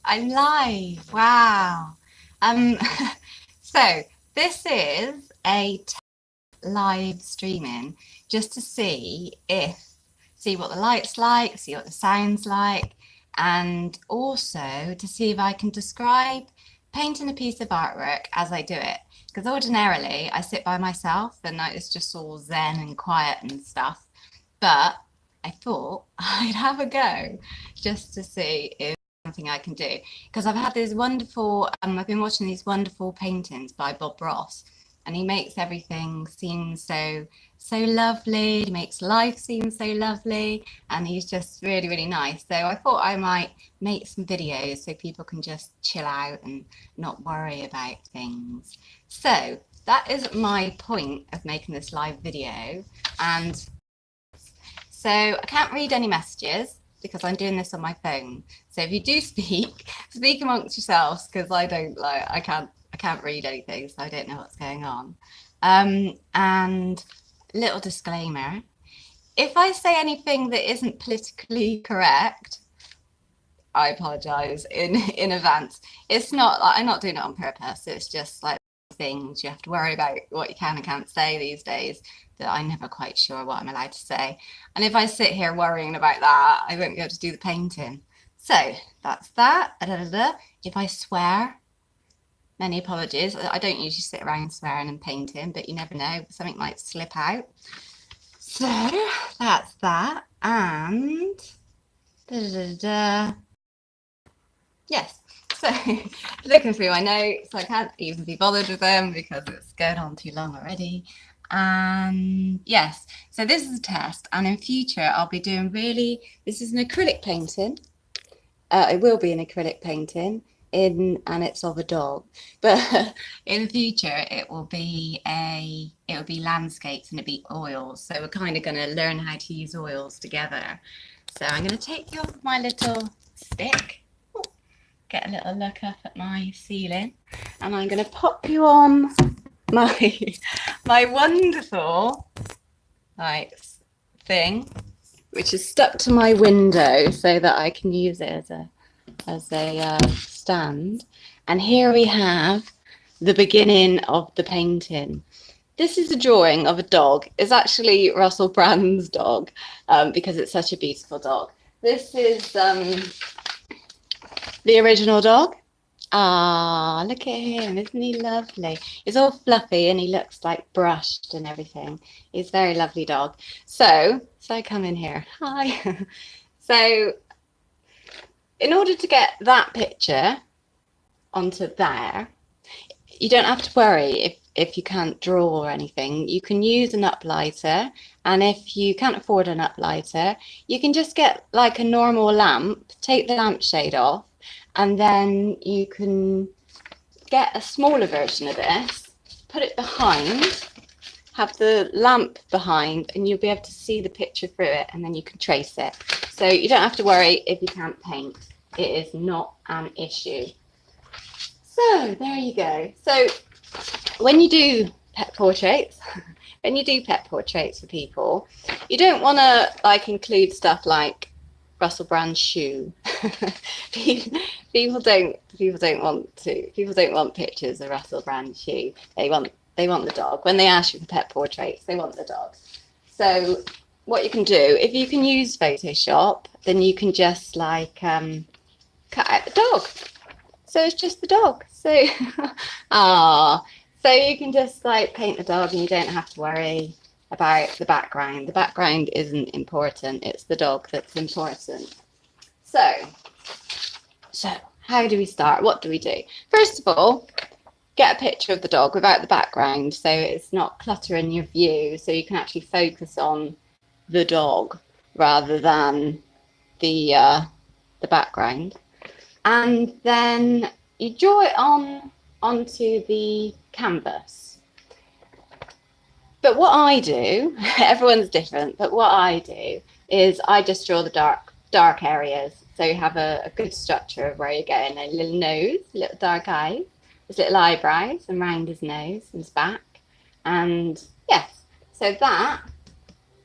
I'm live. Wow. Um, so this is a live streaming just to see what the light's like, see what the sound's like, and also to see if I can describe painting a piece of artwork as I do it. Because ordinarily I sit by myself and it's just all zen and quiet and stuff. But I thought I'd have a go just to see if something I can do. Because I've had these wonderful, I've been watching these wonderful paintings by Bob Ross, and he makes everything seem so lovely. He makes life seem so lovely, and he's just really, really nice. So I thought I might make some videos so people can just chill out and not worry about things. So that is my point of making this live video. And so I can't read any messages because I'm doing this on my phone. So if you do speak, speak amongst yourselves because I can't read anything, so I don't know what's going on. And little disclaimer: if I say anything that isn't politically correct, I apologise in advance. It's not like I'm not doing it on purpose. It's just like things you have to worry about what you can and can't say these days that I'm never quite sure what I'm allowed to say. And if I sit here worrying about that, I won't be able to do the painting. So that's that. If I swear, many apologies. I don't usually sit around swearing and painting, but you never know, something might slip out. So that's that. And yes. So looking through my notes, I can't even be bothered with them because it's going on too long already. And yes, so this is a test, and in future I'll be doing this is an acrylic painting. It will be an acrylic painting and it's of a dog, but in the future it will be landscapes and it'll be oils. So we're kind of going to learn how to use oils together. So I'm going to take you off my little stick, get a little look up at my ceiling, and I'm going to pop you on my wonderful thing, which is stuck to my window so that I can use it as a stand. And here we have the beginning of the painting. This is a drawing of a dog. It's actually Russell Brand's dog because it's such a beautiful dog. This is the original dog. Ah, look at him. Isn't he lovely? He's all fluffy and he looks like brushed and everything. He's a very lovely dog. So come in here. Hi. So in order to get that picture onto there, you don't have to worry if you can't draw or anything. You can use an uplighter, and if you can't afford an uplighter, you can just get like a normal lamp, take the lampshade off, and then you can get a smaller version of this, put it behind, have the lamp behind, and you'll be able to see the picture through it, and then you can trace it. So you don't have to worry if you can't paint. It is not an issue. So there you go. So when you do pet portraits, for people, you don't want to like include stuff like Russell Brand's shoe. people don't want pictures of Russell Brand's shoe. They want the dog. When they ask you for pet portraits, they want the dog. So what you can do, if you can use Photoshop, then you can just like cut out the dog. So it's just the dog. So so you can just like paint the dog and you don't have to worry about the background. The background isn't important. It's the dog that's important. So how do we start? What do we do? First of all, get a picture of the dog without the background so it's not cluttering your view, so you can actually focus on the dog rather than the background. And then you draw it onto the canvas. But what I do, everyone's different, but what I do is I just draw the dark areas. So you have a good structure of where you're going. A little nose, little dark eyes, his little eyebrows, and round his nose and his back. And yes, so that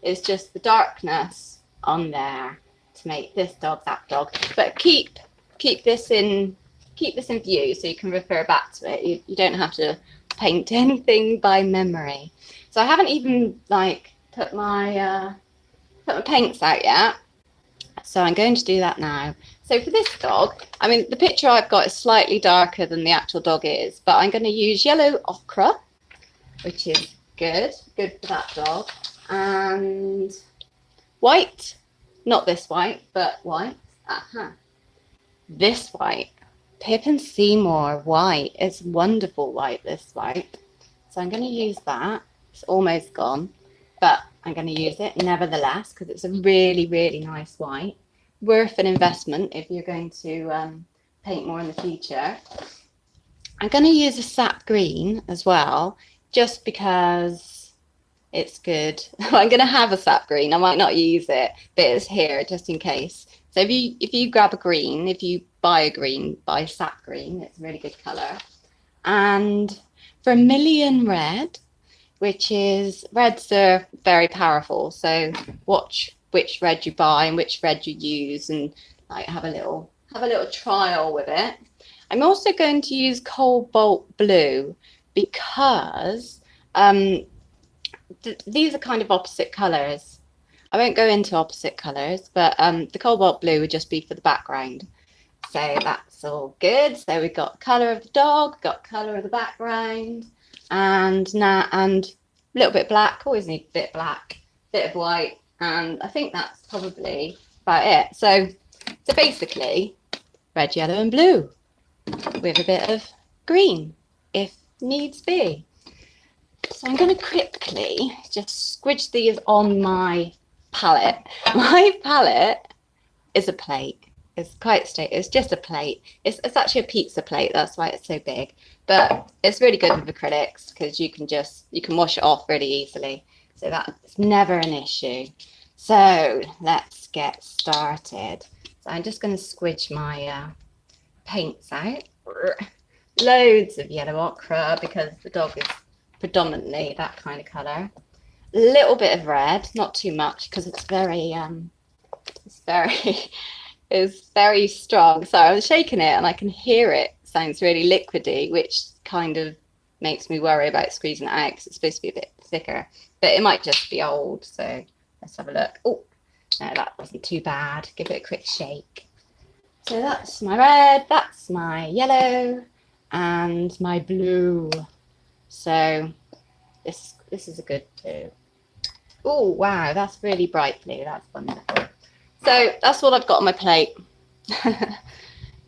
is just the darkness on there to make this dog that dog. But keep keep this in view so you can refer back to it. You don't have to paint anything by memory. So I haven't even like put my paints out yet. So I'm going to do that now. So for this dog, I mean, the picture I've got is slightly darker than the actual dog is, but I'm going to use yellow ochre, which is good for that dog, and white, not this white, but white. This white, Pippin Seymour white. It's wonderful white, this white. So I'm going to use that. It's almost gone, but I'm going to use it nevertheless because it's a really, really nice white. Worth an investment if you're going to paint more in the future. I'm going to use a sap green as well, just because it's good. I'm going to have a sap green. I might not use it, but it's here just in case. So if you grab a green, if you buy a green, buy sap green. It's a really good colour. And vermilion red, which is, reds are very powerful. So watch which red you buy and which red you use, and like have a little trial with it. I'm also going to use cobalt blue because these are kind of opposite colours. I won't go into opposite colours, but the cobalt blue would just be for the background. So that's all good. So we've got colour of the dog, got colour of the background, and a little bit black. Always need a bit black, bit of white, and I think that's probably about it. So basically, red, yellow, and blue with a bit of green, if needs be. So I'm going to quickly just squidge these on my palette. My palette is a plate. It's quite straight. It's just a plate. It's actually a pizza plate. That's why it's so big. But it's really good with acrylics because you can wash it off really easily. So that's never an issue. So let's get started. So I'm just going to squidge my paints out. Loads of yellow ochre because the dog is predominantly that kind of colour. A little bit of red, not too much because it's very strong. So I was shaking it and I can hear it. Sounds really liquidy, which kind of makes me worry about squeezing it out because it's supposed to be a bit thicker, but it might just be old. So let's have a look. Oh, no, that wasn't too bad. Give it a quick shake. So that's my red, that's my yellow, and my blue. So this is a good blue. Oh, wow, that's really bright blue. That's wonderful. So that's what I've got on my plate,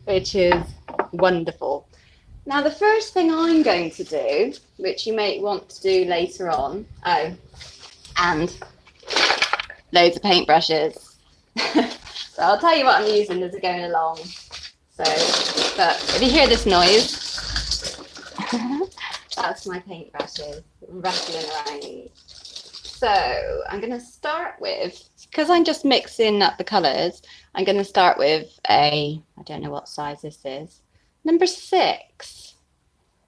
which is wonderful. Now, the first thing I'm going to do, which you may want to do later on, and loads of paintbrushes. So I'll tell you what I'm using as we're going along. So, but if you hear this noise, that's my paintbrushes rattling around. So I'm going to start with, because I'm just mixing up the colours, I'm going to start with I don't know what size this is, number 6.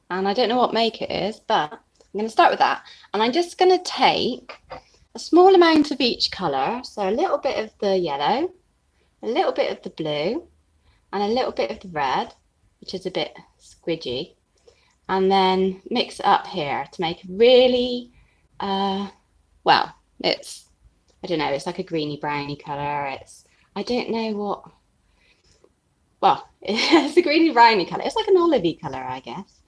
And I don't know what make it is, but I'm going to start with that. And I'm just going to take a small amount of each colour. So a little bit of the yellow, a little bit of the blue, and a little bit of the red, which is a bit squidgy. And then mix it up here to make a really, well, it's, I don't know, it's like a greeny browny colour. It's, I don't know what, well, it's a greeny browny colour. It's like an olivey colour, I guess.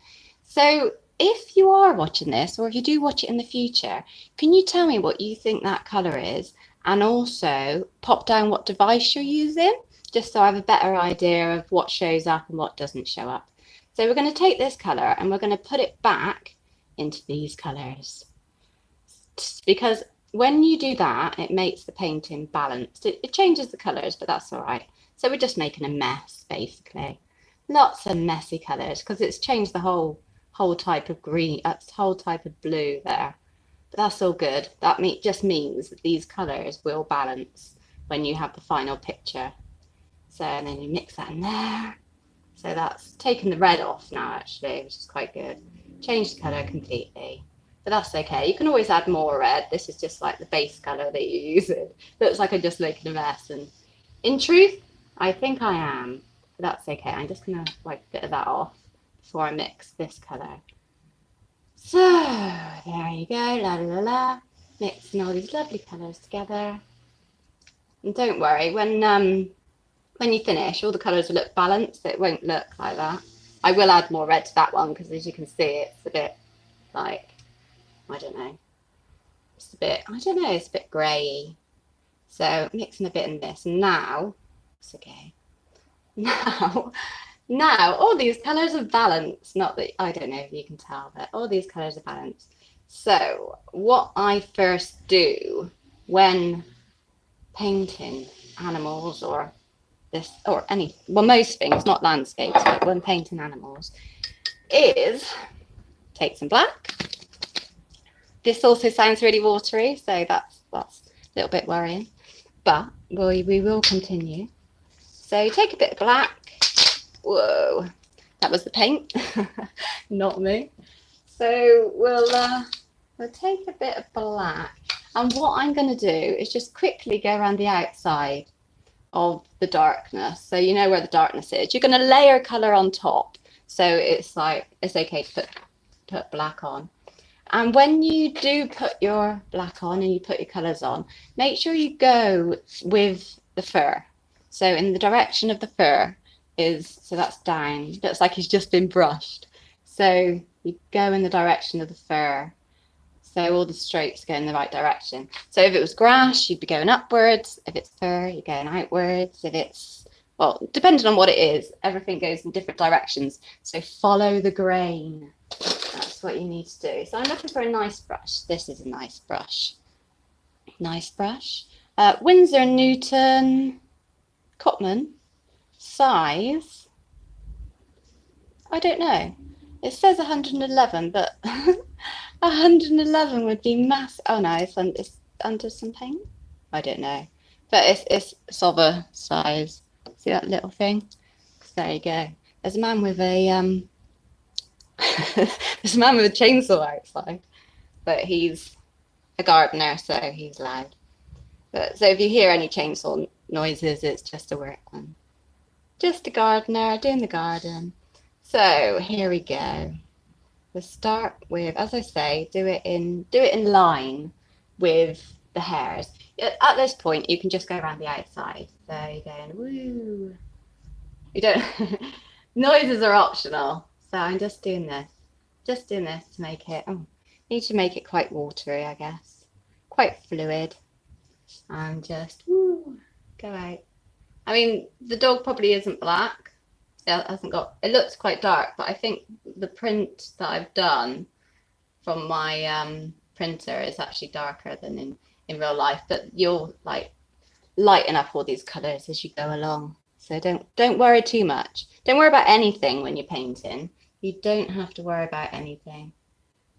So if you are watching this, or if you do watch it in the future, can you tell me what you think that colour is? And also pop down what device you're using, just so I have a better idea of what shows up and what doesn't show up. So we're going to take this colour and we're going to put it back into these colours. Because when you do that, it makes the painting balanced. It changes the colours, but that's all right. So we're just making a mess, basically. Lots of messy colours, because it's changed the whole type of green, whole type of blue there. But that's all good. That just means that these colours will balance when you have the final picture. So and then you mix that in there. So that's taken the red off now, actually, which is quite good. Changed the colour completely. But that's okay. You can always add more red. This is just like the base colour that you use. It looks like I'm just making a mess. And in truth, I think I am. but that's okay. I'm just going to wipe a bit of that off before I mix this colour. So there you go, la la la, mixing all these lovely colours together. And don't worry, when you finish, all the colours will look balanced. It won't look like that. I will add more red to that one because, as you can see, it's a bit like, I don't know, it's a bit, I don't know, it's a bit grey. So mixing a bit in this. Now, it's okay. Now all these colours are balanced. Not that, I don't know if you can tell, but all these colours are balanced. So what I first do when painting animals or this, or any, well, most things, not landscapes, but when painting animals, is take some black. This also sounds really watery, so that's a little bit worrying, but we will continue. So take a bit of black. Whoa, that was the paint, not me. So we'll take a bit of black, and what I'm going to do is just quickly go around the outside of the darkness, so you know where the darkness is. You're going to layer colour on top, so it's like, it's okay to put black on. And when you do put your black on and you put your colours on, make sure you go with the fur. So in the direction of the fur is, so that's down, looks like he's just been brushed. So you go in the direction of the fur. So all the strokes go in the right direction. So if it was grass, you'd be going upwards. If it's fur, you're going outwards. If it's, well, depending on what it is, everything goes in different directions. So follow the grain. That's what you need to do. So I'm looking for a nice brush. This is a nice brush. Nice brush. Winsor & Newton, Cotman, size, I don't know. It says 111, but 111 would be massive. Oh no, it's under some paint. I don't know, but it's Sova size. See that little thing? So there you go. There's a man with a there's a man with a chainsaw outside, but he's a gardener, so he's loud. But so if you hear any chainsaw noises, it's just a workman, just a gardener doing the garden. So here we go. We'll start with, as I say, do it in line with the hairs. At this point, you can just go around the outside. So you're going, woo. You don't, noises are optional. So I'm just doing this to make it, need to make it quite watery, I guess. Quite fluid. And just, woo, go out. I mean, the dog probably isn't black. It hasn't got, it looks quite dark, but I think the print that I've done from my printer is actually darker than in real life. But you'll like lighten up all these colours as you go along. So don't worry too much. Don't worry about anything when you're painting. You don't have to worry about anything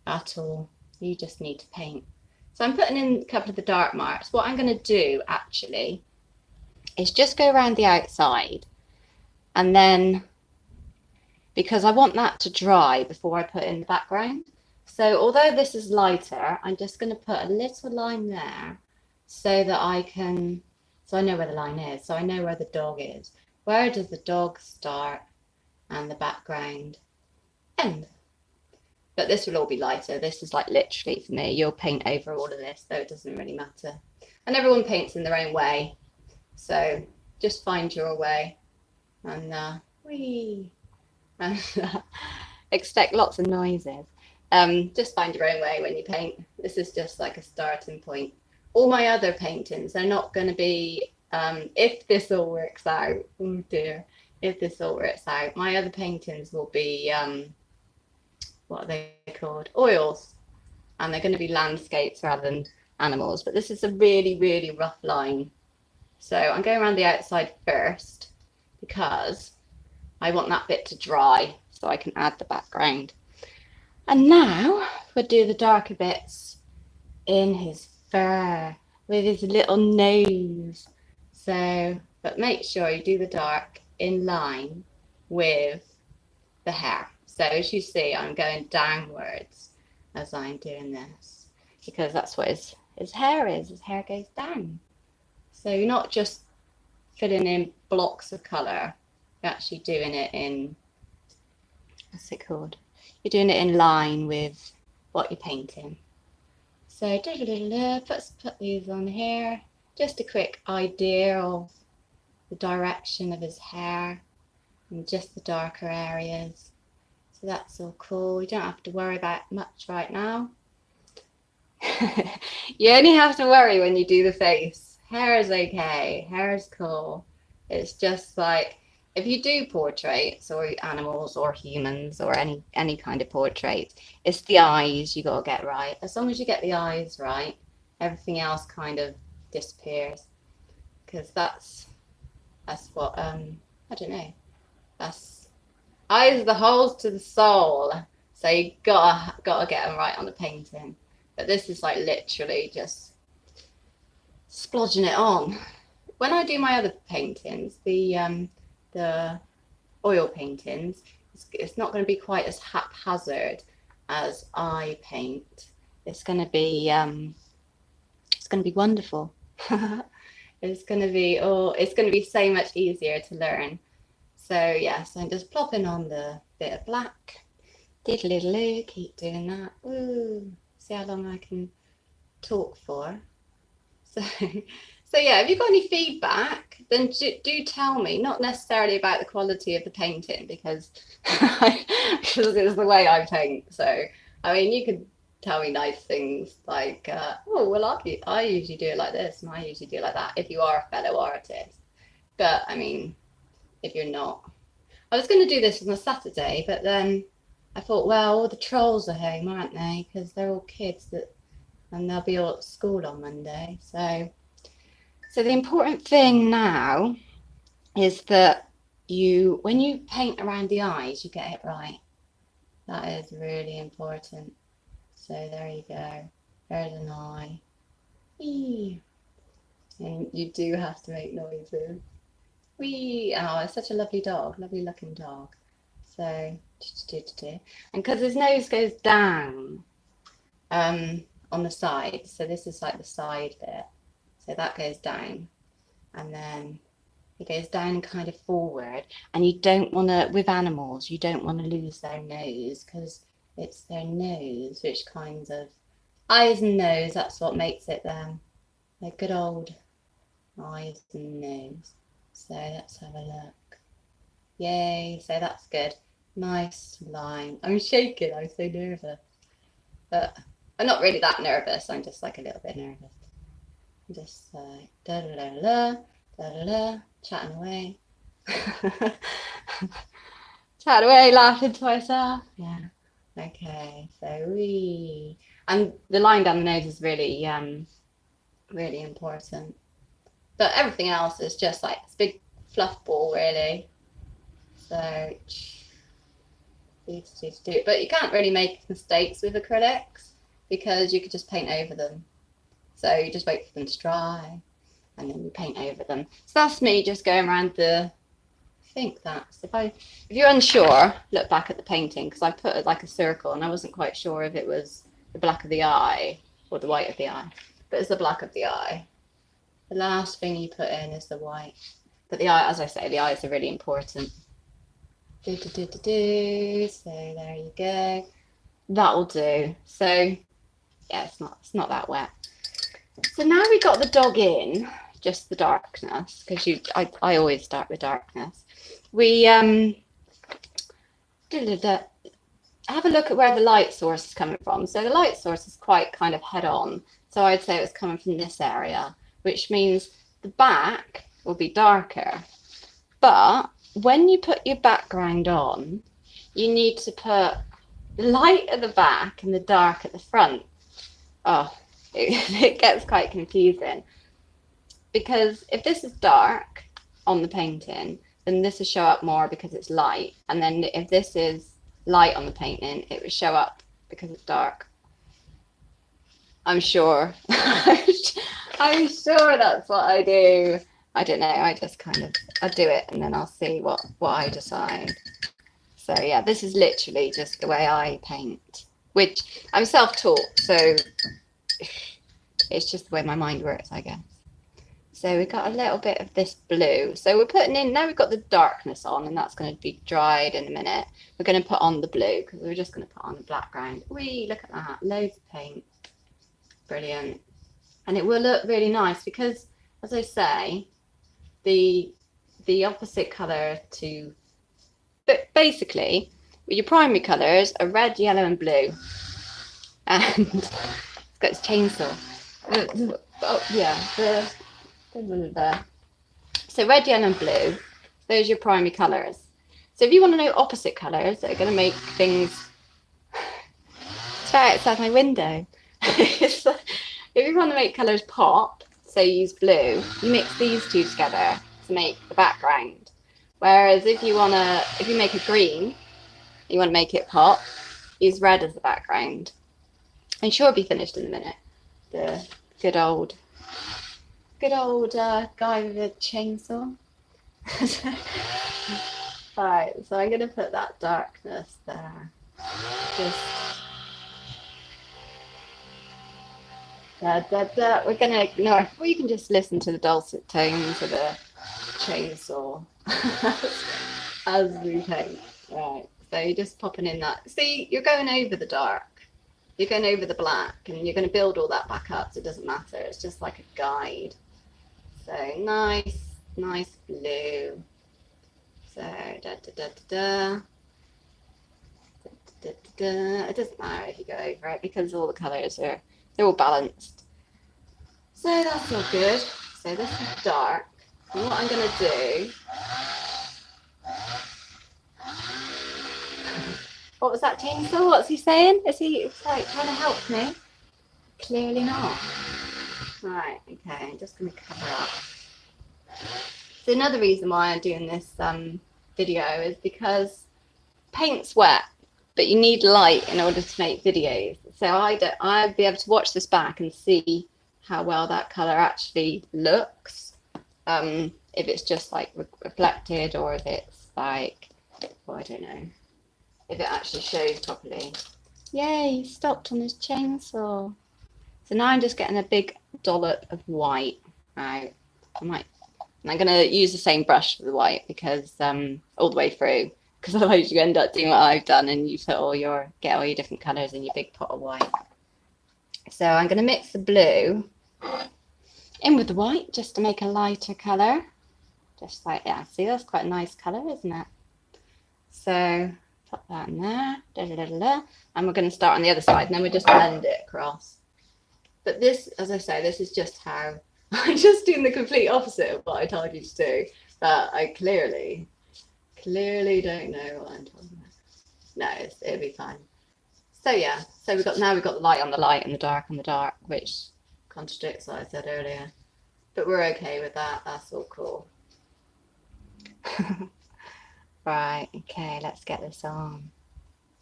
at all. You just need to paint. So I'm putting in a couple of the dark marks. What I'm going to do actually is just go around the outside, and then, because I want that to dry before I put in the background. So although this is lighter, I'm just going to put a little line there so that I can, so I know where the line is, so I know where the dog is. Where does the dog start and the background end? But this will all be lighter. This is like literally for me. You'll paint over all of this, so it doesn't really matter. And everyone paints in their own way. So just find your way and expect lots of noises. Just find your own way when you paint. This is just like a starting point. All my other paintings are not going to be, if this all works out, oh dear, if this all works out, my other paintings will be, what are they called? Oils. And they're going to be landscapes rather than animals. But this is a really, really rough line. So I'm going around the outside first because I want that bit to dry so I can add the background. And now we'll do the darker bits in his fur with his little nose. So, but make sure you do the dark in line with the hair. So as you see, I'm going downwards as I'm doing this because that's what his hair is. His hair goes down. So you're not just filling in blocks of colour. You're actually doing it in, what's it called? You're doing it in line with what you're painting. So put these on here. Just a quick idea of the direction of his hair and just the darker areas. So that's all cool. You don't have to worry about much right now. You only have to worry when you do the face. Hair is okay. Hair is cool. It's just like if you do portraits or animals or humans or any kind of portrait, it's the eyes you gotta get right. As long as you get the eyes right, everything else kind of disappears. Because that's what I don't know. That's eyes are the holes to the soul. So you gotta get them right on the painting. But this is like literally just splodging it on. When I do my other paintings, the oil paintings, it's not going to be quite as haphazard as I paint. It's going to be wonderful. It's going to be so much easier to learn. So yeah, so I'm just plopping on the bit of black. Diddle-diddle-oo, keep doing that. Ooh, see how long I can talk for. So yeah, if you've got any feedback, then do tell me. Not necessarily about the quality of the painting, because it's the way I paint. So I mean, you could tell me nice things like, oh well, I usually do it like this, and I usually do it like that. If you are a fellow artist, but I mean, if you're not, I was going to do this on a Saturday, but then I thought, well, all the trolls are home, aren't they? Because they're all kids and they'll be all at school on Monday. So the important thing now is that when you paint around the eyes, you get it right. That is really important. So there you go. There's an eye. Whee! And you do have to make noises. Whee! Oh, it's such a lovely dog, lovely looking dog. So, and because his nose goes down on the side, so this is like the side bit. So that goes down, and then it goes down and kind of forward. And you don't want to, with animals, you don't want to lose their nose, because it's their nose which kinds of, eyes and nose, that's what makes it them. They're good old eyes and nose. So let's have a look. Yay, so that's good. Nice line. I'm shaking, I'm so nervous. But I'm not really that nervous, I'm just like a little bit nervous. Just like da da da da da da, chatting away. Chat away, laughing to myself. Yeah. Okay, so and the line down the nose is really really important. But everything else is just like this big fluff ball, really. So but you can't really make mistakes with acrylics, because you could just paint over them. So you just wait for them to dry, and then you paint over them. So that's me just going around I think that's, if you're unsure, look back at the painting, because I put like a circle, and I wasn't quite sure if it was the black of the eye or the white of the eye, but it's the black of the eye. The last thing you put in is the white. But the eye, as I say, the eyes are really important. So there you go. That'll do. So yeah, it's not that wet. So now we got the dog in, just the darkness, because I always start with darkness. We have a look at where the light source is coming from. So the light source is quite kind of head on. So I'd say it's coming from this area, which means the back will be darker. But when you put your background on, you need to put the light at the back and the dark at the front. Oh, it gets quite confusing, because if this is dark on the painting, then this will show up more because it's light, and then if this is light on the painting, it will show up because it's dark. I'm sure. I'm sure that's what I do. I don't know, I just I do it, and then I'll see what I decide. So yeah, this is literally just the way I paint, which I'm self-taught, so it's just the way my mind works, I guess. So we got a little bit of this blue. So we're putting in, now we've got the darkness on, and that's going to be dried in a minute. We're going to put on the blue because we're just going to put on the background. Whee, look at that, loads of paint. Brilliant. And it will look really nice because, as I say, the opposite colour to, but basically, your primary colours are red, yellow and blue. And it's got its chainsaw. Oh, yeah, so red, yellow and blue, those are your primary colours. So if you want to know opposite colours that are going to make things, it's right outside my window. If you want to make colours pop, so you use blue, you mix these two together to make the background. Whereas if you make a green, you want to make it pop, use red as the background. I'm sure it'll be finished in a minute. The good old guy with a chainsaw. Right, so I'm going to put that darkness there. Just we're going to ignore. Well, you can just listen to the dulcet tones of the chainsaw as we paint. Right, so you're just popping in that. See, you're going over the dark. You're going over the black, and you're going to build all that back up, so it doesn't matter. It's just like a guide. So nice blue. So it doesn't matter if you go over it because all the colours they're all balanced. So that's all good. So this is dark. And what I'm going to do. What was that chainsaw? What's he saying? Is he like trying to help me? Clearly not. Right, okay, I'm just going to cover up. So another reason why I'm doing this video is because paint's wet, but you need light in order to make videos. So I'd be able to watch this back and see how well that colour actually looks. If it's just like reflected or if it's like, well, I don't know. If it actually shows properly. Yay, he stopped on his chainsaw. So now I'm just getting a big dollop of white. Right, and I'm going to use the same brush for the white because all the way through, because otherwise you end up doing what I've done and you get all your different colours in your big pot of white. So I'm going to mix the blue in with the white just to make a lighter colour. Just like, yeah, see, that's quite a nice colour, isn't it? So pop that in there, and we're going to start on the other side, and then we just blend it across. But this, as I say, this is just how I'm just doing the complete opposite of what I told you to do. But I clearly don't know what I'm talking about. No, it'll be fine. So yeah, so we've got the light on the light and the dark on the dark, which contradicts what I said earlier. But we're okay with that. That's all cool. Right, okay, let's get this on.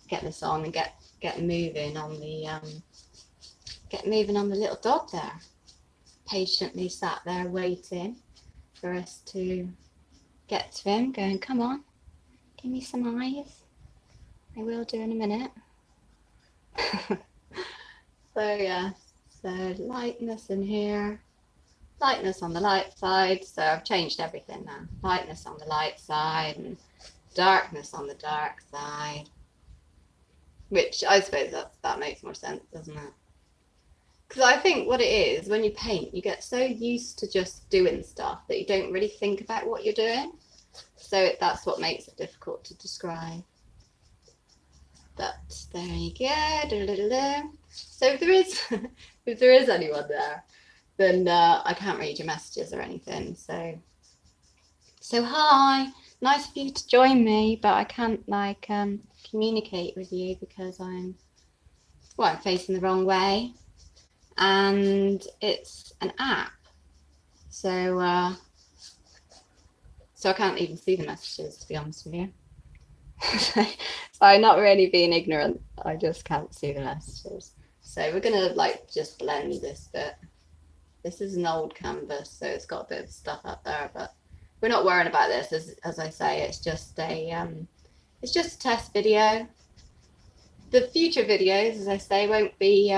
Get this on and get moving on the little dog there. Patiently sat there waiting for us to get to him, going, come on, give me some eyes. I will do in a minute. So yeah, so lightness in here, lightness on the light side. So I've changed everything now. Lightness on the light side and darkness on the dark side, which I suppose that makes more sense, doesn't it? Because I think what it is, when you paint, you get so used to just doing stuff that you don't really think about what you're doing. So that's what makes it difficult to describe. But there you go. So if there is anyone there, then I can't read your messages or anything. So hi. Nice of you to join me, but I can't communicate with you because I'm facing the wrong way, and it's an app, so I can't even see the messages, to be honest with you. So I'm not really being ignorant. I just can't see the messages. So we're gonna just blend this bit. This is an old canvas, so it's got a bit of stuff up there, but we're not worrying about this. As I say, it's just a test video. The future videos, as I say, won't be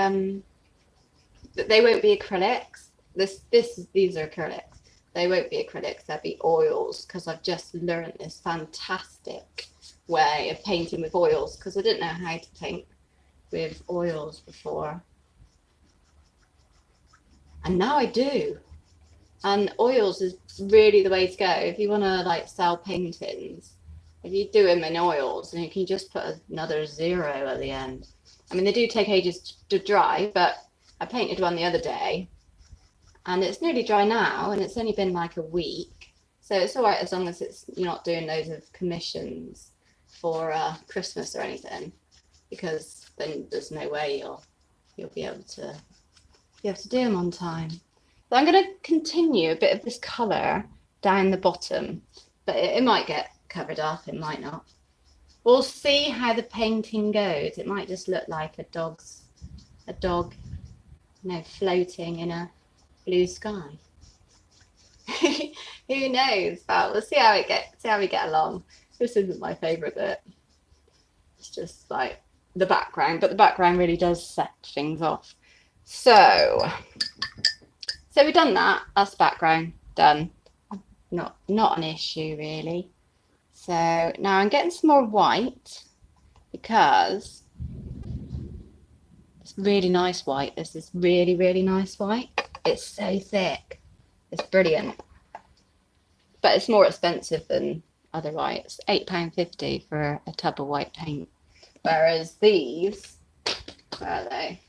acrylics. These are acrylics. They won't be acrylics, they'll be oils, because I've just learned this fantastic way of painting with oils, because I didn't know how to paint with oils before. And now I do. And oils is really the way to go. If you want to like sell paintings, if you do them in oils, and you can just put another 0 at the end. I mean, they do take ages to dry, but I painted one the other day and it's nearly dry now, and it's only been like a week. So it's all right as long as you're not doing loads of commissions for Christmas or anything, because then there's no way you'll be able to do them on time. So I'm going to continue a bit of this colour down the bottom, but it might get covered up, it might not. We'll see how the painting goes. It might just look like a dog, floating in a blue sky. Who knows? But we'll see how we get along. This isn't my favourite bit. It's just like the background, but the background really does set things off. So we've done that. That's the background done. Not an issue really. So now I'm getting some more white, because it's really nice white. This is really, really nice white. It's so thick. It's brilliant. But it's more expensive than other whites. £8.50 for a tub of white paint. Whereas these, where are they?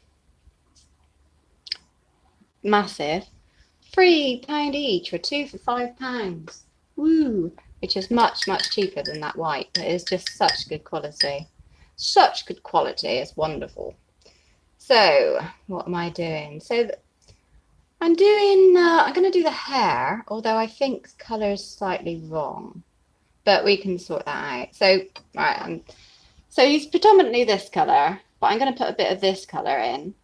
Massive. £3 each, or 2 for £5. Woo! Which is much, much cheaper than that white. But it's just such good quality. Such good quality. It's wonderful. So, what am I doing? So, I'm going to do the hair, although I think the colour is slightly wrong. But we can sort that out. So, right, so he's predominantly this colour, but I'm going to put a bit of this colour in,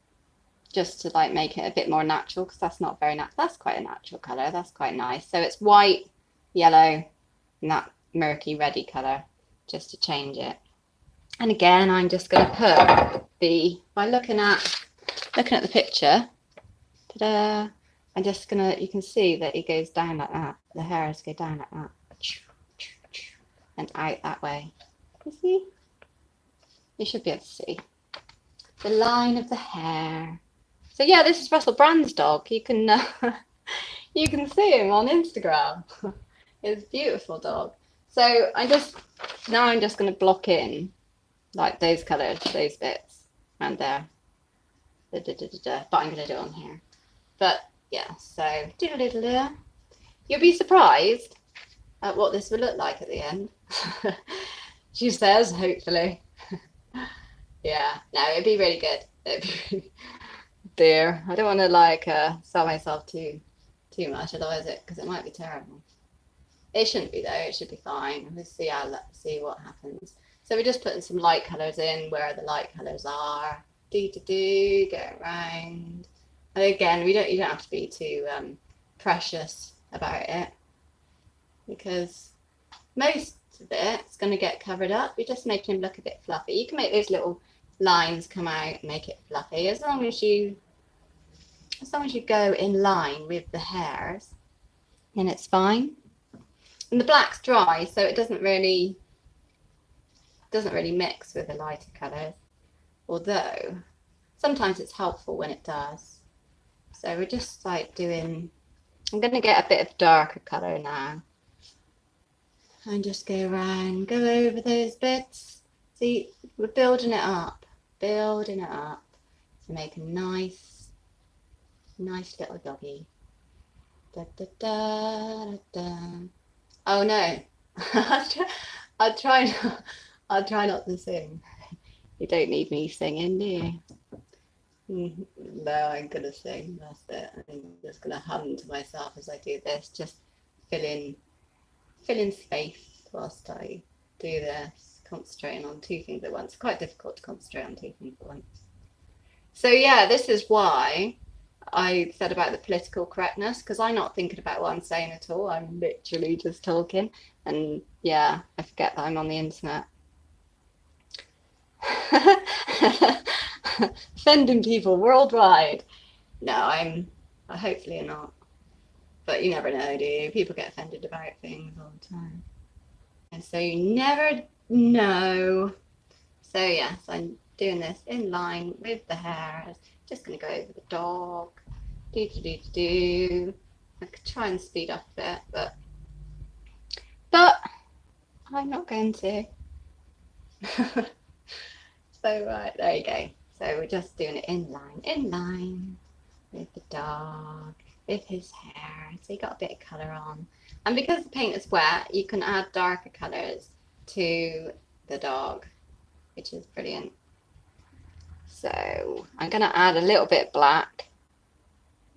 just to like make it a bit more natural, because that's not very natural. That's quite a natural colour. That's quite nice. So it's white, yellow, and that murky reddy colour, just to change it. And again, I'm just going to put by looking at the picture, ta-da, I'm just going to, you can see that it goes down like that. The hairs go down like that. And out that way. You see? You should be able to see the line of the hair. So yeah, this is Russell Brand's dog. You can you can see him on Instagram. It's a beautiful dog. So I'm just going to block in like those colours, those bits, and there. But I'm going to do it on here. But yeah, so you'll be surprised at what this will look like at the end. She says, hopefully. Yeah, no, it'd be really good. Dear, I don't want to like sell myself too much, otherwise because it might be terrible. It shouldn't be though. It should be fine. We'll see what happens. So we're just putting some light colours in where the light colours are. Go around. And again, you don't have to be too precious about it, because most of it's going to get covered up. You're just making them look a bit fluffy. You can make those little lines come out and make it fluffy, as long as you go in line with the hairs, and it's fine. And the black's dry, so it doesn't really mix with the lighter colours, although sometimes it's helpful when it does. So we're just like doing, I'm going to get a bit of darker colour now and just go around, go over those bits. See, we're building it up to make a nice little doggy. Da, da, da, da, da. Oh no, I'll try not to sing. You don't need me singing, do you? No, I'm gonna sing. That's it. I'm just gonna hum to myself as I do this, just fill in space whilst I do this, concentrating on two things at once. It's quite difficult to concentrate on two things at once. So yeah, this is why I said about the political correctness, because I'm not thinking about what I'm saying at all. I'm literally just talking, and yeah, I forget that I'm on the internet. Offending people worldwide. No, I'm hopefully not. But you never know, do you? People get offended about things all the time. And so you never know. So yes, I'm doing this in line with the hair. Just going to go over the dog. Do. I could try and speed up a bit, but I'm not going to. So right, there you go. So we're just doing it in line with the dog, with his hair. So you got a bit of colour on. And because the paint is wet, you can add darker colours to the dog, which is brilliant. So I'm going to add a little bit black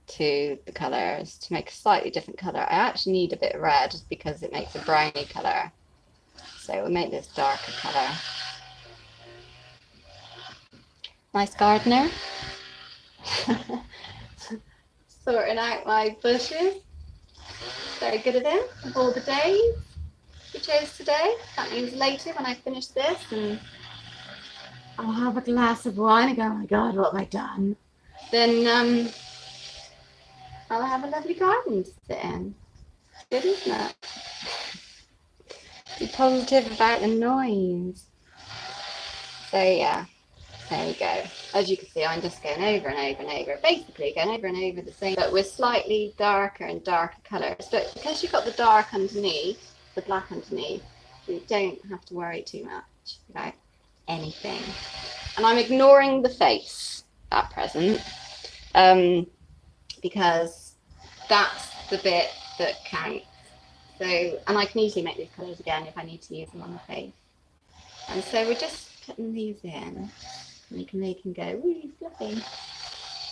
to the colours to make a slightly different colour. I actually need a bit of red because it makes a browny colour. So we'll make this darker colour. Nice gardener. Sorting out my bushes. Very good at him of all the days we chose today. That means later when I finish this and I'll have a glass of wine and go, oh my God, what have I done? Then I'll have a lovely garden to sit in. Good, isn't it? Be positive about the noise. So yeah, there you go. As you can see, I'm just going over and over and over, basically going over and over the same, but with slightly darker and darker colours. But because you've got the dark underneath, the black underneath, you don't have to worry too much about anything. And I'm ignoring the face at present, because that's the bit that counts. So, and I can easily make these colours again if I need to use them on the face. And so we're just putting these in, and you can make him go, ooh, he's fluffy.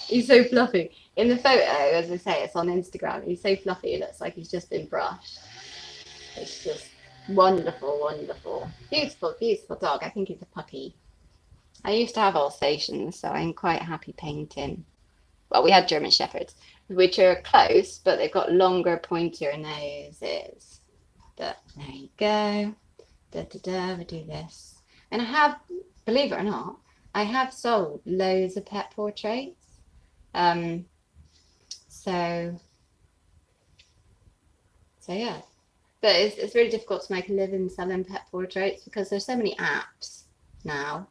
He's so fluffy. In the photo, as I say, it's on Instagram, he's so fluffy, it looks like he's just been brushed. It's just wonderful, wonderful. Beautiful, beautiful dog. I think he's a puppy. I used to have Alsatians, so I'm quite happy painting. Well, we had German Shepherds, which are close, but they've got longer, pointier noses. But there you go. We do this. And I have, believe it or not, I have sold loads of pet portraits. So yeah. But it's really difficult to make a living selling pet portraits because there's so many apps now.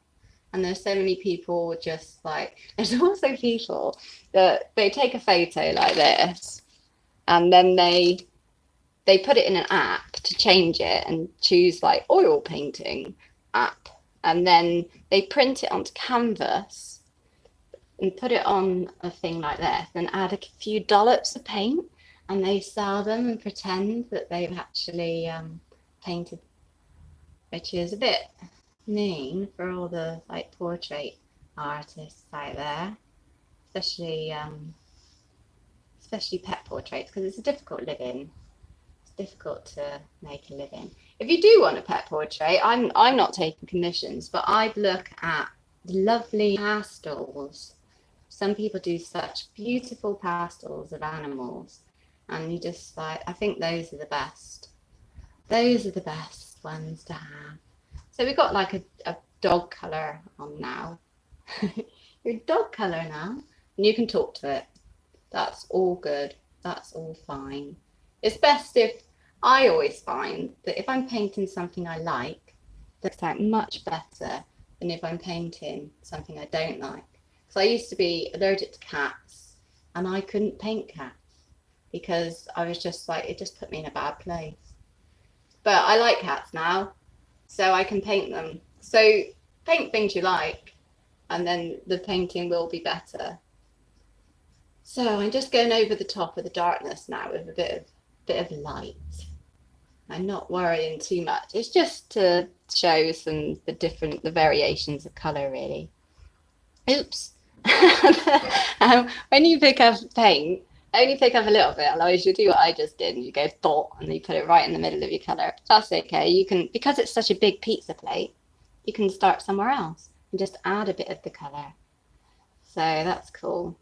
And there's so many people just like, there's also people that they take a photo like this and then they put it in an app to change it and choose like oil painting app. And then they print it onto canvas and put it on a thing like this and add a few dollops of paint and they sell them and pretend that they've actually painted, which is a bit mean for all the like portrait artists out there, especially pet portraits, because it's a difficult living. It's difficult to make a living. If you do want a pet portrait, I'm not taking commissions, but I'd look at lovely pastels. Some people do such beautiful pastels of animals, and you just like, I think those are the best. Those are the best ones to have. So we've got like a dog colour on now. Your dog colour now, and you can talk to it. That's all good. That's all fine. It's best if, I always find that if I'm painting something I like, it looks out much better than if I'm painting something I don't like. Because I used to be allergic to cats, and I couldn't paint cats because I was just like, it just put me in a bad place. But I like cats now, so I can paint them. So paint things you like, and then the painting will be better. So I'm just going over the top of the darkness now with a bit of light. I'm not worrying too much. It's just to show the variations of colour, really. Oops. When you pick up paint, only pick up a little bit, otherwise you'll do what I just did and you go dot and you put it right in the middle of your colour. That's okay. You can, because it's such a big pizza plate, you can start somewhere else and just add a bit of the colour. So that's cool.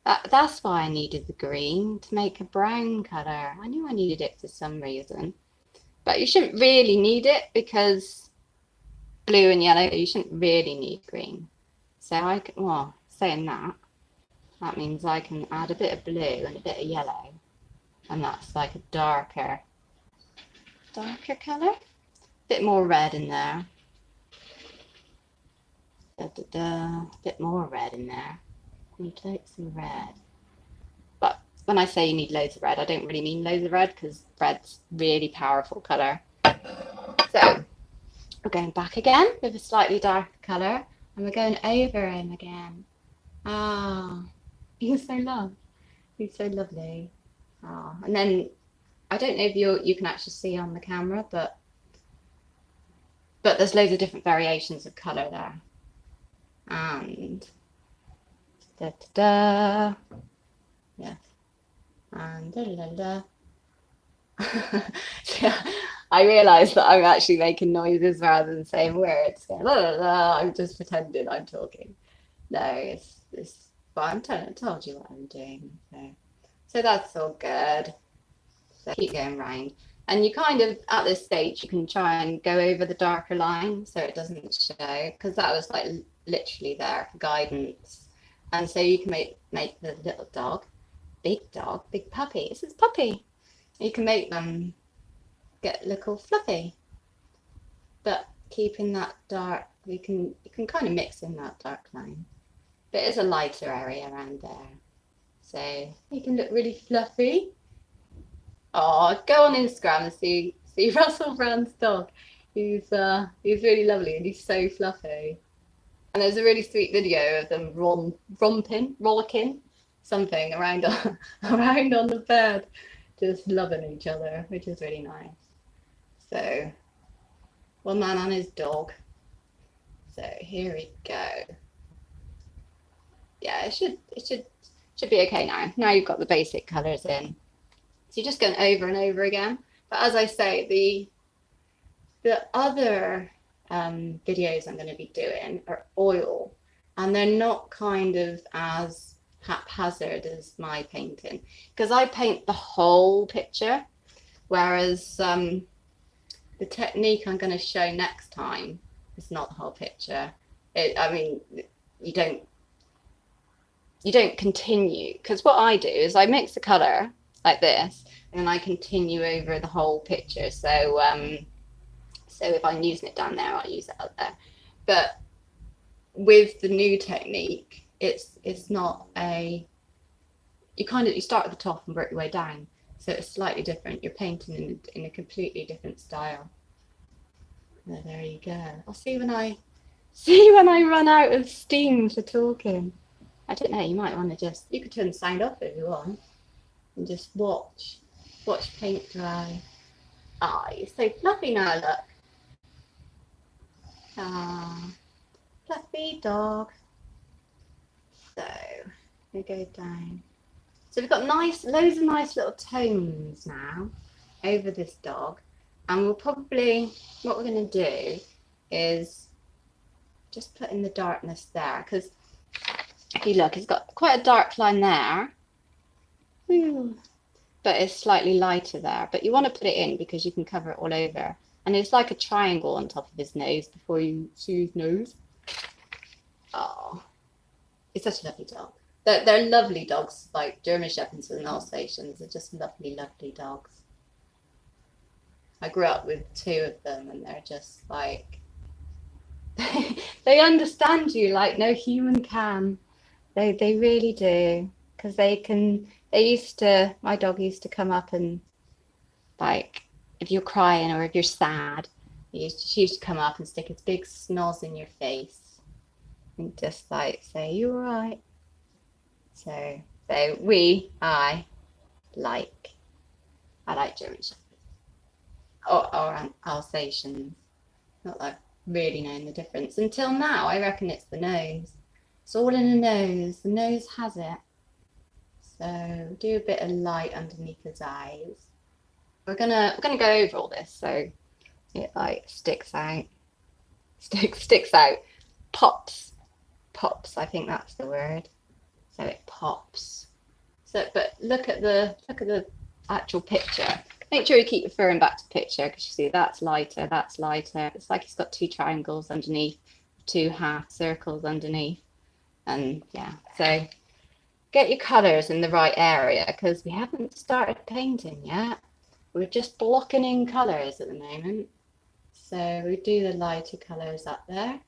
That's why I needed the green, to make a brown colour. I knew I needed it for some reason. But you shouldn't really need it because blue and yellow, you shouldn't really need green. So I can, well, saying that means I can add a bit of blue and a bit of yellow And that's like a darker colour. Bit more red in there. Bit more red in there. Need some red. But when I say you need loads of red, I don't really mean loads of red, because red's really powerful colour. So we're going back again with a slightly darker colour, and we're going over him again. Ah, he's so lovely. He's so lovely. Ah, and then I don't know if you can actually see on the camera, but there's loads of different variations of colour there. And da da da. Yes. And da da da. Yeah, I realise that I'm actually making noises rather than saying words. So, la, la, la, I'm just pretending I'm talking. No, it's but I told you what I'm doing. So that's all good. So keep going round. And you kind of, at this stage, you can try and go over the darker line so it doesn't show, because that was like literally there for guidance. And so you can make the little dog, big puppy. This is puppy. You can make them look all fluffy, but keeping that dark, you can kind of mix in that dark line. But it's a lighter area around there, so you can look really fluffy. Oh, go on Instagram and see Russell Brand's dog. He's really lovely and he's so fluffy. And there's a really sweet video of them rollicking something around around on the bed, just loving each other, which is really nice. So, one man and his dog. So here we go. Yeah, it should be okay now. Now you've got the basic colours in. So you're just going over and over again. But as I say, the other videos I'm going to be doing are oil, and they're not kind of as haphazard as my painting, because I paint the whole picture, whereas the technique I'm going to show next time is not the whole picture. I mean, you don't continue, because what I do is I mix the color like this, and then I continue over the whole picture. So so if I'm using it down there, I'll use it up there. But with the new technique, it's not a, you start at the top and work your way down. So it's slightly different. You're painting in a completely different style. There you go. I'll see when I run out of steam for talking. I don't know, you might want to you could turn the sound off if you want and just watch paint dry. Ah, you're so fluffy now, look. Ah, fluffy dog. So we go down. So we've got loads of nice little tones now over this dog, and we'll probably, what we're going to do is just put in the darkness there, because if you look, it's got quite a dark line there. Ooh. But it's slightly lighter there. But you want to put it in because you can cover it all over. And it's like a triangle on top of his nose before you see his nose. Oh, he's such a lovely dog. They're lovely dogs, like German Shepherds and Alsatians. They're just lovely, lovely dogs. I grew up with 2 of them, and they're just like, they understand you like no human can. They really do, because my dog used to come up and, like, if you're crying or if you're sad, she used to come up and stick its big snoz in your face and just like say, "You all right?" So I like German Shepherds or Alsatians. Not that I've really known the difference until now. I reckon it's the nose. It's all in the nose. The nose has it. So do a bit of light underneath his eyes. We're gonna go over all this so it like sticks out. Pops. I think that's the word. So it pops. So, but look at the actual picture. Make sure you keep referring back to the picture, because you see that's lighter. It's like it's got 2 triangles underneath, 2 half circles underneath, and yeah. So get your colours in the right area, because we haven't started painting yet. We're just blocking in colours at the moment. So we do the lighter colours up there,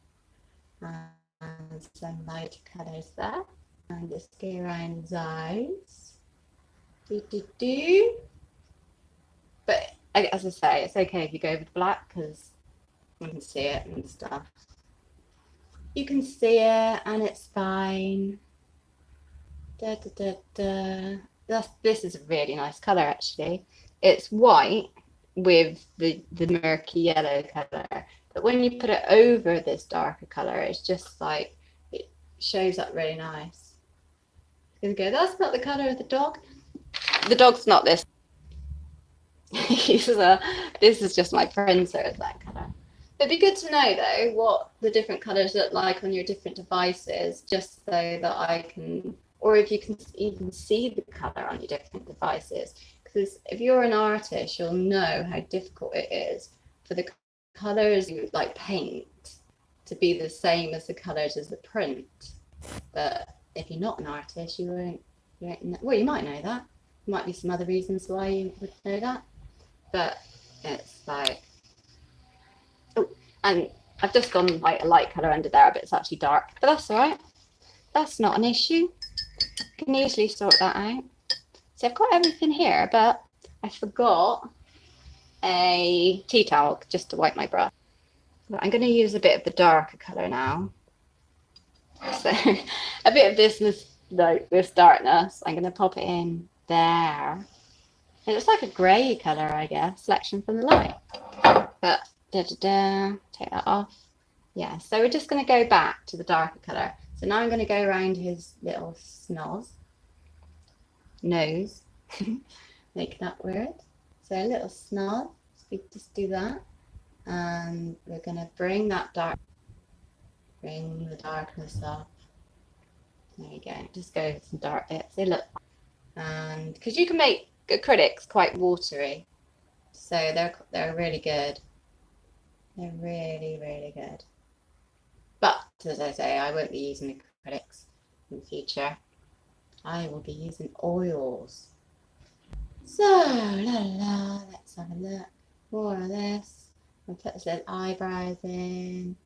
and some lighter colours there, and just go around his eyes. But as I say, it's okay if you go with black, because you can see it and stuff. You can see it and it's fine. This is a really nice colour, actually. It's white with the murky yellow colour, but when you put it over this darker colour, it's just like, it shows up really nice. Gonna go, that's not the colour of the dog. The dog's not this. This is just my printer, that colour. It'd be good to know, though, what the different colours look like on your different devices, just so that I can, or if you can even see the colour on your different devices. Because if you're an artist, you'll know how difficult it is for the colours you like paint to be the same as the colours as the print. But if you're not an artist, you won't know. Well, you might know that. There might be some other reasons why you would know that. But it's like, oh, and I've just gone like a light colour under there, but it's actually dark. But that's all right. That's not an issue. I can easily sort that out. So I've got everything here, but I forgot a tea towel just to wipe my brush. So I'm going to use a bit of the darker colour now. So a bit of this darkness, I'm going to pop it in there. It looks like a grey colour, I guess, selection from the light. But take that off. Yeah, so we're just going to go back to the darker colour. So now I'm going to go around his little nose, make that word. So a little snoz, we just do that. And we're going to bring the darkness up. There you go, just go with some dark bits. They look, and because you can make acrylics quite watery, so they're really good. They're really, really good. But as I say, I won't be using acrylics in the future. I will be using oils. So let's have a look. More of this. I'll put his little eyebrows in.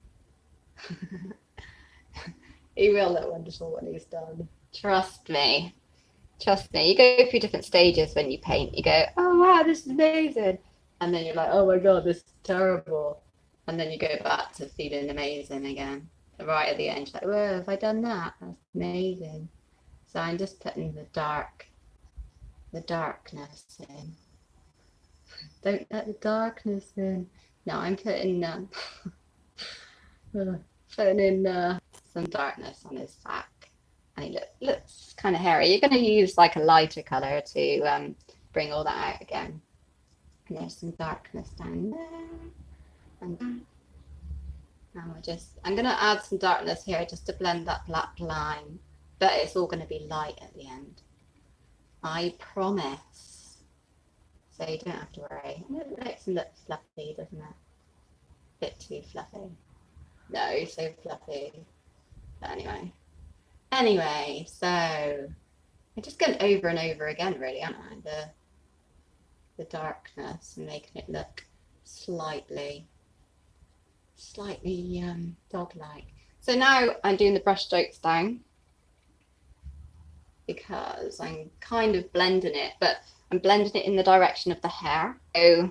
He will look wonderful when he's done. Trust me. Trust me. You go through different stages when you paint. You go, oh wow, this is amazing. And then you're like, oh my god, this is terrible. And then you go back to feeling amazing again. Right at the end, you're like, whoa, have I done that? That's amazing. So I'm just putting the darkness in. Don't let the darkness in. No, I'm putting putting in some darkness on his back, and he looks kind of hairy. You're going to use like a lighter color to bring all that out again. And there's some darkness down there, and I'm going to add some darkness here just to blend that black line, but it's all going to be light at the end. I promise. So you don't have to worry. It makes him look fluffy, doesn't it? A bit too fluffy. No, so fluffy. But anyway, so I'm just going over and over again, really, aren't I? The darkness and making it look slightly dog-like. So now I'm doing the brush strokes down because I'm kind of blending it, but I'm blending it in the direction of the hair. So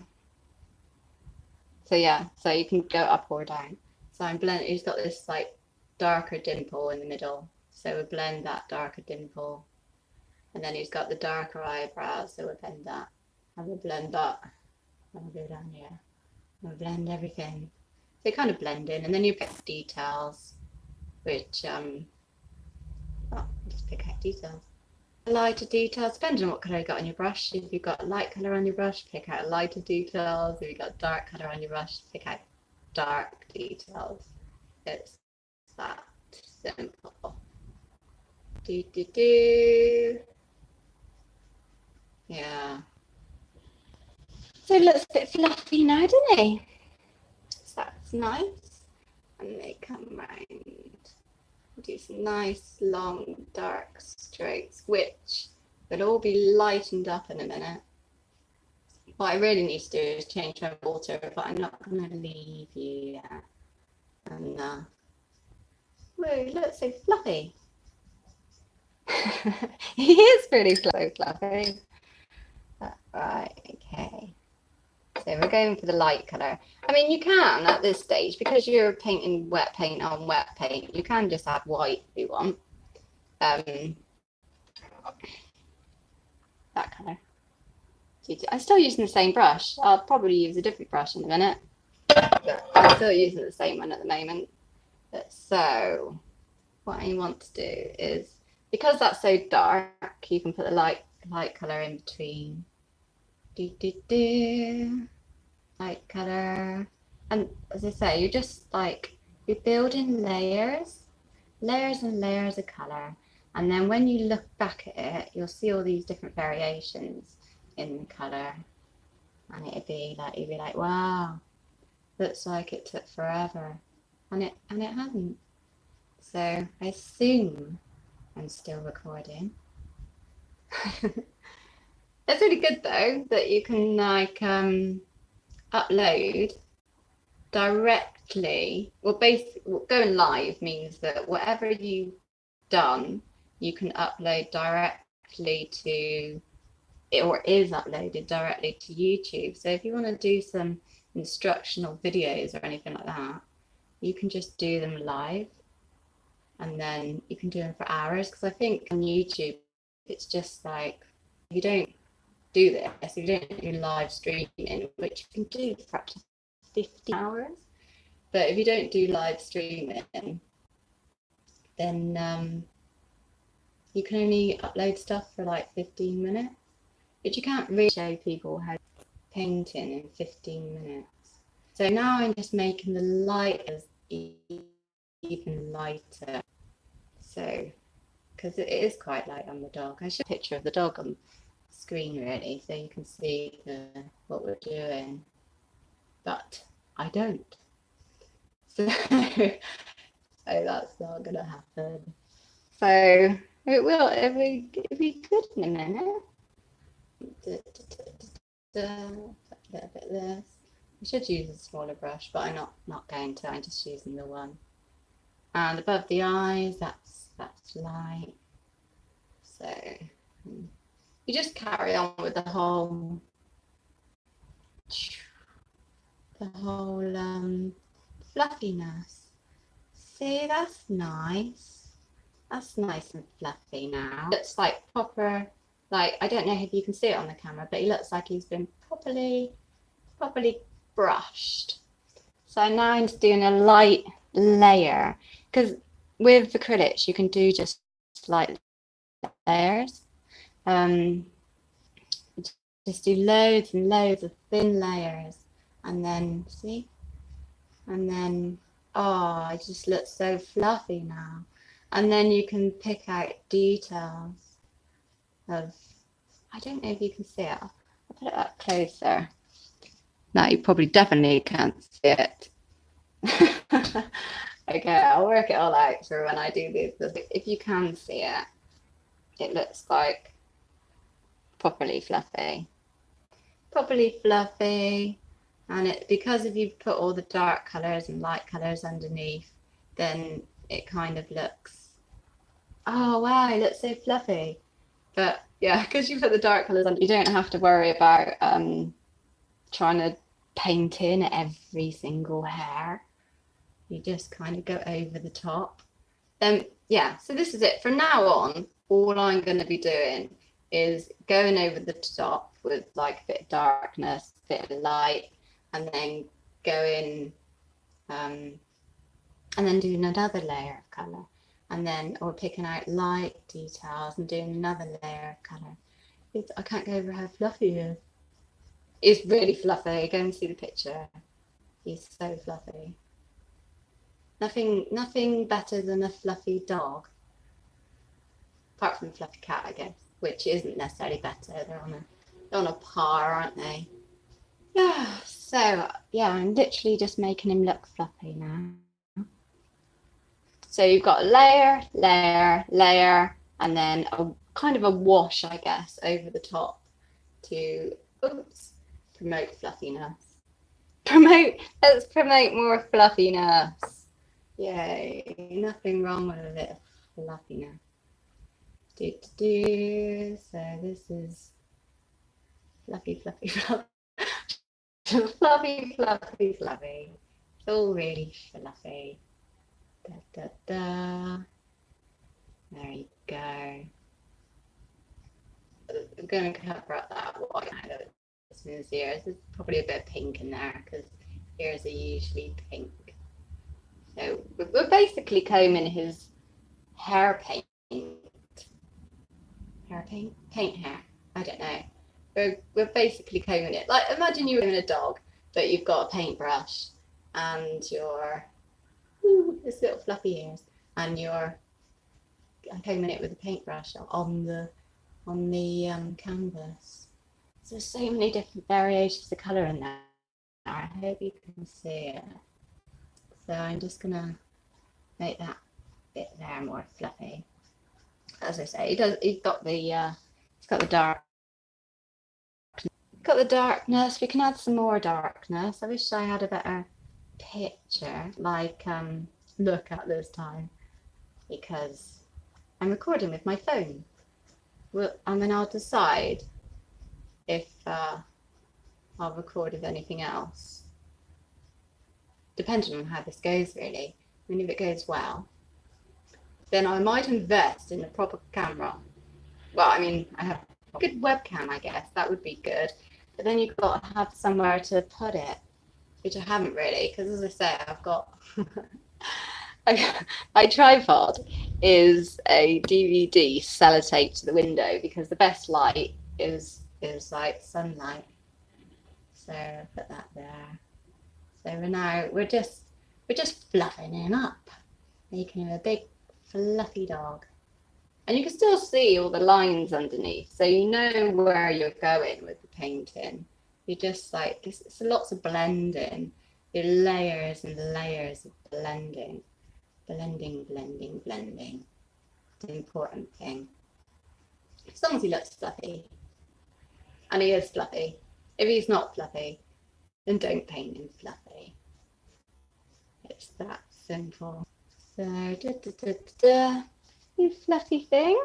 yeah, so you can go up or down. So I'm blending, he's got this like darker dimple in the middle. So we'll blend that darker dimple. And then he's got the darker eyebrows, so we'll blend that. And we'll blend that. And we'll go down here. And we'll blend everything. So you kind of blend in, and then you pick details, which just pick out details. Lighter details, depending on what colour you got on your brush. If you've got light colour on your brush, pick out lighter details. If you've got dark colour on your brush, pick out dark details. It's that simple. Yeah. So he looks a bit fluffy now, doesn't he? So that's nice. And they come round. Do some nice long dark strokes, which will all be lightened up in a minute. What I really need to do is change my water, but I'm not going to leave you yet. And whoa, he looks so fluffy. He is pretty fluffy. Right, okay. So we're going for the light colour. I mean, you can at this stage, because you're painting wet paint on wet paint, you can just add white if you want. That colour. I'm still using the same brush. I'll probably use a different brush in a minute. But I'm still using the same one at the moment. So what I want to do is, because that's so dark, you can put the light colour in between. Light colour. And as I say, you're just like, you're building layers and layers of colour. And then when you look back at it, you'll see all these different variations in the colour. And it'd be like, you'd be like, wow, looks like it took forever. And it hasn't. So I assume I'm still recording. It's really good though that you can like upload directly. Well, basically, going live means that whatever you've done, you can upload directly to, or is uploaded directly to YouTube. So if you want to do some instructional videos or anything like that, you can just do them live, and then you can do them for hours. Because I think on YouTube, it's just like, you don't do this, you don't do live streaming, which you can do for up to 50 hours. But if you don't do live streaming, then you can only upload stuff for like 15 minutes, but you can't really show people how painting in 15 minutes. So now I'm just making the lighters even lighter. So, because it is quite light on the dog. I show a picture of the dog on screen really, so you can see what we're doing, but I don't. So that's not gonna happen. So it will. It'll be good in a minute. A little bit of this. I should use a smaller brush, but I'm not going to. I'm just using the one. And above the eyes, that's light. So you just carry on with the whole fluffiness. See, that's nice. That's nice and fluffy now. It's like proper, like, I don't know if you can see it on the camera, but he looks like he's been properly brushed. So now I'm just doing a light layer, because with acrylics you can do just light layers. Just do loads and loads of thin layers, and then see, and then oh, it just looks so fluffy now. And then you can pick out details of, I don't know if you can see it. I'll put it up closer. No, you probably definitely can't see it. Okay, I'll work it all out for when I do this. If you can see it, it looks like properly fluffy. And it, because if you put all the dark colours and light colours underneath, then it kind of looks, oh wow, it looks so fluffy. But yeah, because you put the dark colours on, you don't have to worry about trying to paint in every single hair. You just kind of go over the top. Yeah, so this is it. From now on, all I'm going to be doing is going over the top with like a bit of darkness, a bit of light, and then going and then doing another layer of colour, and then or picking out light details and doing another layer of colour. I can't go over how fluffy he is. It's really fluffy. Go and see the picture. He's so fluffy. Nothing better than a fluffy dog. Apart from a fluffy cat, I guess, which isn't necessarily better. They're on a par, aren't they? Yeah. So yeah, I'm literally just making him look fluffy now. So you've got layer, layer, layer, and then a kind of a wash, I guess, over the top to, oops, promote fluffiness. Let's promote more fluffiness. Yay, nothing wrong with a bit of fluffiness. So this is fluffy, fluffy, fluffy. Fluffy, fluffy, fluffy. It's all really fluffy. Da, da, da. There you go. I'm going to cover up that white that's in his ears. There's probably a bit of pink in there because ears are usually pink. So we're basically combing his hair paint. Hair paint? Paint hair. I don't know. We're basically combing it. Like imagine you're in a dog, but you've got a paintbrush and you're this little fluffy ears, and you're combing it with a paintbrush on the canvas. So there's so many different variations of colour in there. I hope you can see it. So I'm just gonna make that bit there more fluffy. As I say, he's got the darkness. We can add some more darkness. I wish I had a better picture like look at this time, because I'm recording with my phone. And then I'll decide if I'll record with anything else, depending on how this goes really. I mean, if it goes well, then I might invest in a proper camera. Well, I mean, I have a good webcam, I guess, that would be good. But then you've got to have somewhere to put it, which I haven't really, because as I say, I've got my tripod is a DVD sellotaped to the window because the best light is like sunlight. So I'll put that there. So we're just fluffing him up, making him a big fluffy dog. And you can still see all the lines underneath, so you know where you're going with the painting. You just like it's lots of blending, your layers and layers of blending. Blending, blending, blending. It's an important thing. As long as he looks fluffy. And he is fluffy. If he's not fluffy, then don't paint him fluffy. It's that simple. So, you fluffy thing.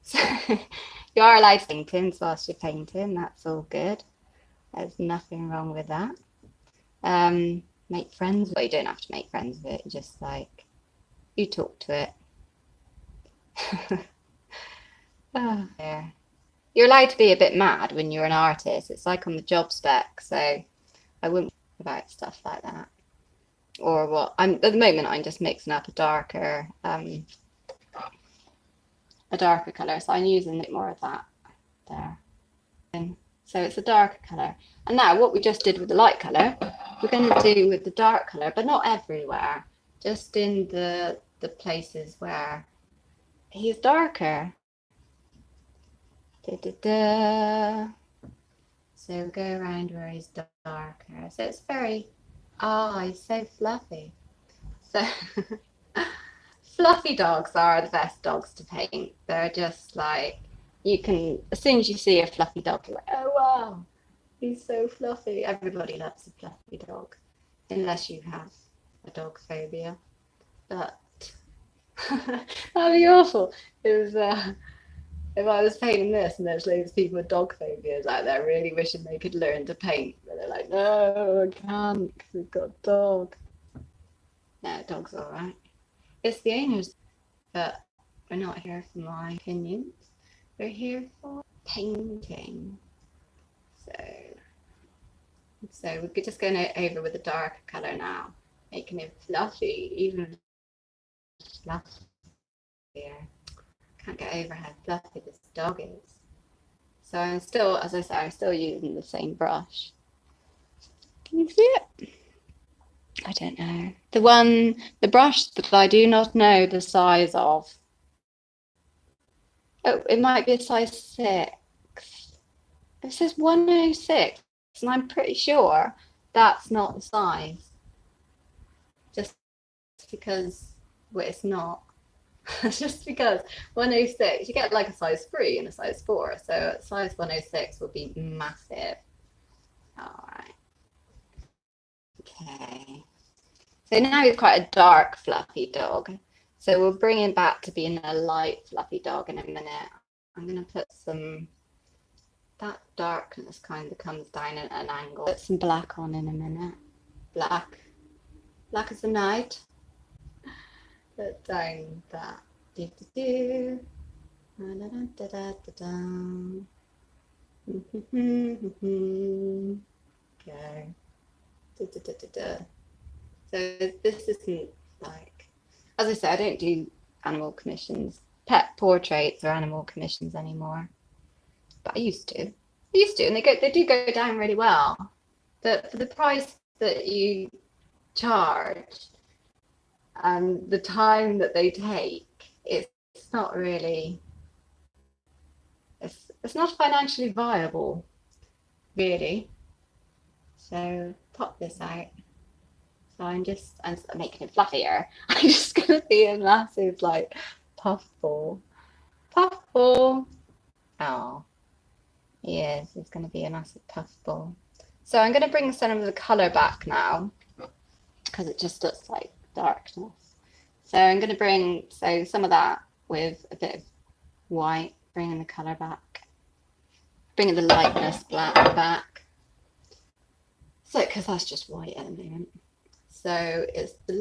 So, you are allowed to paint whilst you're painting. That's all good. There's nothing wrong with that. Make friends. Well, you don't have to make friends with it. Just like you talk to it. Oh, yeah. You're allowed to be a bit mad when you're an artist. It's like on the job spec. So I wouldn't think about stuff like that. Or what? At the moment I'm just mixing up a darker colour. So I'm using a bit more of that there. So it's a darker colour. And now what we just did with the light colour, we're going to do with the dark colour, but not everywhere. Just in the places where he's darker. Da, da, da. So go around where he's darker. So it's very, he's so fluffy. So fluffy dogs are the best dogs to paint. They're just like, you can, as soon as you see a fluffy dog, you're like, oh wow, he's so fluffy. Everybody loves a fluffy dog, unless you have a dog phobia. But that'd be awful. If I was painting this and there's loads of people with dog phobias out there really wishing they could learn to paint, but they're like, no, I can't because we've got a dog. No, dog's all right. It's the owners, but we're not here for my opinions. We're here for painting. So we're just going over with a darker colour now, making it fluffy, even fluffier. Can't get over how fluffy this dog is. So I'm still, as I say, I'm still using the same brush. Can you see it? I don't know. The brush that I do not know the size of. Oh, it might be a size 6. It says 106, and I'm pretty sure that's not the size. Just because but it's not. Just because 106, you get like a size 3 and a size 4, so size 106 will be massive. All right. Okay. So now he's quite a dark, fluffy dog. So we'll bring him back to being a light, fluffy dog in a minute. I'm going to put some, that darkness kind of comes down at an angle. Put some black on in a minute. Black. Black as the night. Put down that. Do, do, do. Da, da, da, da, da, da. Okay. Da, da, da, da, da. So this isn't like, as I said, I don't do animal commissions, pet portraits or animal commissions anymore. But I used to. And they do go down really well. But for the price that you charge and the time that they take, it's not really, it's not financially viable, really. So pop this out. So I'm making it fluffier. I'm just gonna be a massive like puffball. Puffball. Oh, yes, it's gonna be a massive puffball. So I'm gonna bring some of the colour back now because it just looks like darkness. So I'm gonna bring some of that with a bit of white, bringing the colour back, bringing the lightness back. So because that's just white at the moment. So it's the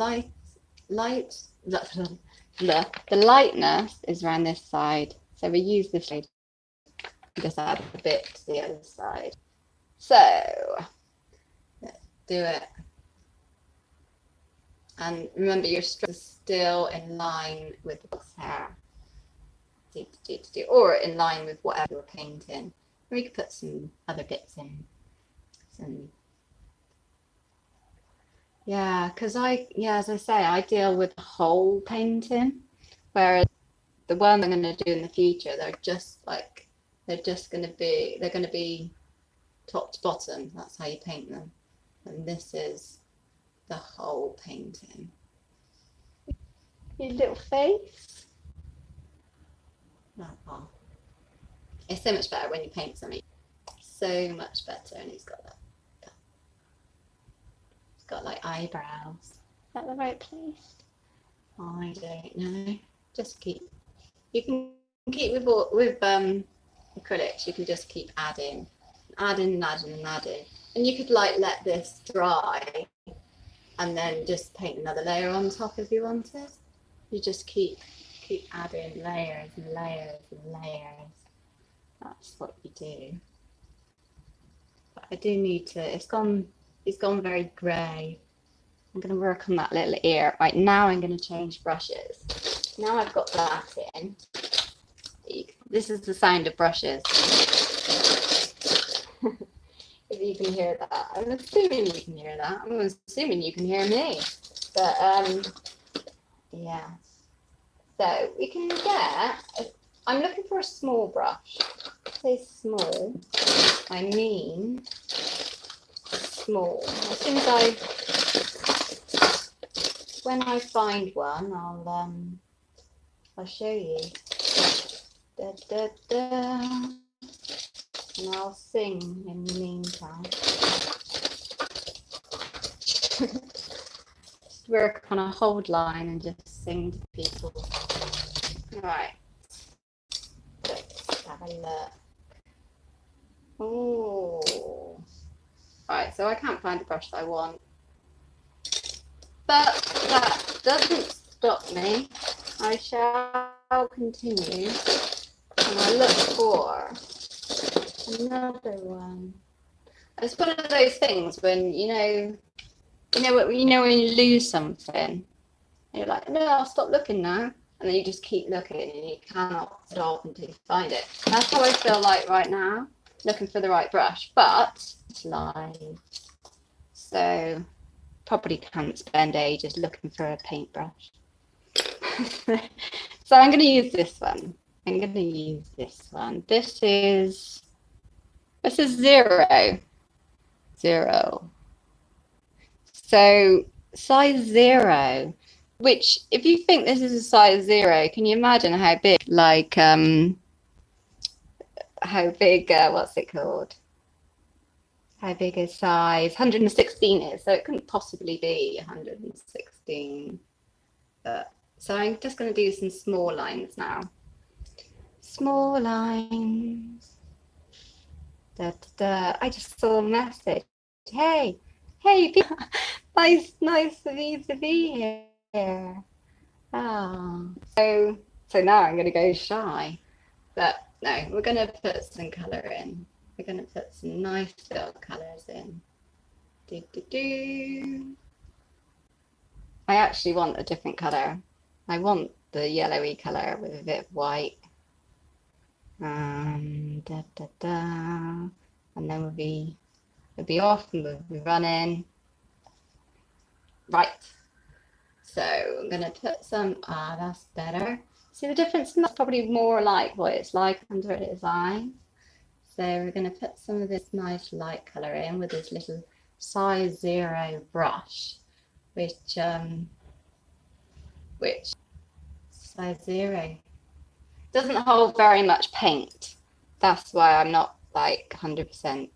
the lightness is around this side. So we use this side, just add a bit to the other side. So let's do it. And remember, your stroke is still in line with the dog's hair. Or in line with whatever you're painting. Or you could put some other bits in. Yeah, because as I say, I deal with the whole painting, whereas the one I'm going to do in the future, they're going to be top to bottom. That's how you paint them. And this is the whole painting. Your little face. Oh. It's so much better when you paint something. So much better, and he's got that. Got like eyebrows. Is that the right place? I don't know. Just keep. You can keep with acrylics. You can just keep adding, and you could like let this dry, and then just paint another layer on top if you wanted. You just keep adding layers and layers and layers. That's what you do. But I do need to. It's gone very grey. I'm going to work on that little ear. Right, now I'm going to change brushes. Now I've got that in. This is the sound of brushes. If you can hear that. I'm assuming you can hear that. I'm assuming you can hear me. But, yeah. So we can get, I'm looking for a small brush. Say small, I mean small. As soon as when I find one, I'll show you. Da, da, da. And I'll sing in the meantime. Just work on a hold line and just sing to people. Right. Let's have a look. Oh. Right, so I can't find the brush that I want. But that doesn't stop me. I shall continue. And I look for another one. It's one of those things when when you lose something, and you're like, no, I'll stop looking now, and then you just keep looking, and you cannot stop until you find it. That's how I feel like right now, looking for the right brush, but it's live, so probably can't spend ages looking for a paintbrush. So I'm going to use this one. This is 0. So size 0 which if you think this is a size 0, can you imagine how big, like, how big, what's it called? How big is size 116 is? So it couldn't possibly be 116. But, so I'm just going to do some small lines now. Small lines. Da, da, da. I just saw a message. Hey, nice of you to be here. Oh, so now I'm going to go shy. But no, we're going to put some colour in. We're going to put some nice little colours in. Do, do, do. I actually want a different colour. I want the yellowy colour with a bit of white. Da, da, da. And then we'll be off and we'll be running. Right. So I'm going to put some, that's better. See the difference? That's probably more like what it's like under his eye. So we're going to put some of this nice light colour in with this little size 0 brush, which size 0 doesn't hold very much paint. That's why I'm not like 100%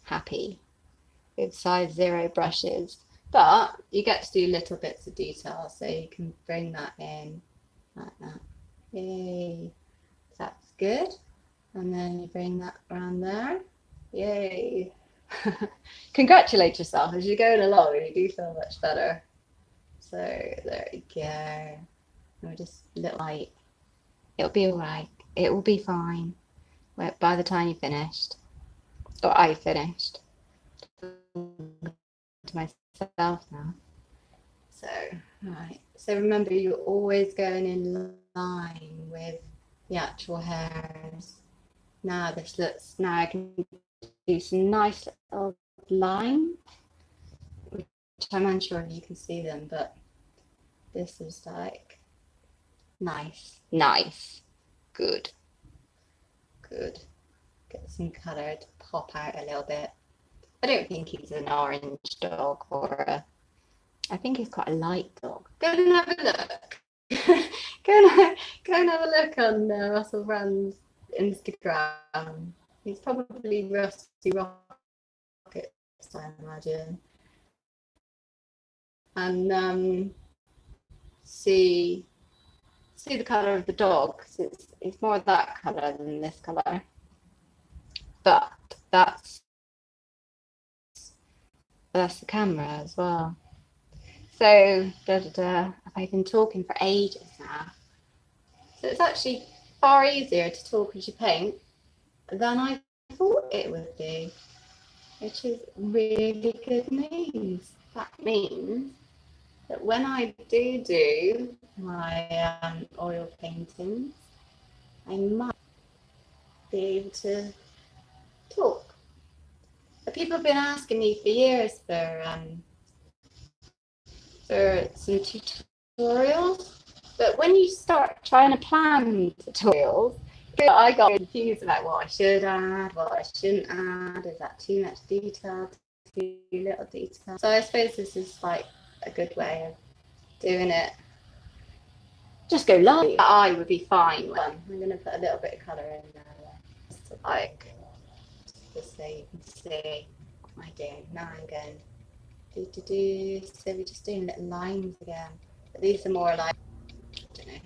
happy with size 0 brushes. But you get to do little bits of detail, so you can bring that in like that. Yay, that's good. And then you bring that around there. Yay. Congratulate yourself as you're going along and you do feel much better. So there you go. And we're just a little light. It'll be all right. It will be fine by the time you finished. Or I finished. To myself now. So, right. So remember, you're always going in line with the actual hairs. Now this looks, now I can do some nice little lines, which I'm unsure if you can see them, but this is like nice, good. Get some colour to pop out a little bit. I don't think he's an orange dog I think he's quite a light dog. Go and have a look. go and have a look on Russell Brand's Instagram. He's probably Rusty Rockets, I imagine. And see the colour of the dog. It's more that colour than this colour. But that's the camera as well. So I've been talking for ages now. So it's actually far easier to talk as you paint than I thought it would be, which is really good news. That means that when I do my oil paintings, I might be able to talk. But people have been asking me for years for some tutorials, but when you start trying to plan tutorials, I got confused about what I should add, what I shouldn't add. Is that too much detail, too little detail? So I suppose this is like a good way of doing it. Just go live. I would be fine. I'm going to put a little bit of colour in there, just so you can see what I'm doing. Now I'm going so we're just doing little lines again, but these are more like, I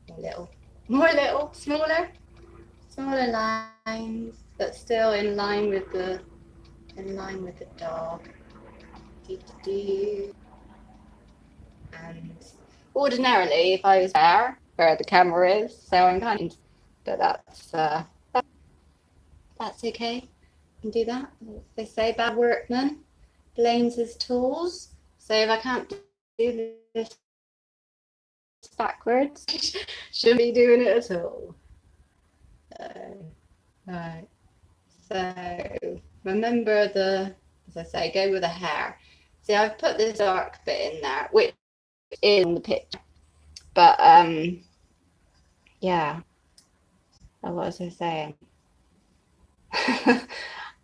don't know, smaller lines, but still in line with the dog. And ordinarily, if I was there where the camera is, so I'm kind of, but that's okay. I can do that. They say bad workman blames his tools. So if I can't do this backwards, shouldn't be doing it at all. Right. So remember as I say, go with the hair. See, I've put this dark bit in there, which is in the picture. But yeah. Oh, what was I saying?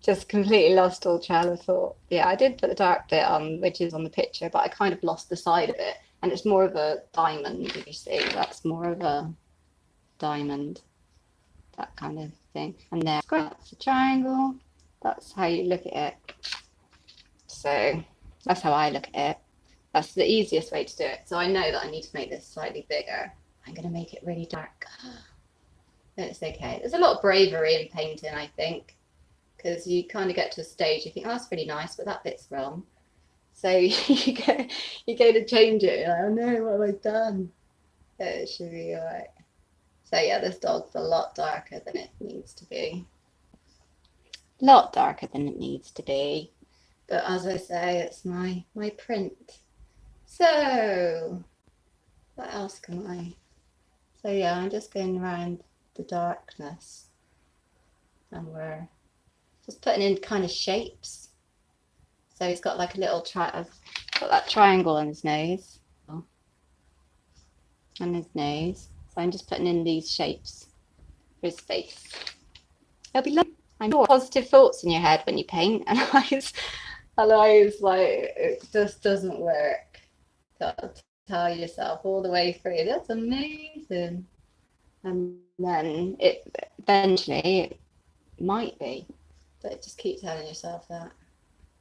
Just completely lost all trail of thought. Yeah, I did put the dark bit on, which is on the picture, but I kind of lost the side of it. And it's more of a diamond, if you see. That's more of a diamond, that kind of thing. And then that's a triangle. That's how you look at it. So that's how I look at it. That's the easiest way to do it. So I know that I need to make this slightly bigger. I'm going to make it really dark. It's okay. There's a lot of bravery in painting, I think, because you kind of get to a stage, you think, oh, that's really nice, but that bit's wrong. So you go to change it, and like, oh no, what have I done? It should be all right. So yeah, this dog's a lot darker than it needs to be. A lot darker than it needs to be. But as I say, it's my print. So what else can I? So yeah, I'm just going around the darkness, and we're just putting in kind of shapes. So he's got like a little got that triangle on his nose, on his nose. So I'm just putting in these shapes for his face. It'll be lovely. I'm sure positive thoughts in your head when you paint, and I was like, it just doesn't work. Gotta tell yourself all the way through, that's amazing. And then eventually it might be, but just keep telling yourself that,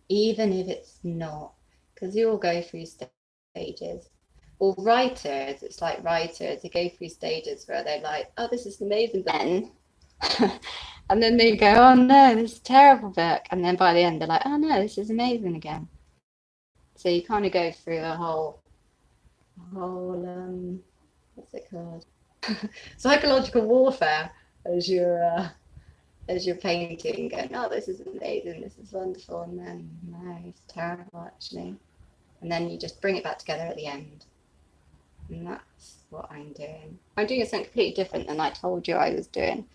even if it's not, because you all go through stages. Or writers, it's like writers, they go through stages where they're like, oh, this is amazing, then and then they go, oh no, this is a terrible book, and then by the end they're like, oh no, this is amazing again. So you kind of go through a whole what's it called? Psychological warfare as you're painting, going, oh, this is amazing, this is wonderful, and then no, it's terrible actually. And then you just bring it back together at the end. And that's what I'm doing. I'm doing something completely different than I told you I was doing.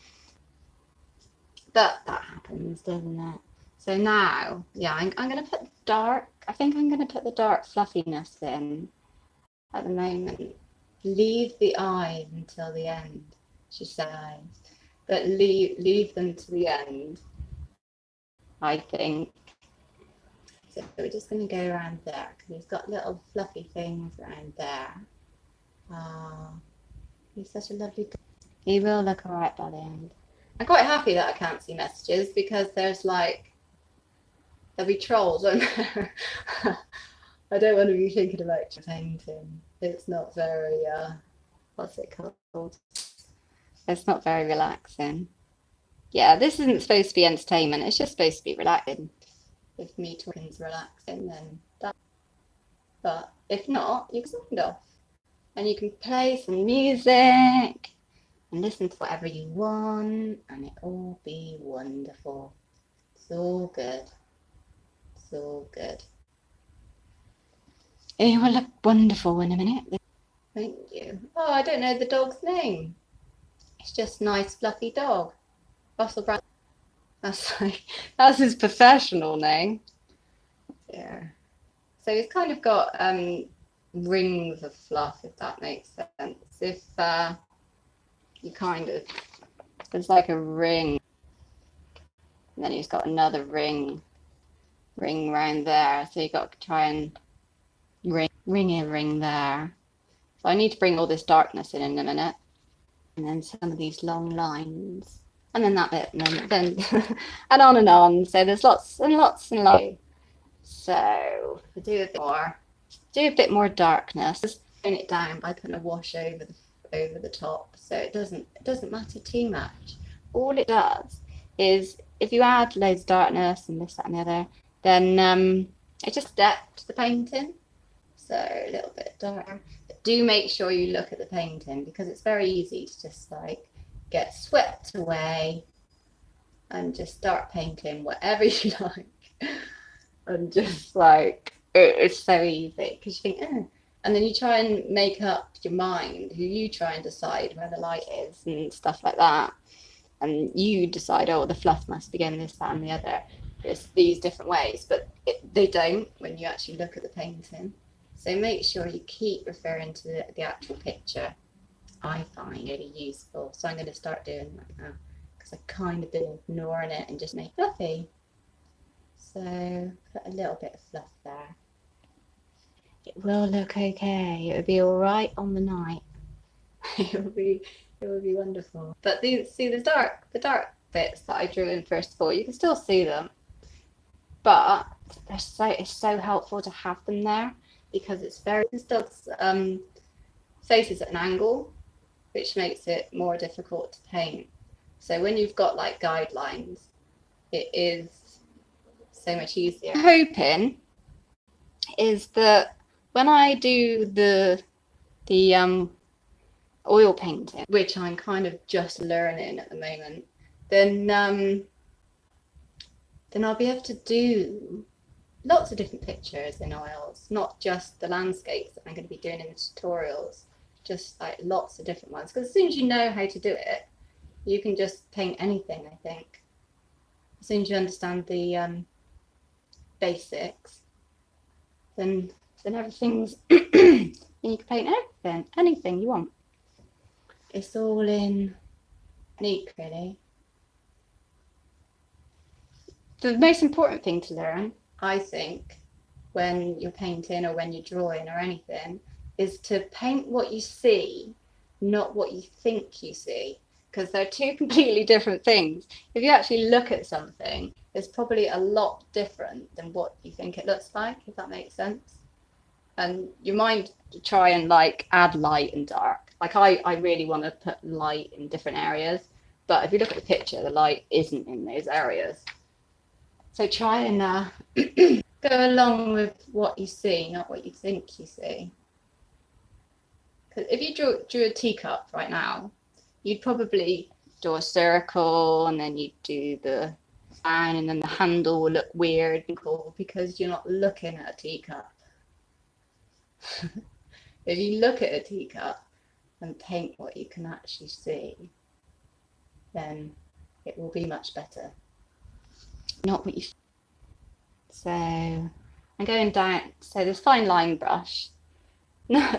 But that happens, doesn't it? So now, yeah, I'm going to put dark. I think I'm going to put the dark fluffiness in at the moment. Leave the eyes until the end, she says. But leave them to the end, I think. So we're just going to go around there because he's got little fluffy things around there. Ah, he's such a lovely guy. He will look alright by the end. I'm quite happy that I can't see messages because there's like, there'll be trolls, won't there? I don't want to be thinking about painting. It's not very, what's it called? It's not very relaxing. Yeah, this isn't supposed to be entertainment. It's just supposed to be relaxing. If me talking's relaxing, then that. But if not, you can sound off. And you can play some music and listen to whatever you want, and it'll be wonderful. It's all good. It's all good. It will look wonderful in a minute. Thank you. Oh, I don't know the dog's name. It's just nice, fluffy dog. Russell Brand. That's his professional name. Yeah. So he's kind of got rings of fluff, if that makes sense. If you kind of, there's like a ring, and then he's got another ring around there. So you got to try and ring there. So I need to bring all this darkness in a minute, and then some of these long lines, and then that bit, and then and on and on. So there's lots and lots and lots. So do a bit more darkness. Just tone it down by putting a wash over the top, so it doesn't matter too much. All it does is if you add loads of darkness and this, that, and the other, then it just depths the painting. So a little bit darker. But do make sure you look at the painting because it's very easy to just like get swept away and just start painting whatever you like. And just like, it's so easy because you think, oh. And then you try and make up your mind who you try and decide where the light is and stuff like that. And you decide, oh, the fluff must be going this, that, and the other. It's these different ways, but they don't when you actually look at the painting. So make sure you keep referring to the actual picture. I find really useful. So I'm going to start doing that now because I've kind of been ignoring it and just make fluffy. So put a little bit of fluff there. It will look okay. It will be all right on the night. It will be wonderful. But these, see the dark bits that I drew in first of all, you can still see them, but it's so helpful to have them there because it's very still faces at an angle, which makes it more difficult to paint. So when you've got like guidelines, it is so much easier. I'm hoping is that when I do the oil painting, which I'm kind of just learning at the moment, then I'll be able to do lots of different pictures in oils, not just the landscapes that I'm going to be doing in the tutorials, just like lots of different ones. Because as soon as you know how to do it, you can just paint anything, I think. As soon as you understand the basics, then everything's and you can paint anything you want. It's all in neat, really. The most important thing to learn, I think, when you're painting or when you're drawing or anything, is to paint what you see, not what you think you see, because they're two completely different things. If you actually look at something, it's probably a lot different than what you think it looks like, if that makes sense. And you might try and like add light and dark. Like I really want to put light in different areas, but if you look at the picture, the light isn't in those areas. So try and go along with what you see, not what you think you see. Because if you drew a teacup right now, you'd probably draw a circle and then you'd do the sign and then the handle will look weird and cool because you're not looking at a teacup. If you look at a teacup and paint what you can actually see, then it will be much better. Not what you. So I'm going down. So this fine line brush,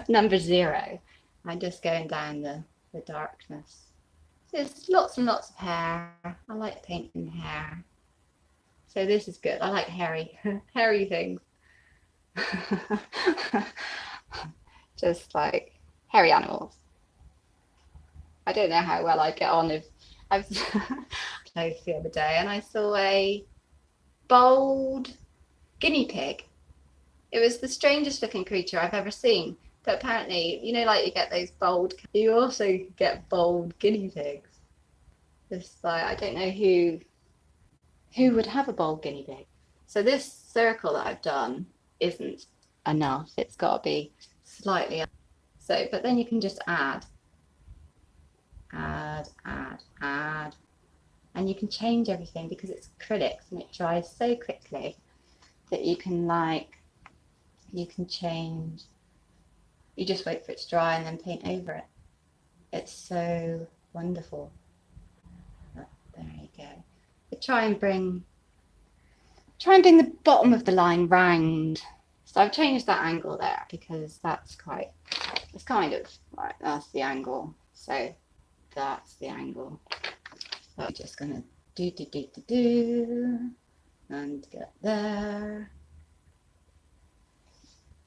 number 0. I'm just going down the darkness. There's lots and lots of hair. I like painting hair. So this is good. I like hairy things. Just like hairy animals. I don't know how well I'd get on if I was close the other day and I saw a bold guinea pig. It was the strangest looking creature I've ever seen. But apparently, you know, like you get those bold, you also get bold guinea pigs. It's like, I don't know who would have a bold guinea pig. So this circle that I've done isn't enough. It's got to be slightly. So, but then you can just add, and you can change everything because it's acrylics and it dries so quickly that you can change. You just wait for it to dry and then paint over it. It's so wonderful. Oh, there you go. But try and bring the bottom of the line round. So I've changed that angle there because it's kind of, right, that's the angle. So that's the angle. So I'm just gonna do and get there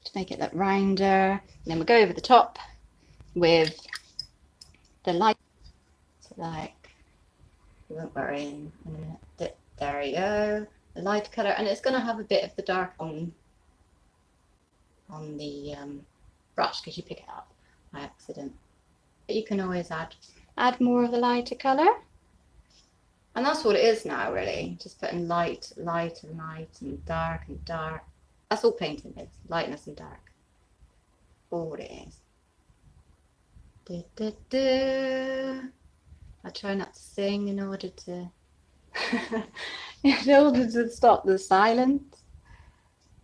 to make it look rounder. And then we'll go over the top with the light. So like, you won't worry in a minute. There you go. The light colour, and it's going to have a bit of the dark on the brush because you pick it up by accident. But you can always add more of the lighter colour. And that's what it is now, really. Just putting light and dark and dark. That's all painting is, lightness and dark. All it is. I try not to sing in order to stop the silence.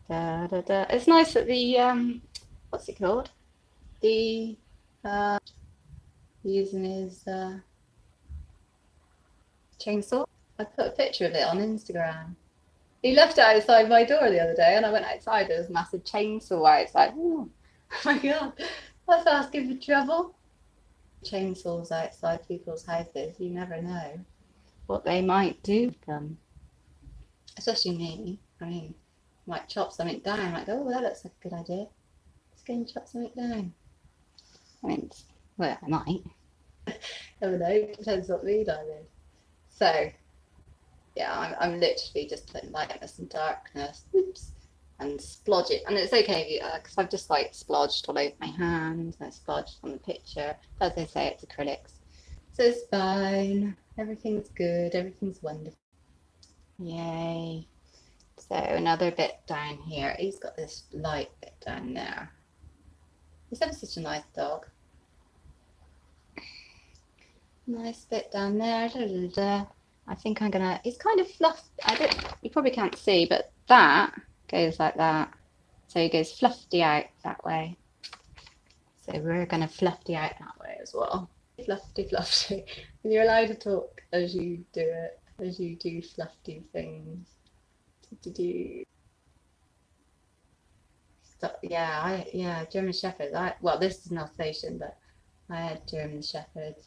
It's nice that the what's it called? The using his chainsaw. I put a picture of it on Instagram. He left it outside my door the other day and I went outside, there was a massive chainsaw outside. Oh my god, that's asking for trouble. Chainsaws outside people's houses, you never know what they might do with them. Especially me. I mean, might chop something down, like, oh, that looks like a good idea. going to shut something down. I mean, well, I might. Never know. Depends what mood I'm in. So, yeah, I'm literally just putting lightness and darkness. Oops. And splodge it. And it's okay because I've just like splodged all over my hands. I splodged on the picture. As they say, it's acrylics. So it's fine. Everything's good. Everything's wonderful. Yay. So another bit down here. He's got this light bit down there. He's ever such a nice dog. Nice bit down there. I think I'm gonna. It's kind of fluff. You probably can't see, but that goes like that. So he goes fluffy out that way. So we're gonna fluffy out that way as well. Fluffy. And you're allowed to talk as you do it, as you do fluffy things. Yeah, German Shepherds. Well, this is an Alsatian, but I had German Shepherds.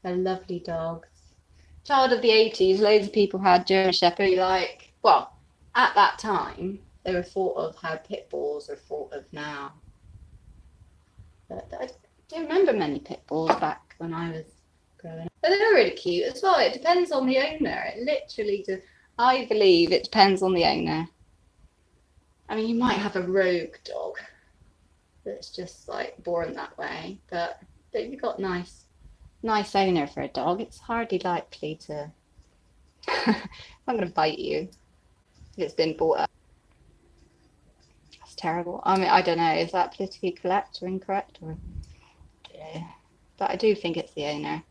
They're lovely dogs. Child of the 80s, loads of people had German Shepherd. Well, at that time, they were thought of how pit bulls are thought of now. But I don't remember many pit bulls back when I was growing up. But they were really cute as well. It depends on the owner. It literally does. I believe it depends on the owner. I mean, you might have a rogue dog that's just like born that way, but if you've got nice owner for a dog, it's hardly likely to. I'm going to bite you if it's been brought up. That's terrible. I mean, I don't know. Is that politically correct or incorrect? Or yeah. But I do think it's the owner.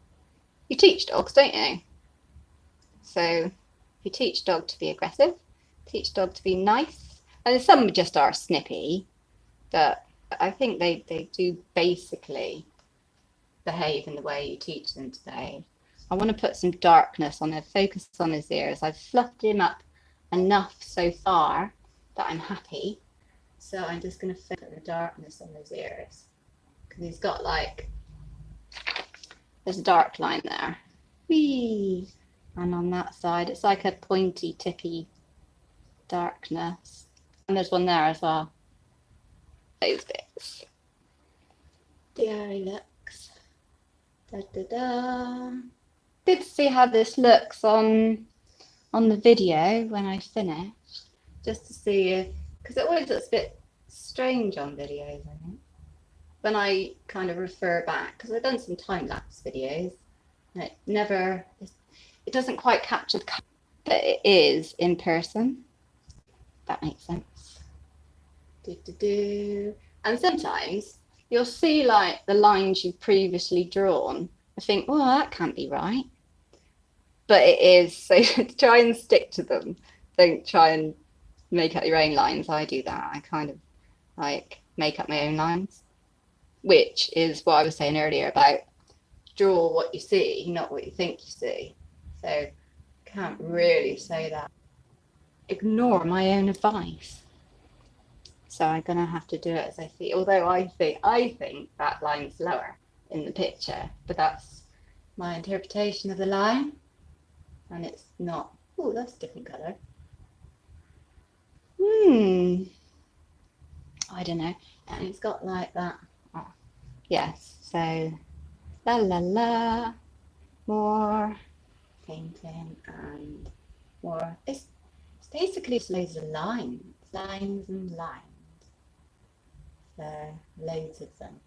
You teach dogs, don't you? So you teach dog to be aggressive, teach dog to be nice. And some just are snippy, but I think they do basically behave in the way you teach them to behave. I want to put some darkness on it, focus on his ears. I've fluffed him up enough so far that I'm happy. So I'm just going to focus the darkness on his ears. Because he's got there's a dark line there. Whee! And on that side, it's like a pointy, tippy darkness. And there's one there as well. Those bits. There he looks. Good to see how this looks on the video when I finish. Just to see, because it always looks a bit strange on videos, I think. When I kind of refer back, because I've done some time-lapse videos, and it doesn't quite capture the color that it is in person. That makes sense. And sometimes you'll see like the lines you've previously drawn. I think, well, that can't be right. But it is, so try and stick to them. Don't try and make up your own lines. I do that. I kind of like make up my own lines, which is what I was saying earlier about draw what you see, not what you think you see. So can't really say that. Ignore my own advice. So I'm gonna have to do it as I see. Although I think that line's lower in the picture, but that's my interpretation of the line, and it's not. Oh, that's a different colour. I don't know. And it's got like that. Oh, yes. So la more painting and more. It's basically loads of lines and lines. Loads of them.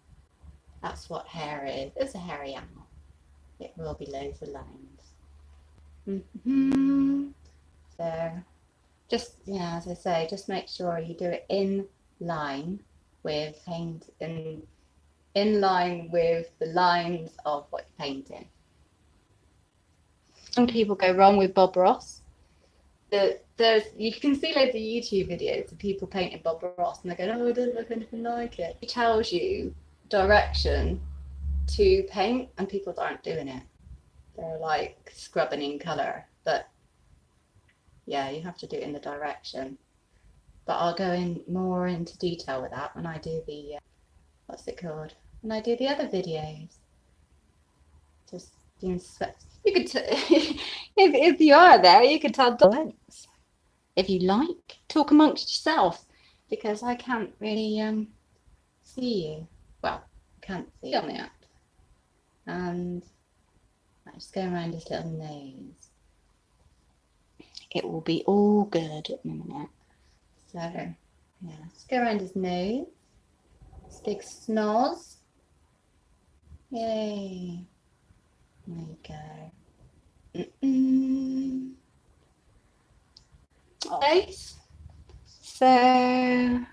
That's what hair is. It's a hairy animal. It will be loads of lines. So just, yeah, as I say, just make sure you do it in line with paint, in line with the lines of what you're painting. Some people go wrong with Bob Ross. You can see loads of YouTube videos of people painting Bob Ross and they're going, oh, it doesn't look anything like it. He tells you direction to paint and people aren't doing it. They're like scrubbing in colour, but yeah, you have to do it in the direction. But I'll go in more into detail with that when I do the, what's it called? When I do the other videos. Just doing you could, if you are there, you could tell comments. If you like, talk amongst yourself, because I can't really see you. Well, I can't see you on the app. And I'm just going around his little nose. It will be all good in a minute. So, yeah, just go around his nose. This big snoz. Yay. There you go. Face. So, there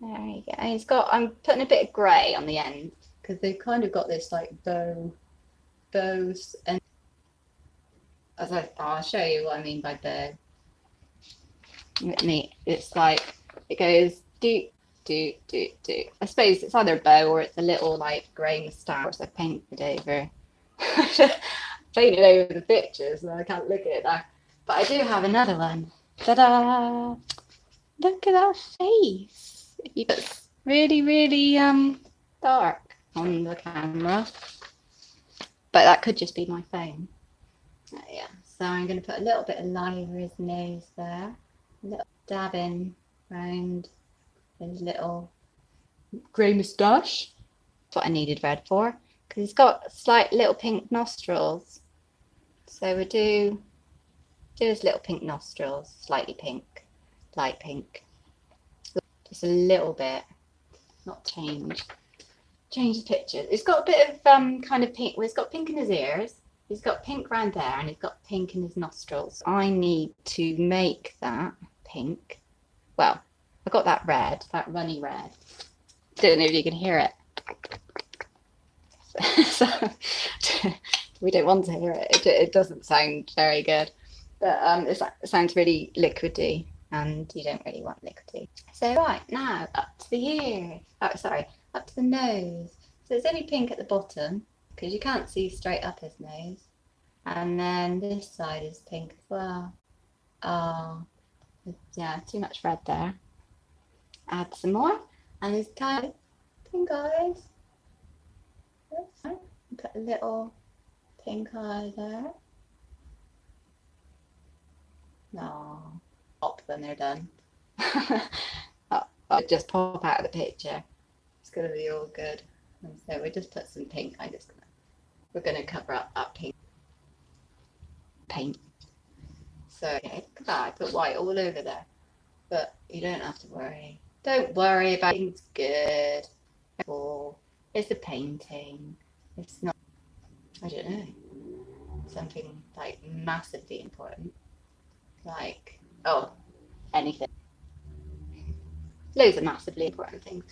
you go. He's got, I'm putting a bit of grey on the end because they've kind of got this like bows, and I'll show you what I mean by bow. It's like, it goes do. I suppose it's either a bow or it's a little like grey moustache I painted over. Painted over the pictures and I can't look at it now. But I do have another one. Ta-da! Look at that face. It's really, really dark on the camera. But that could just be my phone. Yeah. So I'm going to put a little bit of line over his nose there. A little dabbing around his little grey moustache. That's what I needed red for. Because he's got slight little pink nostrils. So we do his little pink nostrils, slightly pink, light pink. Just a little bit, not change the picture. It's got a bit of kind of pink. Well, he's got pink in his ears. He's got pink around there, and he's got pink in his nostrils. I need to make that pink. Well, I got that red, that runny red. Don't know if you can hear it. So, we don't want to hear it. It doesn't sound very good, but it sounds really liquidy, and you don't really want liquidy. So right now, up to the ear. Oh, sorry, up to the nose. So it's only pink at the bottom because you can't see straight up his nose, and then this side is pink as well. Oh, yeah, too much red there. Add some more, and it's kind of pink eyes. Put a little pink eye there. No, pop when they're done. I'll just pop out of the picture. It's gonna be all good. And so we just put some pink. We're gonna cover up that pink paint. So okay, look at that. I put white all over there, but you don't have to worry. Don't worry about it. It's good. It's a painting. It's not, I don't know, something like massively important. Like, oh, anything. Loads of massively important things.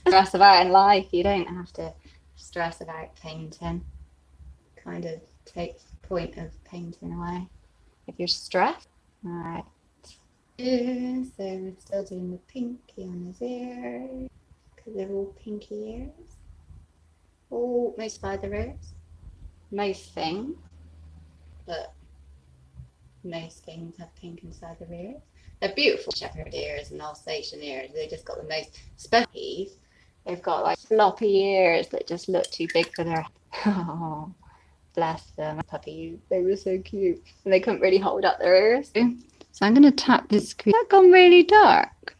Stress about in life. You don't have to stress about painting. Kind of takes the point of painting away. If you're stressed. Alright. So we're still doing the pinky on his ears. Because they're all pinky ears. Oh, most spider ears. Most things. But most things have pink inside their ears. They're beautiful shepherd ears and Alsatian ears. They just got the most special. They've got like floppy ears that just look too big for their. Oh, bless them, puppy. They were so cute, and they couldn't really hold up their ears. So I'm going to tap this screen. That gone really dark.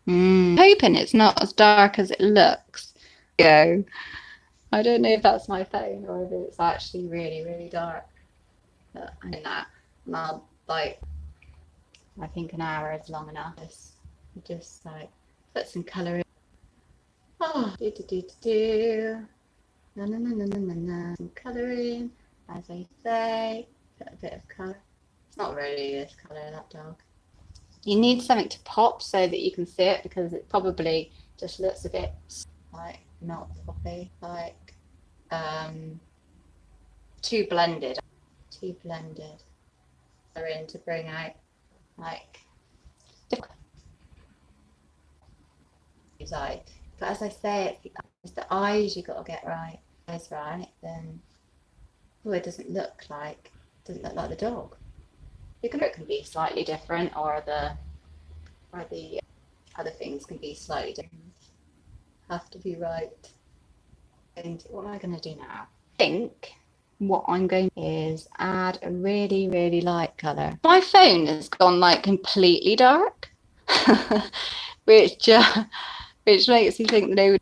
Hoping it's not as dark as it looks. Go. I don't know if that's my phone or if it's actually really, really dark. But I know that. And I'll like. I think an hour is long enough. Just like put some colour in. Oh, some colour in, as I say. Put a bit of colour. It's not really this colour, that dog. You need something to pop so that you can see it, because it probably just looks a bit like not poppy, like too blended. They're in to bring out like his eye. But as I say, it's the eyes you got to get right. Eyes right, then it doesn't look like the dog. It can be slightly different, or the other things can be slightly different. Have to be right. And what am I going to do now? I think what I'm going to do is add a really, really light colour. My phone has gone like completely dark. which which makes you think no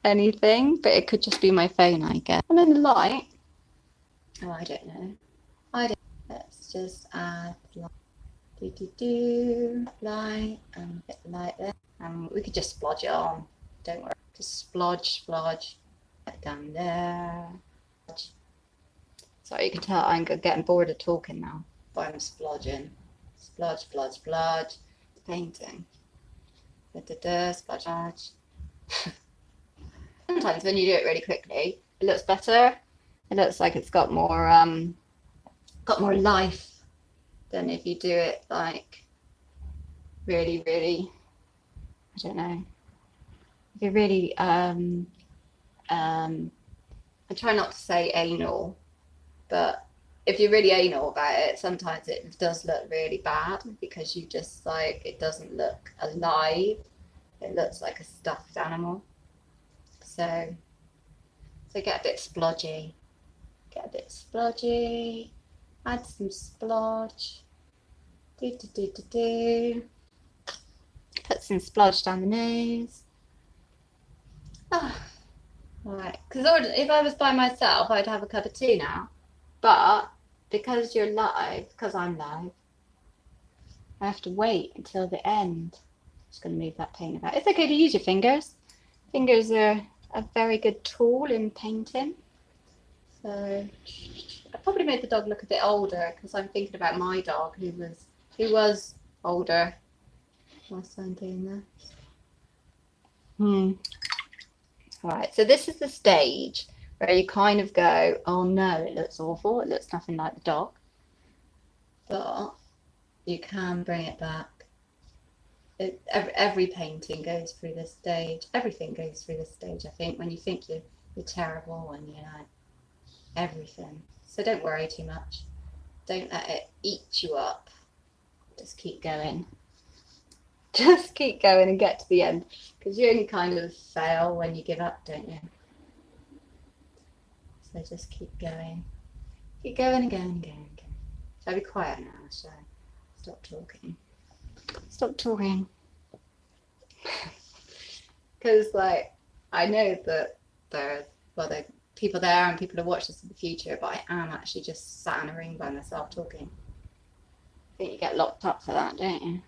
anything, but it could just be my phone, I guess. And then the light. Oh, I don't know. Let's just add light. Light and a bit of light there. And we could just splodge it on. Don't worry. Just splodge. Down there. Sorry, you can tell I'm getting bored of talking now. But I'm splodging. Splodge. Painting. Splodge. Sometimes when you do it really quickly, it looks better. It looks like it's got more life than if you do it like really, I don't know. If you're really I try not to say anal, but if you're really anal about it, sometimes it does look really bad because you just like, it doesn't look alive. It looks like a stuffed animal. So get a bit splodgy. Add some splodge. Put some splodge down the nose. Right, because if I was by myself, I'd have a cup of tea now. But because you're live, because I'm live, I have to wait until the end. Just going to move that paint about. It's okay to use your fingers. Fingers are a very good tool in painting. So I probably made the dog look a bit older because I'm thinking about my dog who was older whilst I'm doing this. Right, so this is the stage where you kind of go, oh no, it looks awful. It looks nothing like the dog. But you can bring it back. Every painting goes through this stage. Everything goes through this stage, I think, when you think you're terrible and you're like everything. So don't worry too much. Don't let it eat you up. Just keep going. Just keep going and get to the end, because you only kind of fail when you give up, don't you? So just keep going. Keep going and going. Shall I be quiet now? Shall I stop talking? Stop talking. Because like, I know that there's people there and people who watch this in the future, but I am actually just sat in a room by myself talking. I think you get locked up for that, don't you?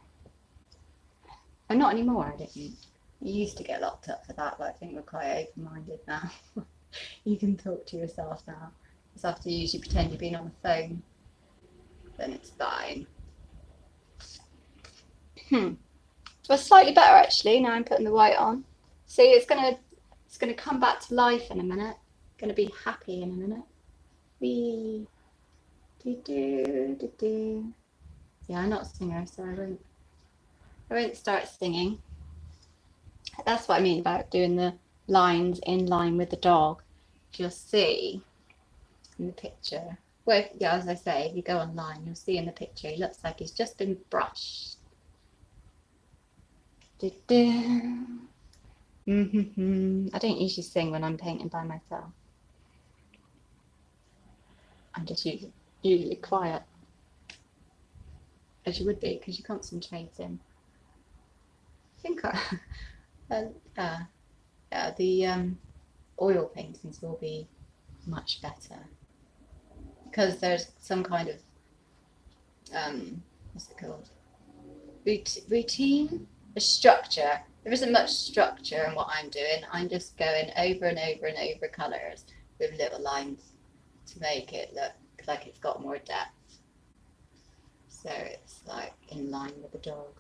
And not anymore, I don't think. You used to get locked up for that, but I think we're quite open-minded now. You can talk to yourself now. Just have to usually pretend you've been on the phone. Then it's fine. So it's slightly better actually, now I'm putting the white on. See, it's gonna come back to life in a minute. Gonna be happy in a minute. Yeah, I'm not a singer, so I won't start singing. That's what I mean about doing the lines in line with the dog. You'll see in the picture. Well, yeah, as I say, if you go online, you'll see in the picture, he looks like he's just been brushed. I don't usually sing when I'm painting by myself. I'm just usually quiet. As you would be, because you're concentrating. I think the oil paintings will be much better because there's some kind of what's it called? Routine? A structure. There isn't much structure in what I'm doing. I'm just going over and over colours with little lines to make it look like it's got more depth. So it's like in line with the dog.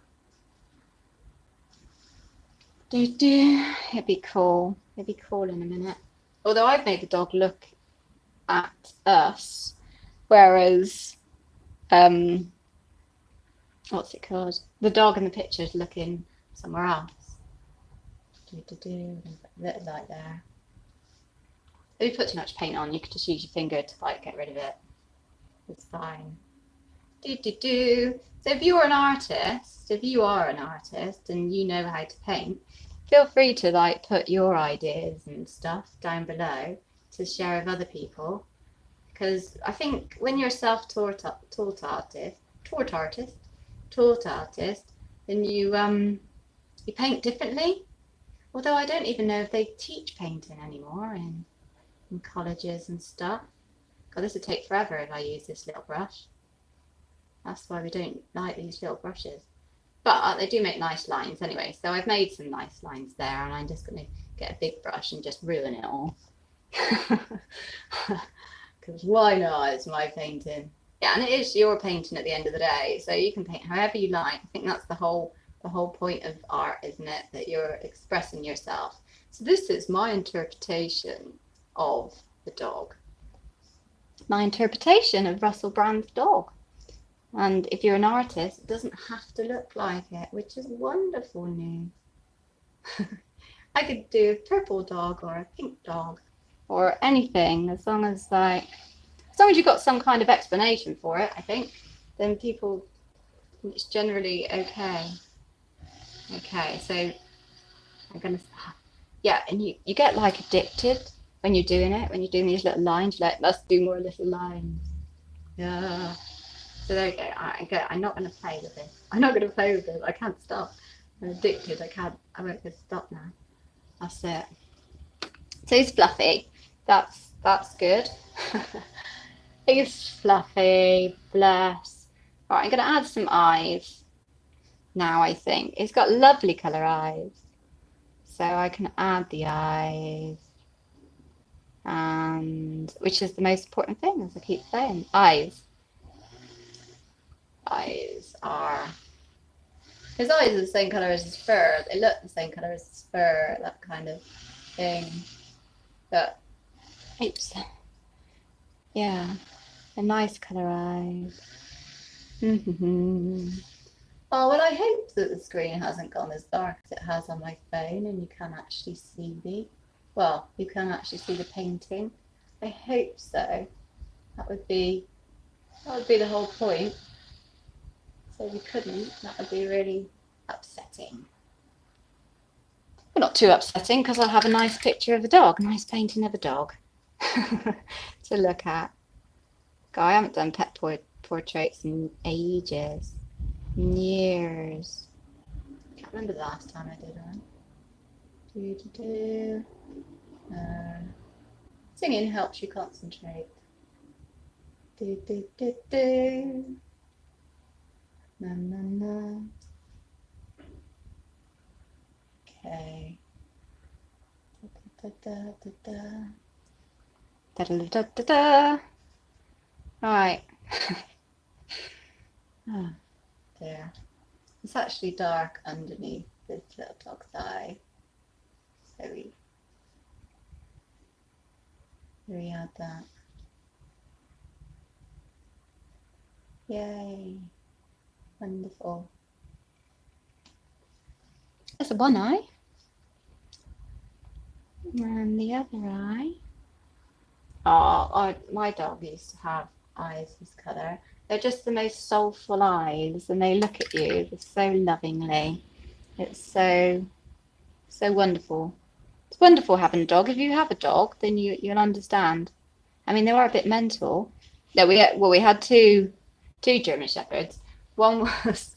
It'd be cool. It'd be cool in a minute. Although I've made the dog look at us, whereas what's it called? The dog in the picture is looking somewhere else. Little light there. If you put too much paint on, you could just use your finger to like get rid of it. It's fine. So if you are an artist and you know how to paint, feel free to like put your ideas and stuff down below to share with other people. Because I think when you're a self-taught artist, then you You paint differently? Although I don't even know if they teach painting anymore in colleges and stuff. God, this would take forever if I use this little brush. That's why we don't like these little brushes. But they do make nice lines anyway. So I've made some nice lines there, and I'm just going to get a big brush and just ruin it all. Because why not? It's my painting. Yeah, and it is your painting at the end of the day. So you can paint however you like. I think that's the whole point of art, isn't it? That you're expressing yourself. So this is my interpretation of the dog. My interpretation of Russell Brand's dog. And if you're an artist, it doesn't have to look like it, which is wonderful news. I could do a purple dog or a pink dog or anything, as long as you've got some kind of explanation for it, I think, then people, it's generally okay. Okay, so I'm gonna, yeah, and you get like addicted when you're doing it, when you're doing these little lines, like, let's do more little lines. Yeah. So there you go. I'm not going to play with this. I'm not going to play with this. I can't stop. I'm addicted. I won't just stop now. That's it. So he's fluffy. That's good. He's fluffy. Bless. Right, I'm going to add some eyes now, I think. He's got lovely colour eyes. So I can add the eyes. And which is the most important thing, as I keep saying. Eyes. His eyes are the same colour as his fur. They look the same colour as his fur, that kind of thing. But oops. Yeah. A nice colour eyes. Oh, well, I hope that the screen hasn't gone as dark as it has on my phone and you can actually see you can actually see the painting. I hope so. That would be the whole point. So if you couldn't, that would be really upsetting. Well, not too upsetting, because I'll have a nice picture of a dog, a nice painting of a dog to look at. God, I haven't done pet portraits in ages, years. Can't remember the last time I did one. Singing helps you concentrate. Na, na, na. Okay. Da, da, da, da. Da, da, da, da, da. Right. Oh, there. It's actually dark underneath this little dog's eye. So we add that. Yay. Wonderful. There's one eye. And the other eye. Oh, my dog used to have eyes this colour. They're just the most soulful eyes, and they look at you so lovingly. It's so wonderful. It's wonderful having a dog. If you have a dog, then you'll understand. I mean, they are a bit mental. No, we had two German Shepherds. One was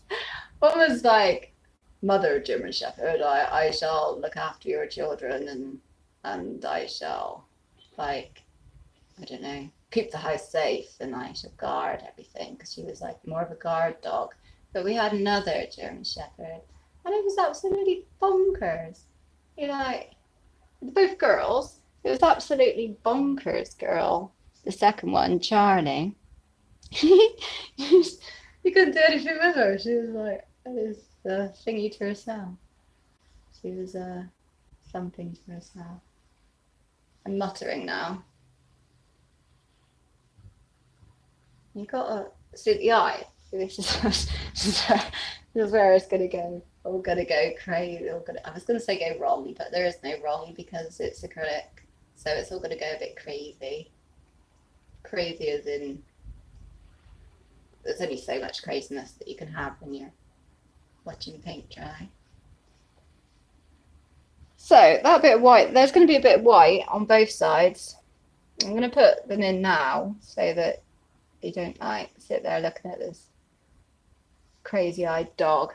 like, mother German Shepherd, I shall look after your children and I shall, like, I don't know, keep the house safe and I shall guard everything, because she was like more of a guard dog. But we had another German Shepherd and it was absolutely bonkers. Both girls, it was absolutely bonkers, girl. The second one, Charlie. You couldn't do anything with her. She was like, a thingy to herself. She was something to herself. I'm muttering now. You gotta see the eye. This is where it's gonna go. All gonna go crazy. I was gonna say go wrong, but there is no wrong because it's acrylic. So it's all gonna go a bit crazy. Crazy as in, there's only so much craziness that you can have when you're watching paint dry. So that bit of white, there's going to be a bit of white on both sides. I'm going to put them in now so that you don't like sit there looking at this crazy-eyed dog.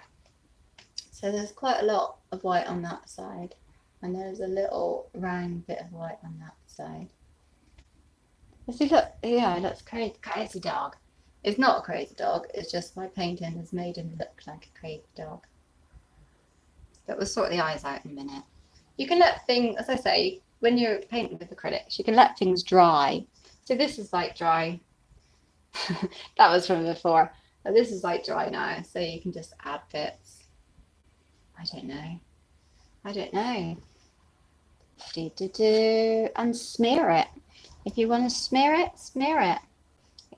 So there's quite a lot of white on that side, and there's a little round bit of white on that side. See, look, yeah, it looks crazy. Crazy dog. It's not a crazy dog, it's just my painting has made him look like a crazy dog. But we'll sort the eyes out in a minute. You can let things, as I say, when you're painting with acrylics, you can let things dry. So this is like dry. That was from before. But this is like dry now, so you can just add bits. I don't know. And smear it. If you want to smear it, smear it.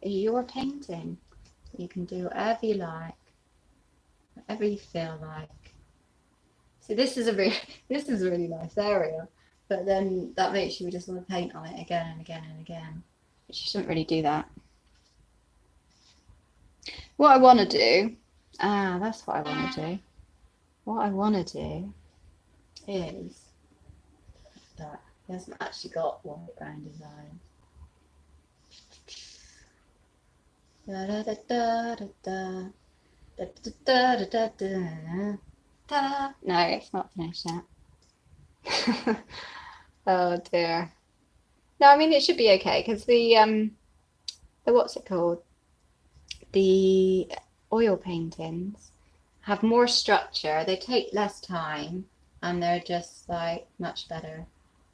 Your painting. You can do whatever you like, whatever you feel like. So this is a really nice area, but then that makes you just want to paint on it again and again and again, which you shouldn't really do that. What I want to do, that's what I want to do. What I want to do is that he hasn't actually got white around his eyes. Da da da da da da da da da da. Ta-da. No, it's not finished yet. Oh dear. No, I mean it should be okay because the what's it called? The oil paintings have more structure. They take less time, and they're just like much better.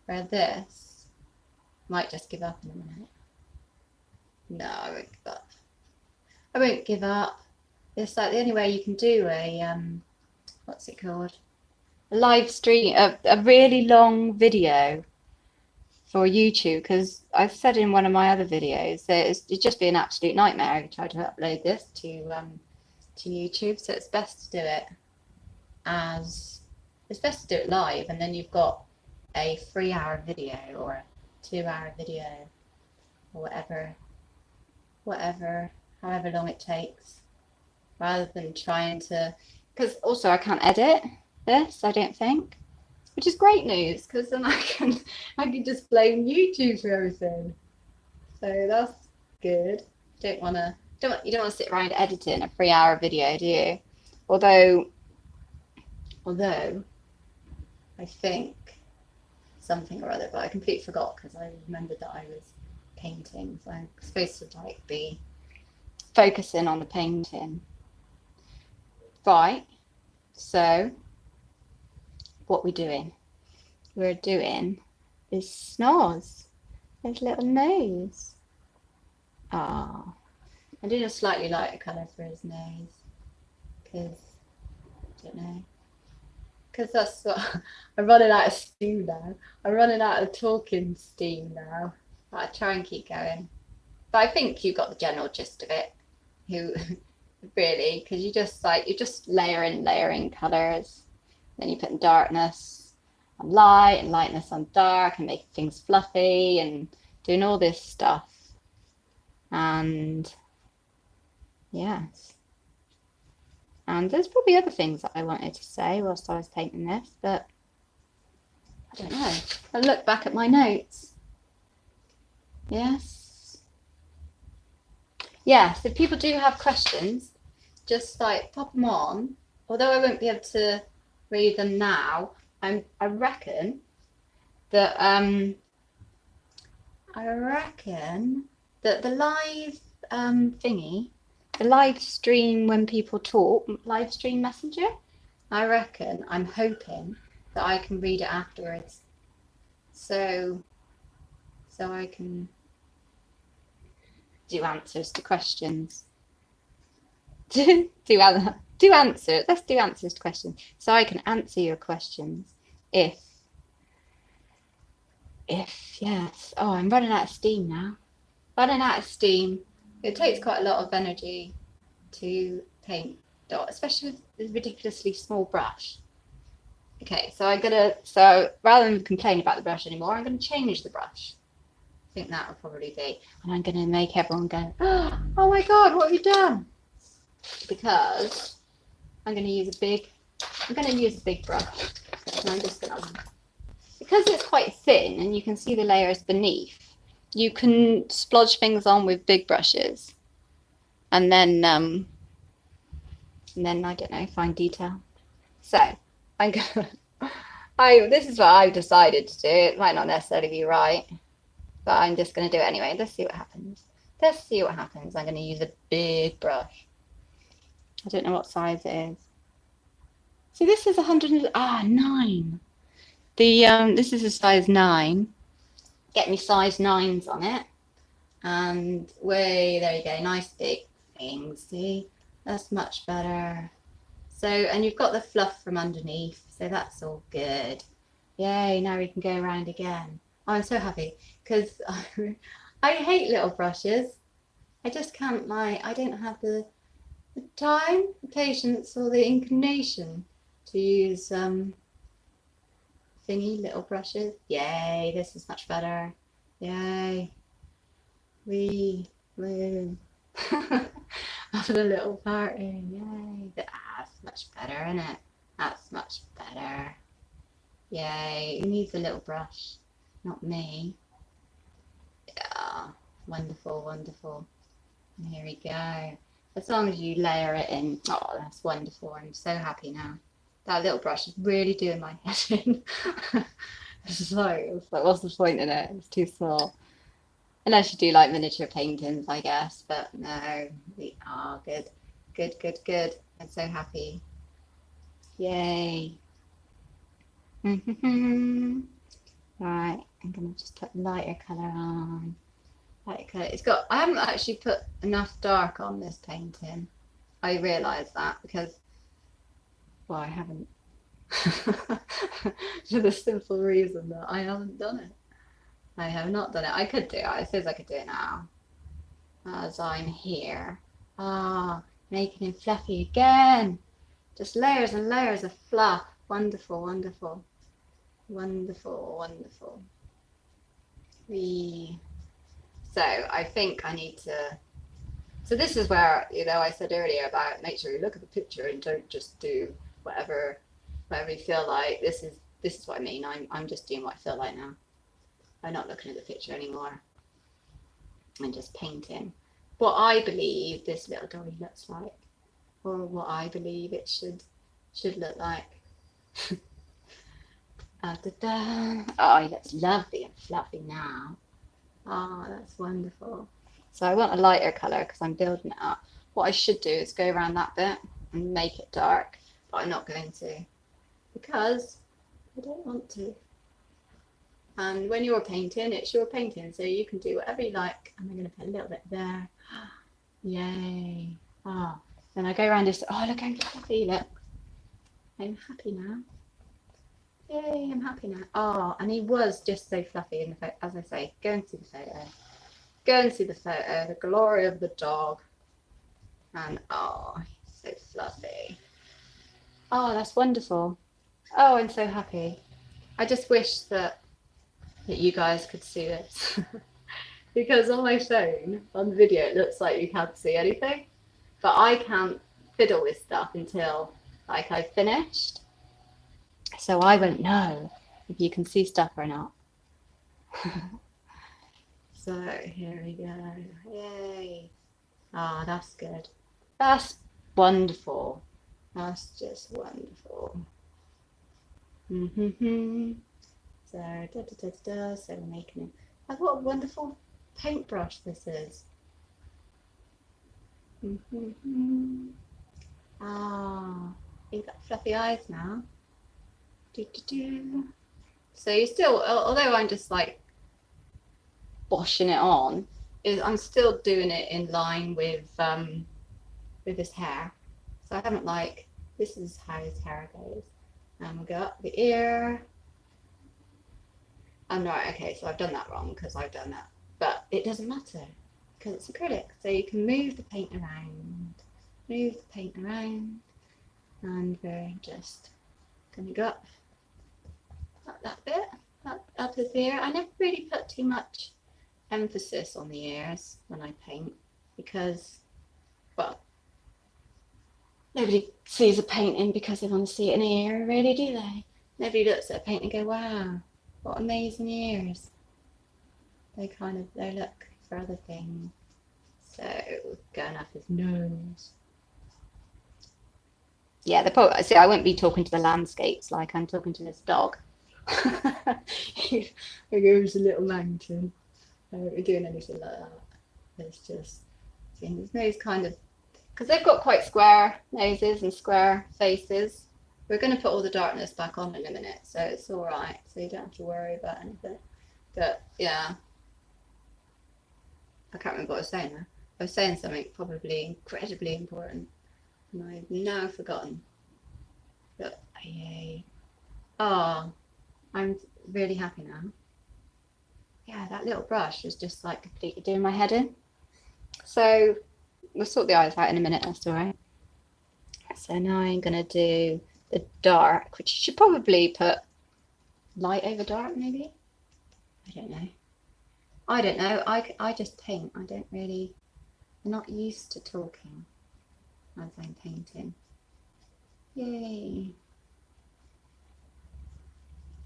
Where this might just give up in a minute. No, I won't give up. I won't give up. It's like the only way you can do a what's it called? A live stream, a really long video for YouTube, because I've said in one of my other videos that it'd just be an absolute nightmare to try to upload this to YouTube. So it's best to do it live, and then you've got a 3-hour video or a 2-hour video or however long it takes, rather than trying to. Because also I can't edit this, I don't think, which is great news, because then I can just blame YouTube for everything. So that's good. You don't want to sit around editing a 3-hour video, do you? Although I think something or other, but I completely forgot because I remembered that I was painting, so I'm supposed to like be focusing on the painting. Right, so what we're doing is Snoz, his little nose. Ah, I did a slightly lighter colour for his nose, because, I don't know, because that's what, I'm running out of steam now. I'm running out of talking steam now. I'll try and keep going. But I think you got the general gist of it. Really, because you're just layering colours, then you put darkness on light and lightness on dark and making things fluffy and doing all this stuff. And yes, and there's probably other things that I wanted to say whilst I was painting this, but I don't know. I'll look back at my notes. Yes, if people do have questions, just like pop them on. Although I won't be able to read them now, I reckon that the live thingy, the live stream when people talk, live stream messenger, I'm hoping that I can read it afterwards, so I can do answers to questions. do answers. Let's do answers to questions, so I can answer your questions if yes. Oh, I'm running out of steam now. It takes quite a lot of energy to paint dot, especially with this ridiculously small brush. Okay, so rather than complain about the brush anymore, I'm gonna change the brush. I think that will probably be, and I'm gonna make everyone go, oh my god, what have you done? Because I'm gonna use a big brush. And I'm just gonna, because it's quite thin and you can see the layers beneath, you can splodge things on with big brushes, and then I don't know, fine detail. So I'm gonna, this is what I've decided to do. It might not necessarily be right, but I'm just gonna do it anyway. Let's see what happens. Let's see what happens. I'm gonna use a big brush. I don't know what size it is. See, this is 9. This is a size 9. Get me size 9s on it. And there you go, nice big things. See, that's much better. So, and you've got the fluff from underneath, so that's all good. Yay, now we can go around again. Oh, I'm so happy because I hate little brushes. I just can't I don't have the time, the patience, or the inclination to use thingy little brushes. Yay, this is much better. Yay. Woo. After the little party, yay. That's much better, isn't it? That's much better. Yay. Who needs a little brush? Not me. Yeah. Wonderful, wonderful. And here we go. As long as you layer it in. Oh, that's wonderful. I'm so happy now. That little brush is really doing my head in. It's like, what's the point in it? It's too small. Unless you do like miniature paintings, I guess. But no, we are good. Good, good, good. I'm so happy. Yay. Right, I'm going to just put lighter colour on. Lighter colour. I haven't actually put enough dark on this painting. I realised that because, well, I haven't. For the simple reason that I haven't done it. I have not done it. I could do it. I suppose I could do it now. As I'm here. Making him fluffy again. Just layers and layers of fluff. Wonderful, wonderful. Wonderful, wonderful. So I think I need to. So this is where, I said earlier about make sure you look at the picture and don't just do whatever you feel like. This is what I mean. I'm just doing what I feel like now. I'm not looking at the picture anymore. I'm just painting what I believe this little dolly looks like, or what I believe it should look like. Oh, he looks lovely and fluffy now. Oh, that's wonderful. So I want a lighter colour because I'm building it up. What I should do is go around that bit and make it dark, but I'm not going to because I don't want to. And when you're painting, it's your painting, so you can do whatever you like. And I'm going to put a little bit there. Yay. Then I go around this. Oh, look how fluffy, look. I'm happy now. Yay, I'm happy now. Oh, and he was just so fluffy in the photo. As I say, go and see the photo. Go and see the photo. The glory of the dog. And he's so fluffy. Oh, that's wonderful. Oh, I'm so happy. I just wish that you guys could see this. Because on my phone, on the video, it looks like you can't see anything. But I can't fiddle with stuff until I've finished. So I won't know if you can see stuff or not. So here we go. Yay. That's good. That's wonderful. That's just wonderful. So we're making it. What a wonderful paintbrush this is. You've got fluffy eyes now. So you still, although I'm just like boshing it on, I'm still doing it in line with his hair. So I haven't this is how his hair goes. And we'll go up the ear. Right, okay, so I've done that wrong because I've done that. But it doesn't matter because it's acrylic. So you can move the paint around. And we're just going to go up that bit, up his ear. I never really put too much emphasis on the ears when I paint because, well, nobody sees a painting because they want to see it in the ear, really, do they? Nobody looks at a painting and go, wow, what amazing ears. They look for other things. So going up his nose. Yeah, the probably see. I won't be talking to the landscapes like I'm talking to this dog. There goes a little mountain. I won't be doing anything like that. It's just seeing his nose kind of because they've got quite square noses and square faces. We're going to put all the darkness back on in a minute, so it's all right. So you don't have to worry about anything. But yeah, I can't remember what I was saying now. I was saying something probably incredibly important, and I've now forgotten. But yay! Oh, I'm really happy now. Yeah, that little brush is just like completely doing my head in. So we'll sort the eyes out in a minute. That's all right. So now I'm gonna do the dark, which you should probably put light over dark, maybe. I don't know. I don't know. I just paint. I don't really. I'm not used to talking as I'm painting. Yay!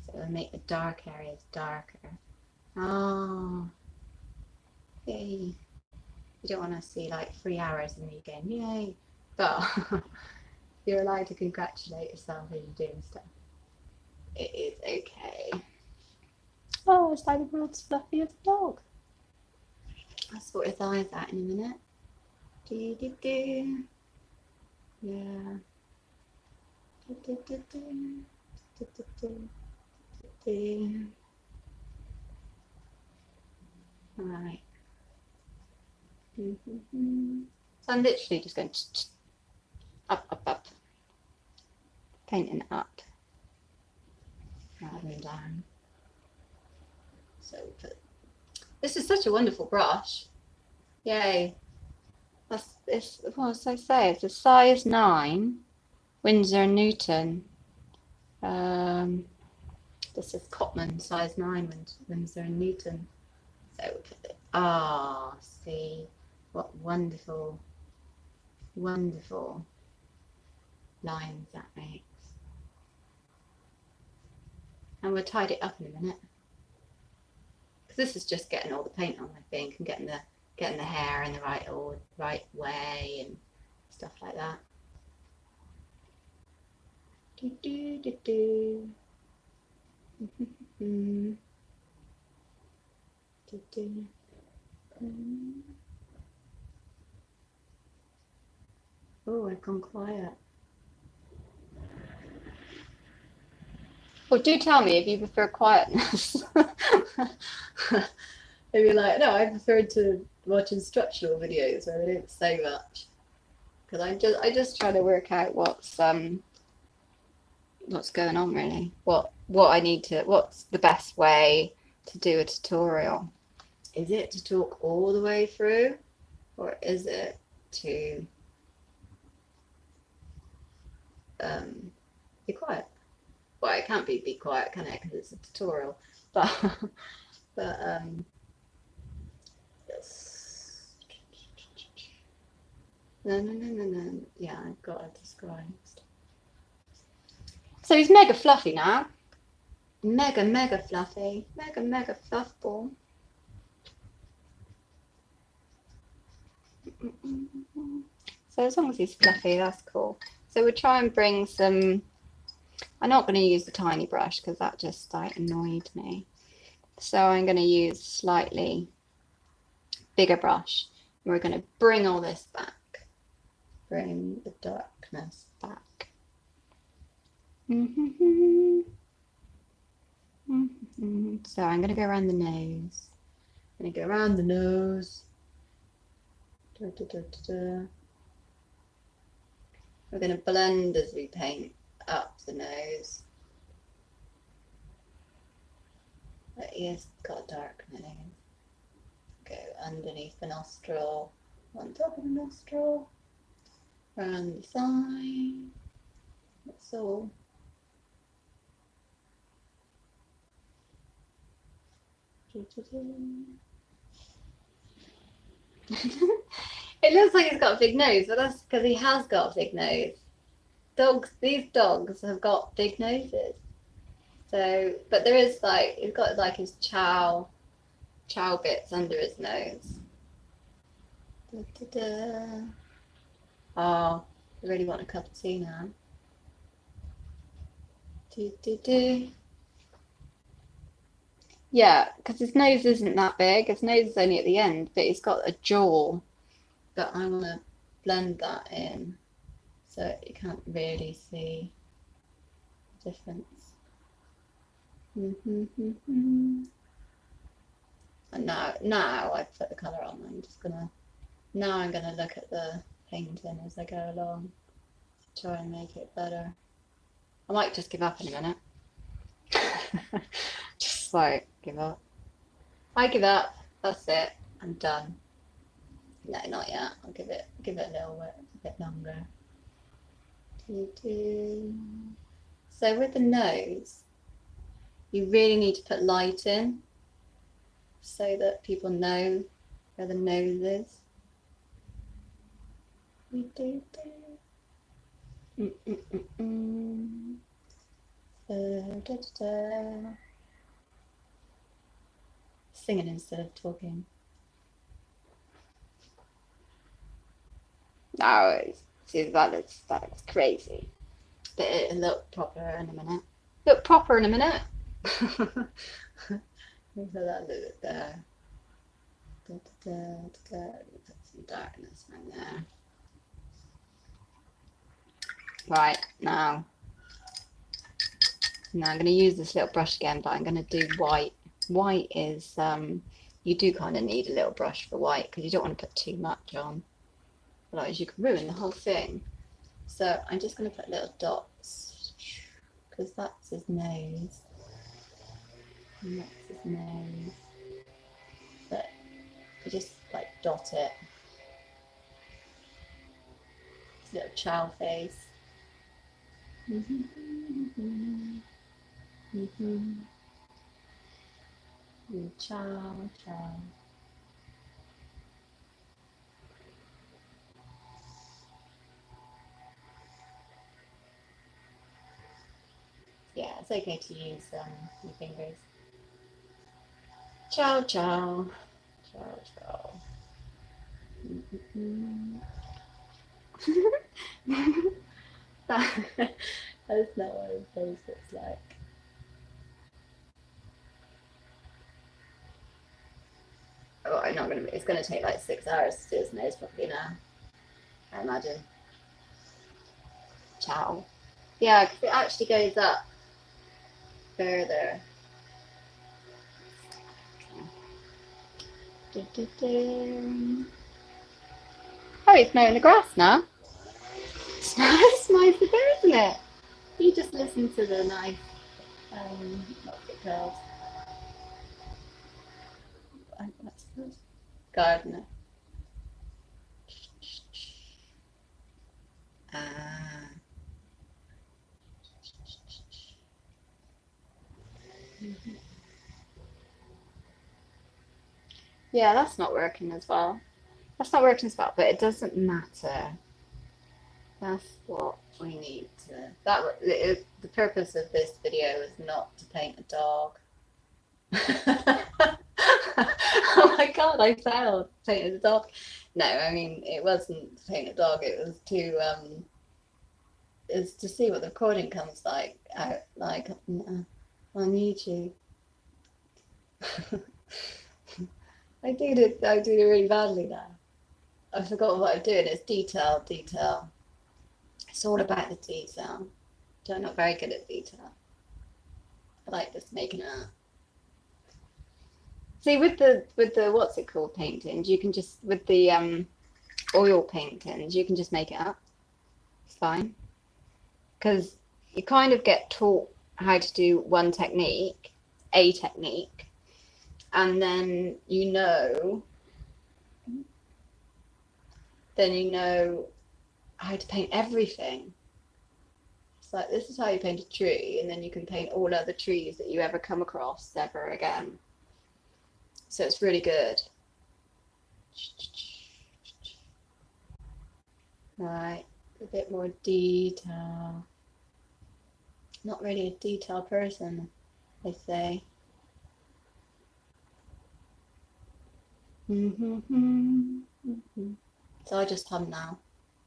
So we'll make the dark areas darker. Oh, yay! You don't want to see like 3 hours and me going yay, but you're allowed to congratulate yourself as you're doing stuff. It is okay. Oh, it's like the world's fluffiest dog. I'll sort his eyes out in a minute. Do do do. Yeah. Do do do do. Do do do. Do. Alright. Mm-hmm. So I'm literally just going up, up, up. Painting up rather than down. So this is such a wonderful brush. Yay. It's what did I say? It's a size 9 Winsor & Newton. This is Cotman size 9 Winsor & Newton. So see what wonderful, wonderful lines that makes. And we'll tidy it up in a minute. Because this is just getting all the paint on, I think, and getting the hair in the right way and stuff like that. Do do do do. Do do. Oh, I've gone quiet. Well, do tell me if you prefer quietness. If you're like, no, I prefer to watch instructional videos where they don't say much. Because I just try to work out what's going on really. What's the best way to do a tutorial? Is it to talk all the way through, or is it to be quiet? Well, it can't be quiet, can it? Because it's a tutorial. But yes. No. Yeah, I've got to describe. So he's mega fluffy now. Mega fluffy. Mega fluff ball. So as long as he's fluffy, that's cool. So we'll try and bring some. I'm not going to use the tiny brush because that just like annoyed me. So I'm going to use slightly bigger brush. We're going to bring all this back. Bring the darkness back. So I'm going to go around the nose. I'm going to go around the nose. We're going to blend as we paint up the nose. But he has got a dark nose. Go underneath the nostril, on top of the nostril, around the side. That's all. It looks like he's got a big nose, but that's because he has got a big nose. These dogs have got big noses. So, but there is like, he's got like his chow bits under his nose. Oh, I really want a cup of tea now. Yeah, because his nose isn't that big. His nose is only at the end, but he's got a jaw. But I want to blend that in so you can't really see the difference. And now I've put the colour on. I'm gonna look at the painting as I go along to try and make it better. I might just give up in a minute. Just like give up. I give up. That's it. I'm done. No, not yet. I'll give it a little bit longer. So with the nose, you really need to put light in so that people know where the nose is. Singing instead of talking. No, see, that looks crazy. But it'll look proper in a minute. Look proper in a minute. Look at that look there. Put some darkness in there. Right, now I'm going to use this little brush again, but I'm going to do white. White is, you do kind of need a little brush for white because you don't want to put too much on. Otherwise you can ruin the whole thing. So I'm just going to put little dots because that's his nose. And that's his nose. But you just like dot it. His little chow face. Chow, chow. Yeah, it's okay to use your fingers. Chow, chow. Chow, chow. That's not what his face looks like. Oh, I'm not gonna. It's gonna take like 6 hours to do his nose properly now. I imagine. Ciao. Yeah, because it actually goes up further. Oh, he's mowing the grass now. It's nice to do, isn't it? You just listen to the nice what's it called? What's it called? Gardener. Ah. Yeah, that's not working as well. That's not working as well, but it doesn't matter. That's what we need to. The purpose of this video is not to paint a dog. Oh my god, I failed painting a dog. No, I mean it wasn't to paint a dog. It was to see what the recording comes like out like on YouTube. I did it really badly now. I forgot what I'm doing. It's detail. It's all about the detail. I'm not very good at detail. I like just making it up. See, with the what's it called paintings, you can just with the oil paintings, you can just make it up. It's fine because you kind of get taught how to do one technique, a technique, and then you know how to paint everything. It's like this is how you paint a tree, and then you can paint all other trees that you ever come across ever again. So it's really good. Right, a bit more detail. Not really a detail person, I say. So I just hum now.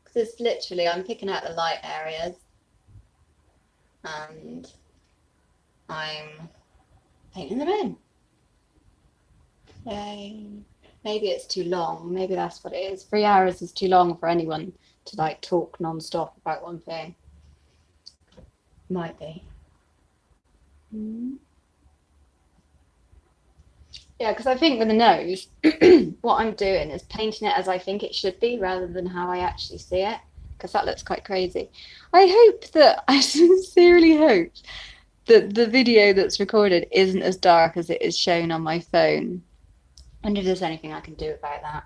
Because it's literally, I'm picking out the light areas and I'm painting them in. Yay. Maybe it's too long. Maybe that's what it is. 3 hours is too long for anyone to like talk non-stop about one thing. Might be. Yeah, because I think with the nose, what I'm doing is painting it as I think it should be rather than how I actually see it, because that looks quite crazy. I sincerely hope that the video that's recorded isn't as dark as it is shown on my phone. I wonder if there's anything I can do about that.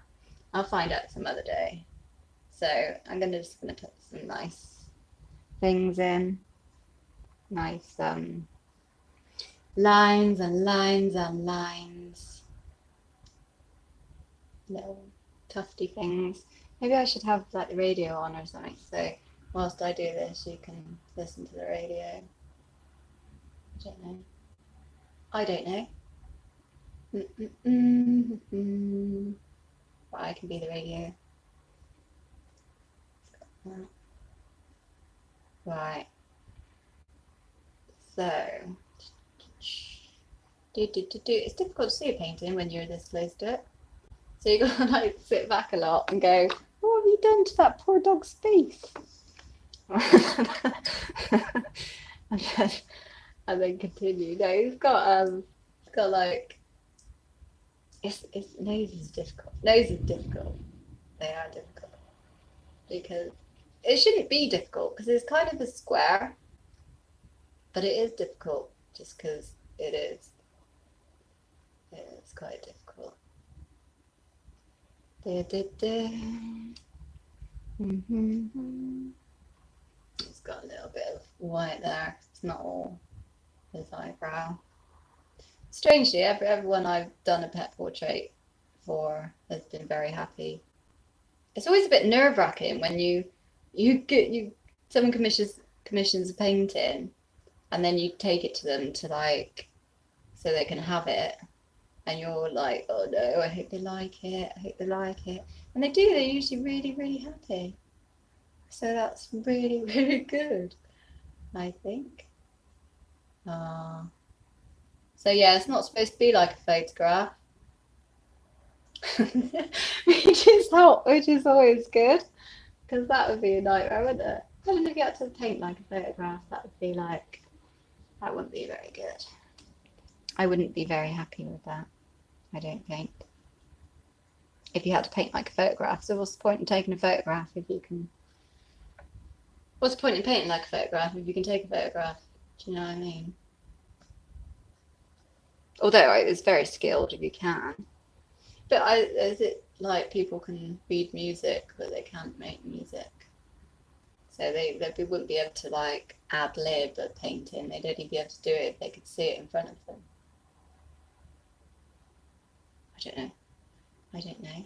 I'll find out some other day. So I'm just gonna put some nice things in. Nice lines and lines and lines. Little tufty things. Maybe I should have like the radio on or something, so whilst I do this you can listen to the radio. I don't know. I don't know. But I can be the radio. Right. So it's difficult to see a painting when you're this close to it. So you gotta like sit back a lot and go, what have you done to that poor dog's face? and then continue. No, it's got like it's nose is difficult. Nose is difficult. They are difficult because it shouldn't be difficult because it's kind of a square, but it is difficult just because it is. It's quite difficult. It's got a little bit of white there. It's not all his eyebrow. Strangely, everyone I've done a pet portrait for has been very happy. It's always a bit nerve-wracking when someone commissions a painting and then you take it to them to like so they can have it, and you're like, oh no, I hope they like it. I hope they like it, and they do. They're usually really, really happy. So that's really, really good, I think. So yeah, it's not supposed to be like a photograph, which is always good, because that would be a nightmare, wouldn't it? Imagine if you had to paint like a photograph, that wouldn't be very good. I wouldn't be very happy with that, I don't think. If you had to paint like a photograph, so what's the point in taking a photograph if you can... What's the point in painting like a photograph if you can take a photograph? Do you know what I mean? Although it's very skilled if you can. But is it like people can read music, but they can't make music? So they wouldn't be able to like ad lib a painting. They'd only be able to do it if they could see it in front of them. I don't know.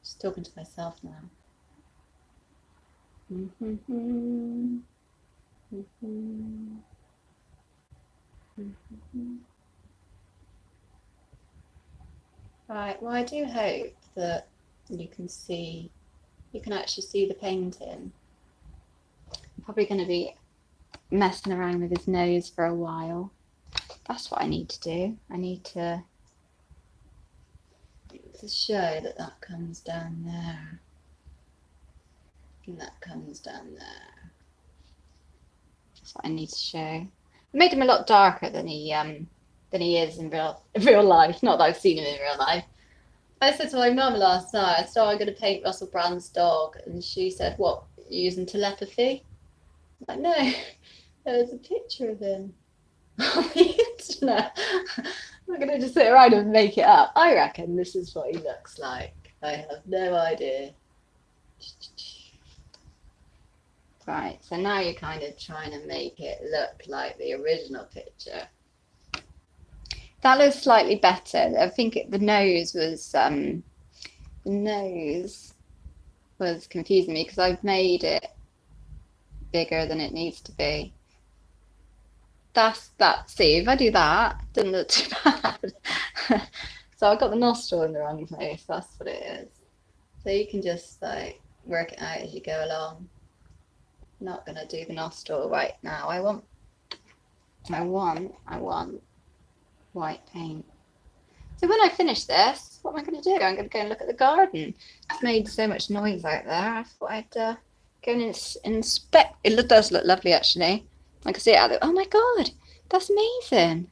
Just talking to myself now. Right, well I do hope that you can actually see the painting. I'm probably going to be messing around with his nose for a while. That's what I need to do. I need to show that comes down there. And that comes down there. That's what I need to show. I made him a lot darker than he is in real life. Not that I've seen him in real life. I said to my mum last night, so I'm going to paint Russell Brand's dog, and she said, "What, you're using telepathy?" I'm like, no, there was a picture of him on the internet. I'm going to just sit around and make it up. I reckon this is what he looks like. I have no idea. Right, so now you're kind of trying to make it look like the original picture. That looks slightly better. I think the nose was confusing me because I've made it bigger than it needs to be. That's that. See, if I do that, it doesn't look too bad. So I got the nostril in the wrong place. That's what it is. So you can just like work it out as you go along. I'm not gonna do the nostril right now. I want I want white paint. So when I finish this, what am I going to do? I'm going to go and look at the garden. It's made so much noise out there. I thought I'd go and inspect. It does look lovely, actually. I can see it out there. Oh my God, that's amazing.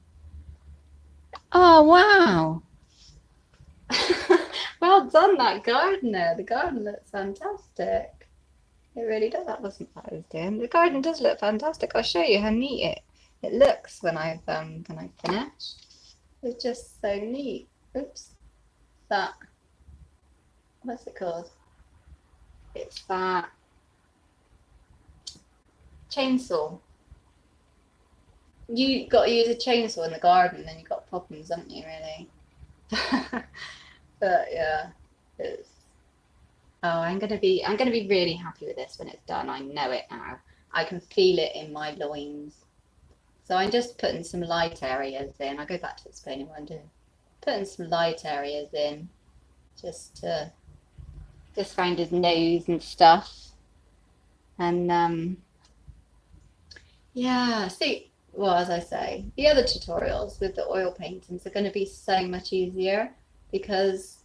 Oh, wow. Well done, that gardener. The garden looks fantastic. It really does. That wasn't what I was doing. The garden does look fantastic. I'll show you how neat it looks when I've finished. It's just so neat. Oops. That, what's it called? It's that chainsaw. You got to use a chainsaw in the garden, then you got problems, haven't you? Really. But yeah, it's. Oh, I'm gonna be really happy with this when it's done. I know it now. I can feel it in my loins. So I'm just putting some light areas in. I'll go back to explaining what I'm doing. Putting some light areas in, just around his nose and stuff. And yeah, see, well, as I say, the other tutorials with the oil paintings are going to be so much easier because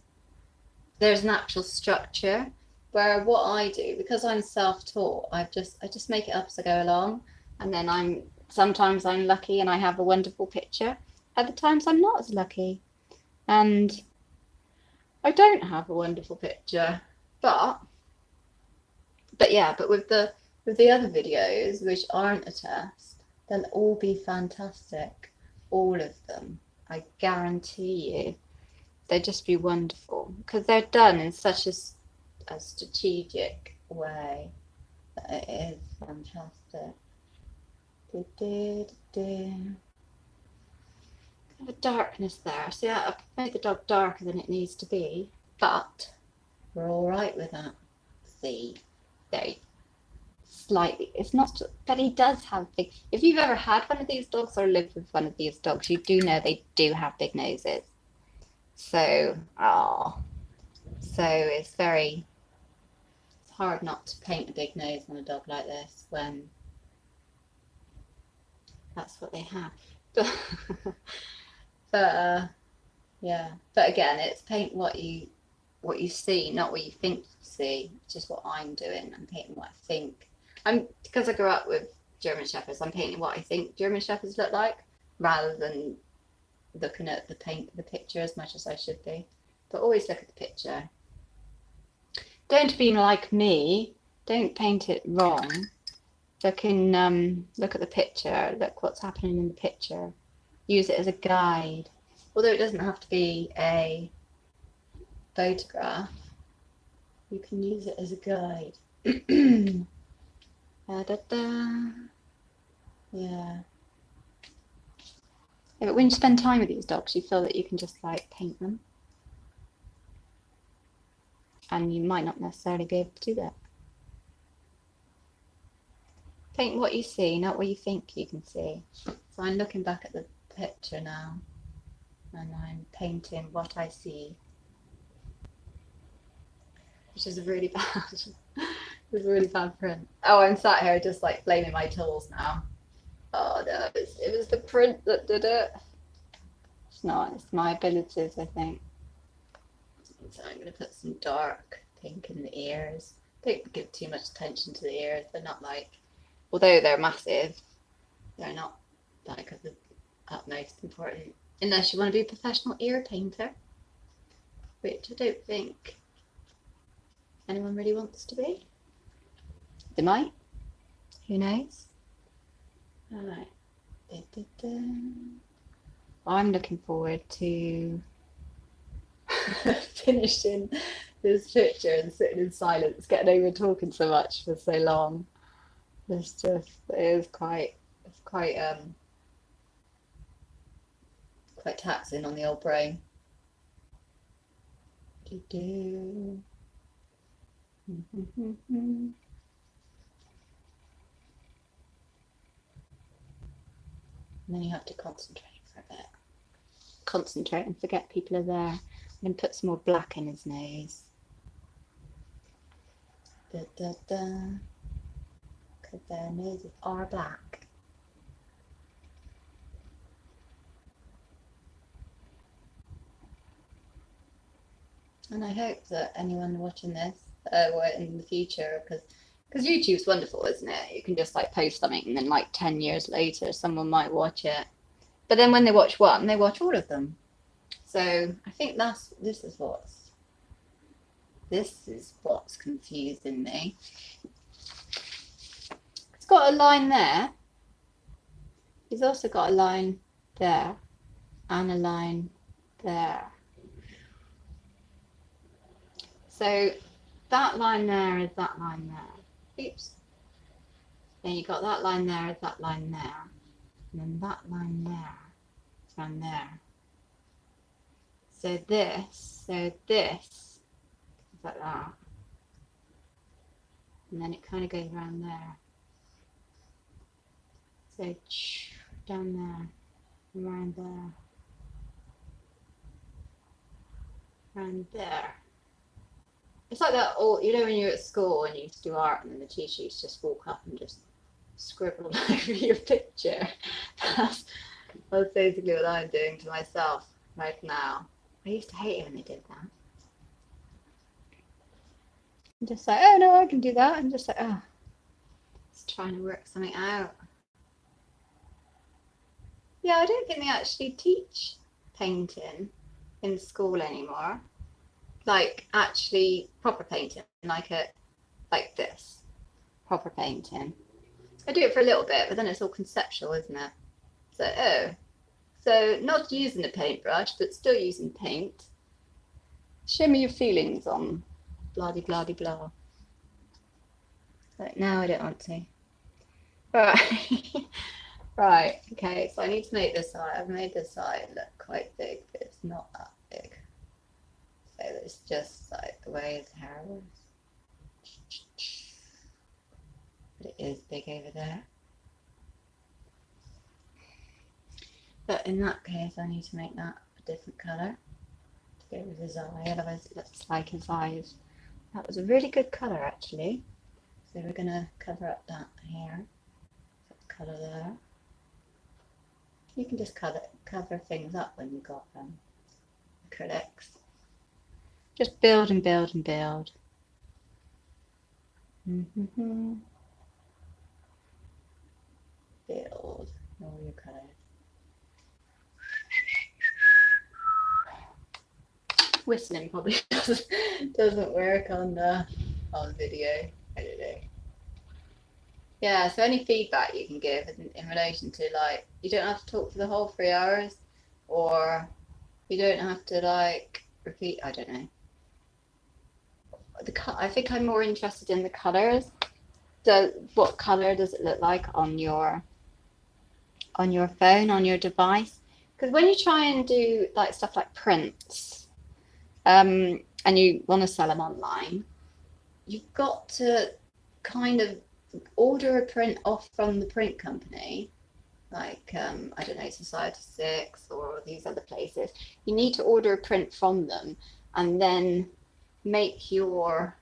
there's an actual structure. Where what I do, because I'm self-taught, I just make it up as I go along, and then sometimes I'm lucky and I have a wonderful picture. Other times I'm not as lucky, and I don't have a wonderful picture. But yeah, but with the other videos which aren't a test, they'll all be fantastic. All of them. I guarantee you. They'll just be wonderful because they're done in such a strategic way that it is fantastic. Kind of a darkness there. See, I've made the dog darker than it needs to be, but we're all right with that. See, very slightly. It's not, but he does have big. If you've ever had one of these dogs or lived with one of these dogs, you do know they do have big noses. So, it's hard not to paint a big nose on a dog like this when that's what they have. But yeah, but again, it's paint what you see, not what you think you see. It's just what I'm doing. I'm painting what I think. Because I grew up with German Shepherds. I'm painting what I think German Shepherds look like, rather than looking at the picture as much as I should be. But always look at the picture. Don't be like me. Don't paint it wrong. Look at the picture. Look what's happening in the picture. Use it as a guide. Although it doesn't have to be a photograph, you can use it as a guide. Yeah. But when you spend time with these dogs, you feel that you can just like paint them. And you might not necessarily be able to do that. Paint what you see, not what you think you can see. So I'm looking back at the picture now, and I'm painting what I see, which is really bad. It's a really bad print. Oh, I'm sat here just like blaming my tools now. Oh no, it was the print that did it. It's not. It's my abilities, I think. So I'm going to put some dark pink in the ears. Don't give too much attention to the ears. They're not like, although they're massive, they're not like of the utmost important. Unless you want to be a professional ear painter, which I don't think anyone really wants to be. They might. Who knows? Alright. I'm looking forward to finishing this picture and sitting in silence, getting over talking so much for so long. It's quite taxing on the old brain. And then you have to concentrate for a bit. Concentrate and forget people are there. I'm going to put some more black in his nose. Because their noses are black. And I hope that anyone watching this or in the future, because YouTube's wonderful, isn't it? You can just like post something and then like 10 years later someone might watch it. But then when they watch one, they watch all of them. So I think this is what's confusing me. It's got a line there. He's also got a line there and a line there. So that line there is that line there. Oops. Then you got that line there is that line there. And then that line there is around there. So this is like that. And then it kind of goes around there. So down there, around there, around there. It's like that old, you know, when you're at school and you used to do art and then the teacher used to just walk up and just scribble over your picture. That's basically what I'm doing to myself right now. I used to hate it when they did that. I'm just like, oh no, I can do that. I'm just like, oh, just trying to work something out. Yeah, I don't think they actually teach painting in school anymore. Like actually proper painting, like this proper painting. I do it for a little bit, but then it's all conceptual, isn't it? So not using a paintbrush, but still using paint. Show me your feelings on blah de blah de blah. But now I don't want to. Right. Right, okay, so I need to make this side. I've made this side look quite big, but it's not that big. So it's just like the way his hair was. But it is big over there. But in that case, I need to make that a different colour to go with his eye, otherwise it looks like his eyes. That was a really good colour actually. So we're going to cover up that hair. Colour there. You can just cover things up when you've got acrylics. Just build and build and build. Build all your colours. Whistling probably doesn't work on video. I don't know. Yeah, so any feedback you can give in relation to like, you don't have to talk for the whole 3 hours, or you don't have to like repeat, I don't know. I think I'm more interested in the colours. So what colour does it look like on your phone, on your device? Because when you try and do like stuff like prints, and you want to sell them online, you've got to kind of order a print off from the print company, like I don't know, Society 6 or these other places. You need to order a print from them and then make your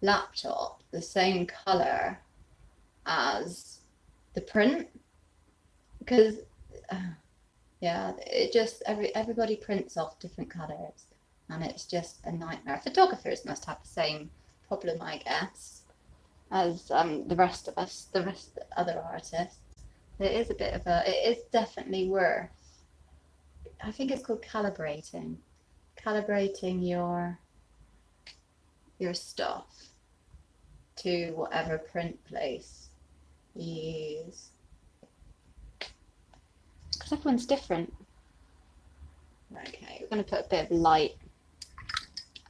laptop the same color as the print, because yeah, it just everybody prints off different colors and it's just a nightmare. Photographers must have the same problem, I guess, as the rest of us, the other artists. It is a bit of it is definitely worth, I think it's called calibrating your stuff to whatever print place you use, because everyone's different. Okay, we're going to put a bit of light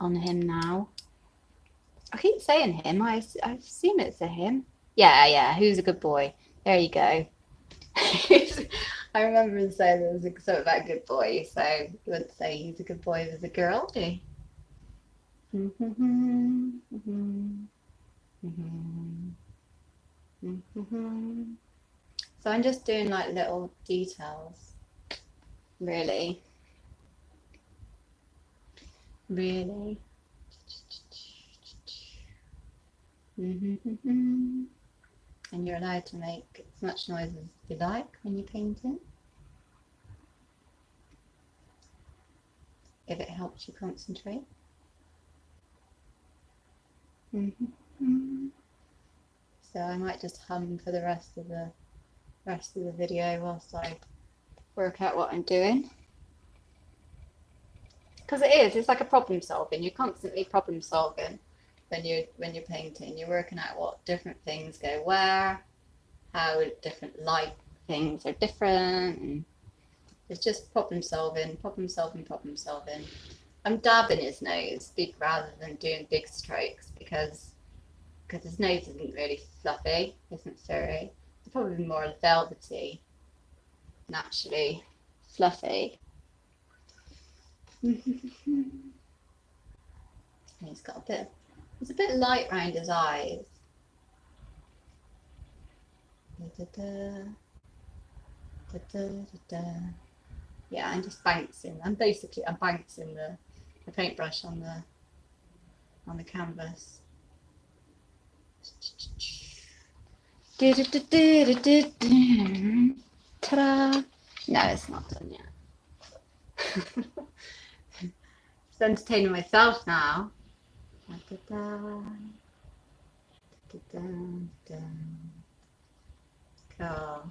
on him now. I keep saying him. I assume it's a him. Yeah. Who's a good boy? There you go. I remember him saying there was something about a good boy, so you wouldn't say he's a good boy if it's a girl, do you? So I'm just doing like little details, really. And you're allowed to make as much noise as you like when you're painting, if it helps you concentrate. So I might just hum for the rest of the video whilst I work out what I'm doing. Because it's like a problem solving. You're constantly problem solving when you're painting. You're working out what different things go where, how different light things are different. And it's just problem solving, problem solving, problem solving. I'm dabbing his nose rather than doing big strokes because his nose isn't really fluffy, isn't furry. It's probably more velvety, naturally fluffy. He's got it's a bit light around his eyes. Yeah, I'm just bouncing. I'm bouncing the paintbrush on the canvas. Ta-da! No, it's not done yet. Just entertaining myself now. Cool.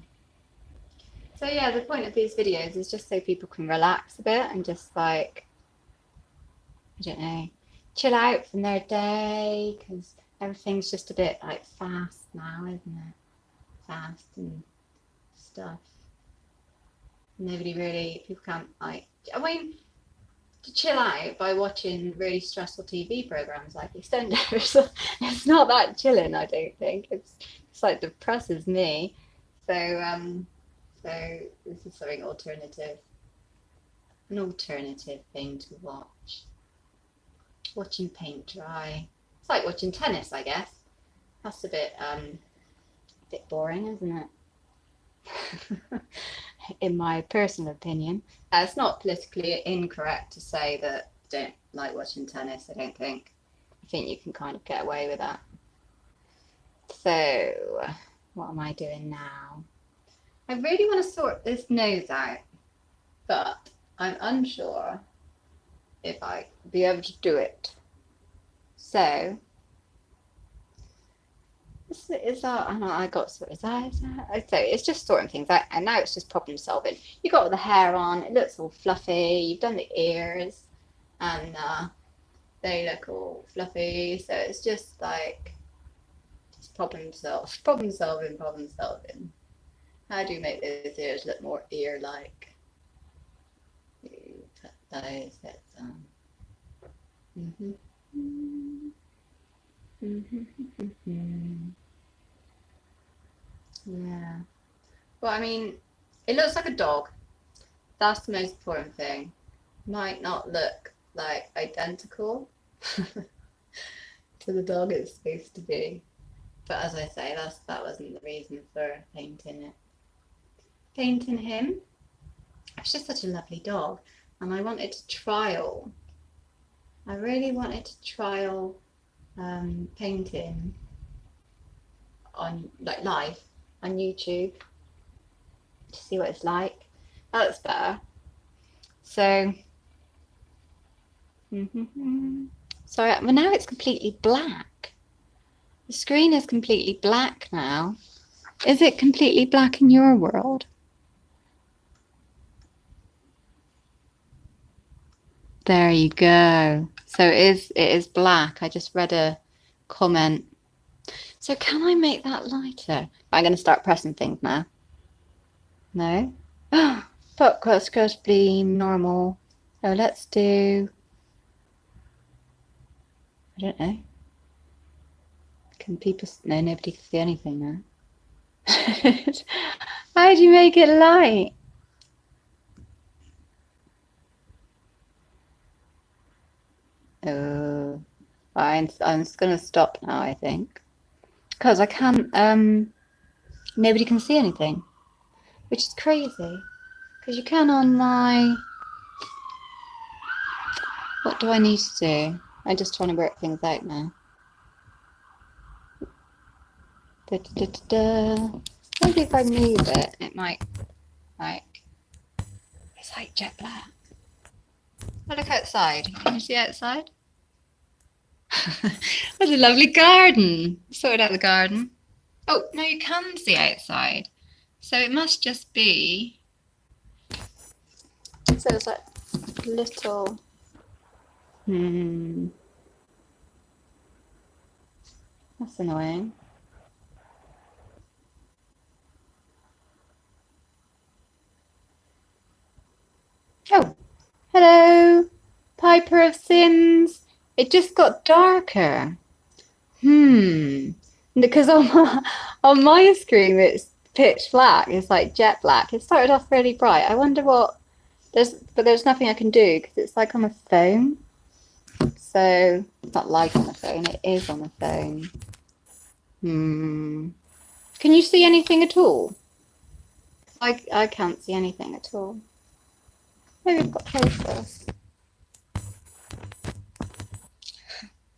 So yeah, the point of these videos is just so people can relax a bit and just like, I don't know, chill out from their day, because everything's just a bit like fast now, isn't it? Fast and stuff. People can't like, I mean, to chill out by watching really stressful TV programs like EastEnders. It's not that chilling, I don't think. It's like depresses me. So this is something alternative, an alternative thing to watch. Watching paint dry. It's like watching tennis, I guess. That's a bit boring, isn't it? In my personal opinion. It's not politically incorrect to say that I don't like watching tennis, I don't think. I think you can kind of get away with that. So, what am I doing now? I really want to sort this nose out, but I'm unsure if I be able to do it. So, is that, I got sort of that. So it's just sorting things out, and now it's just problem solving. You got all the hair on, it looks all fluffy. You've done the ears, and they look all fluffy. So it's just like problem solving. How do you make those ears look more ear-like? You put those bits on. Yeah. Well, I mean, it looks like a dog. That's the most important thing. Might not look like identical to the dog it's supposed to be. But as I say, that wasn't the reason for painting it. Painting him. It's just such a lovely dog. And I wanted to trial. I really wanted to trial painting on like live on YouTube to see what it's like. That looks better. So sorry, well now it's completely black. The screen is completely black now. Is it completely black in your world? There you go. So it is black. I just read a comment. So can I make that lighter? I'm going to start pressing things now. No? But scratch beam, normal. So let's do, I don't know. Can people, no, nobody can see anything now. How do you make it light? Oh, I'm just going to stop now, I think. Because I can't, nobody can see anything. Which is crazy. Because you can on my, what do I need to do? I'm just trying to work things out now. Maybe if I move it, it might, like, it's like jet black. Oh, look outside. Can you see outside? What a lovely garden. Sorted out the garden. Oh, no, you can see outside. So it must just be... So it's like little... That's annoying. Oh, hello, Piper of Sims. It just got darker. Because on my screen it's pitch black. It's like jet black. It started off really bright. I wonder what there's nothing I can do because it's like on a phone. So it's not like on the phone. It is on the phone. Can you see anything at all? I can't see anything at all. Maybe I've got closer.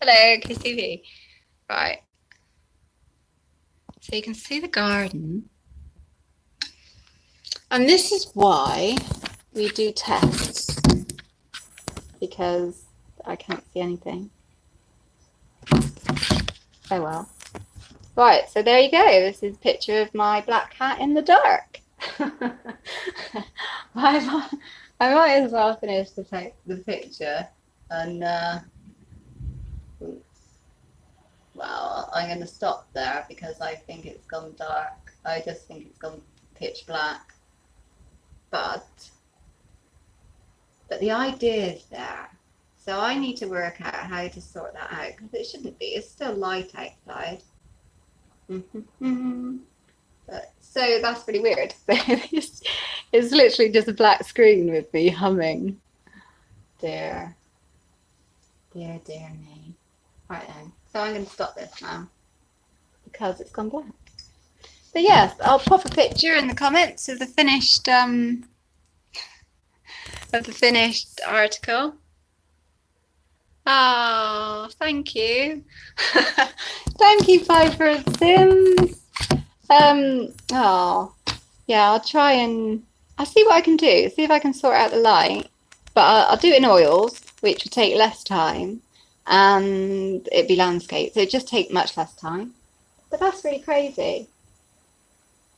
Hello, can you see me? Right. So you can see the garden. And this is why we do tests. Because I can't see anything. Oh well. Right, so there you go. This is a picture of my black cat in the dark. I might as well finish the picture and well, I'm going to stop there because I think it's gone dark. I just think it's gone pitch black. But the idea is there. So I need to work out how to sort that out because it shouldn't be. It's still light outside. But, so that's pretty weird. It's literally just a black screen with me humming. Dear me. Right then. So I'm going to stop this now because it's gone black. But yes, I'll pop a picture in the comments of the finished article. Oh, thank you. Thank you, Piper of Sims. Oh, yeah, I'll see what I can do. See if I can sort out the light. But I'll do it in oils, which will take less time. And it'd be landscape. So it'd just take much less time. But that's really crazy.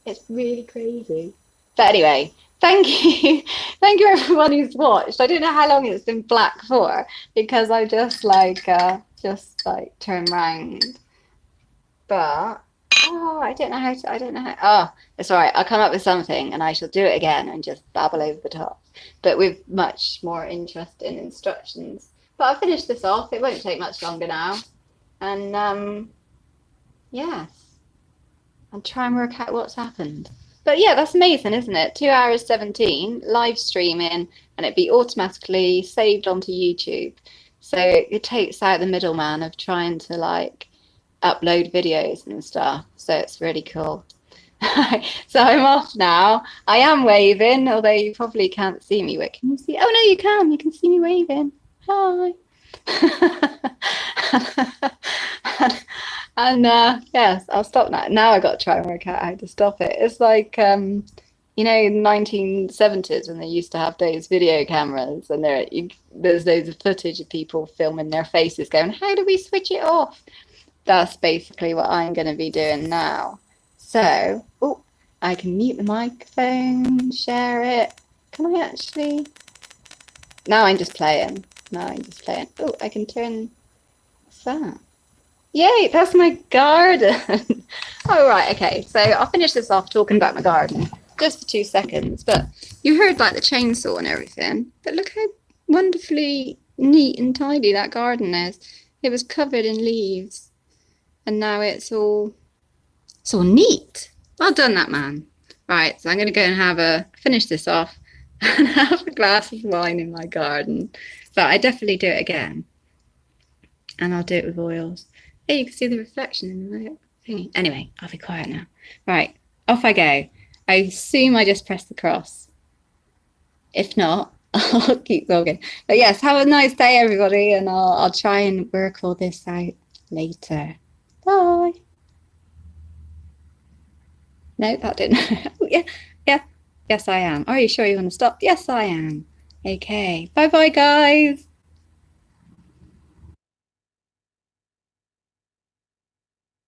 It's really crazy. But anyway, thank you. Thank you everyone who's watched. I don't know how long it's been black for because I just turn round. But I don't know how. Oh, it's all right. I'll come up with something and I shall do it again and just babble over the top. But with much more interesting instructions. But I'll finish this off. It won't take much longer now. And yes. And try and work out what's happened. But yeah, that's amazing, isn't it? 2 hours 17 live streaming, and it'd be automatically saved onto YouTube. So it takes out the middleman of trying to upload videos and stuff. So it's really cool. So I'm off now. I am waving, although you probably can't see me. Wait, can you see? Oh no, you can. You can see me waving. Hi. And yes, I'll stop now. Now I got to try and work out how to stop it. It's like in the 1970s when they used to have those video cameras, and there's loads of footage of people filming their faces, going, "How do we switch it off?" That's basically what I'm going to be doing now. So, I can mute the microphone, share it. Can I actually? Now I'm just playing. Oh, I can turn. What's that? Yay, that's my garden. Oh, right, okay. So I'll finish this off talking about my garden just for 2 seconds. But you heard the chainsaw and everything. But look how wonderfully neat and tidy that garden is. It was covered in leaves. And now it's all neat. Well done, that man. Right, so I'm going to go and finish this off and have a glass of wine in my garden. But I definitely do it again. And I'll do it with oils. There you can see the reflection in the thingy. Anyway, I'll be quiet now. Right, off I go. I assume I just press the cross. If not, I'll keep talking. But yes, have a nice day, everybody, and I'll try and work all this out later. Bye. No, that didn't. Oh, yeah. Yes, I am. Are you sure you want to stop? Yes, I am. Okay. Bye-bye, guys.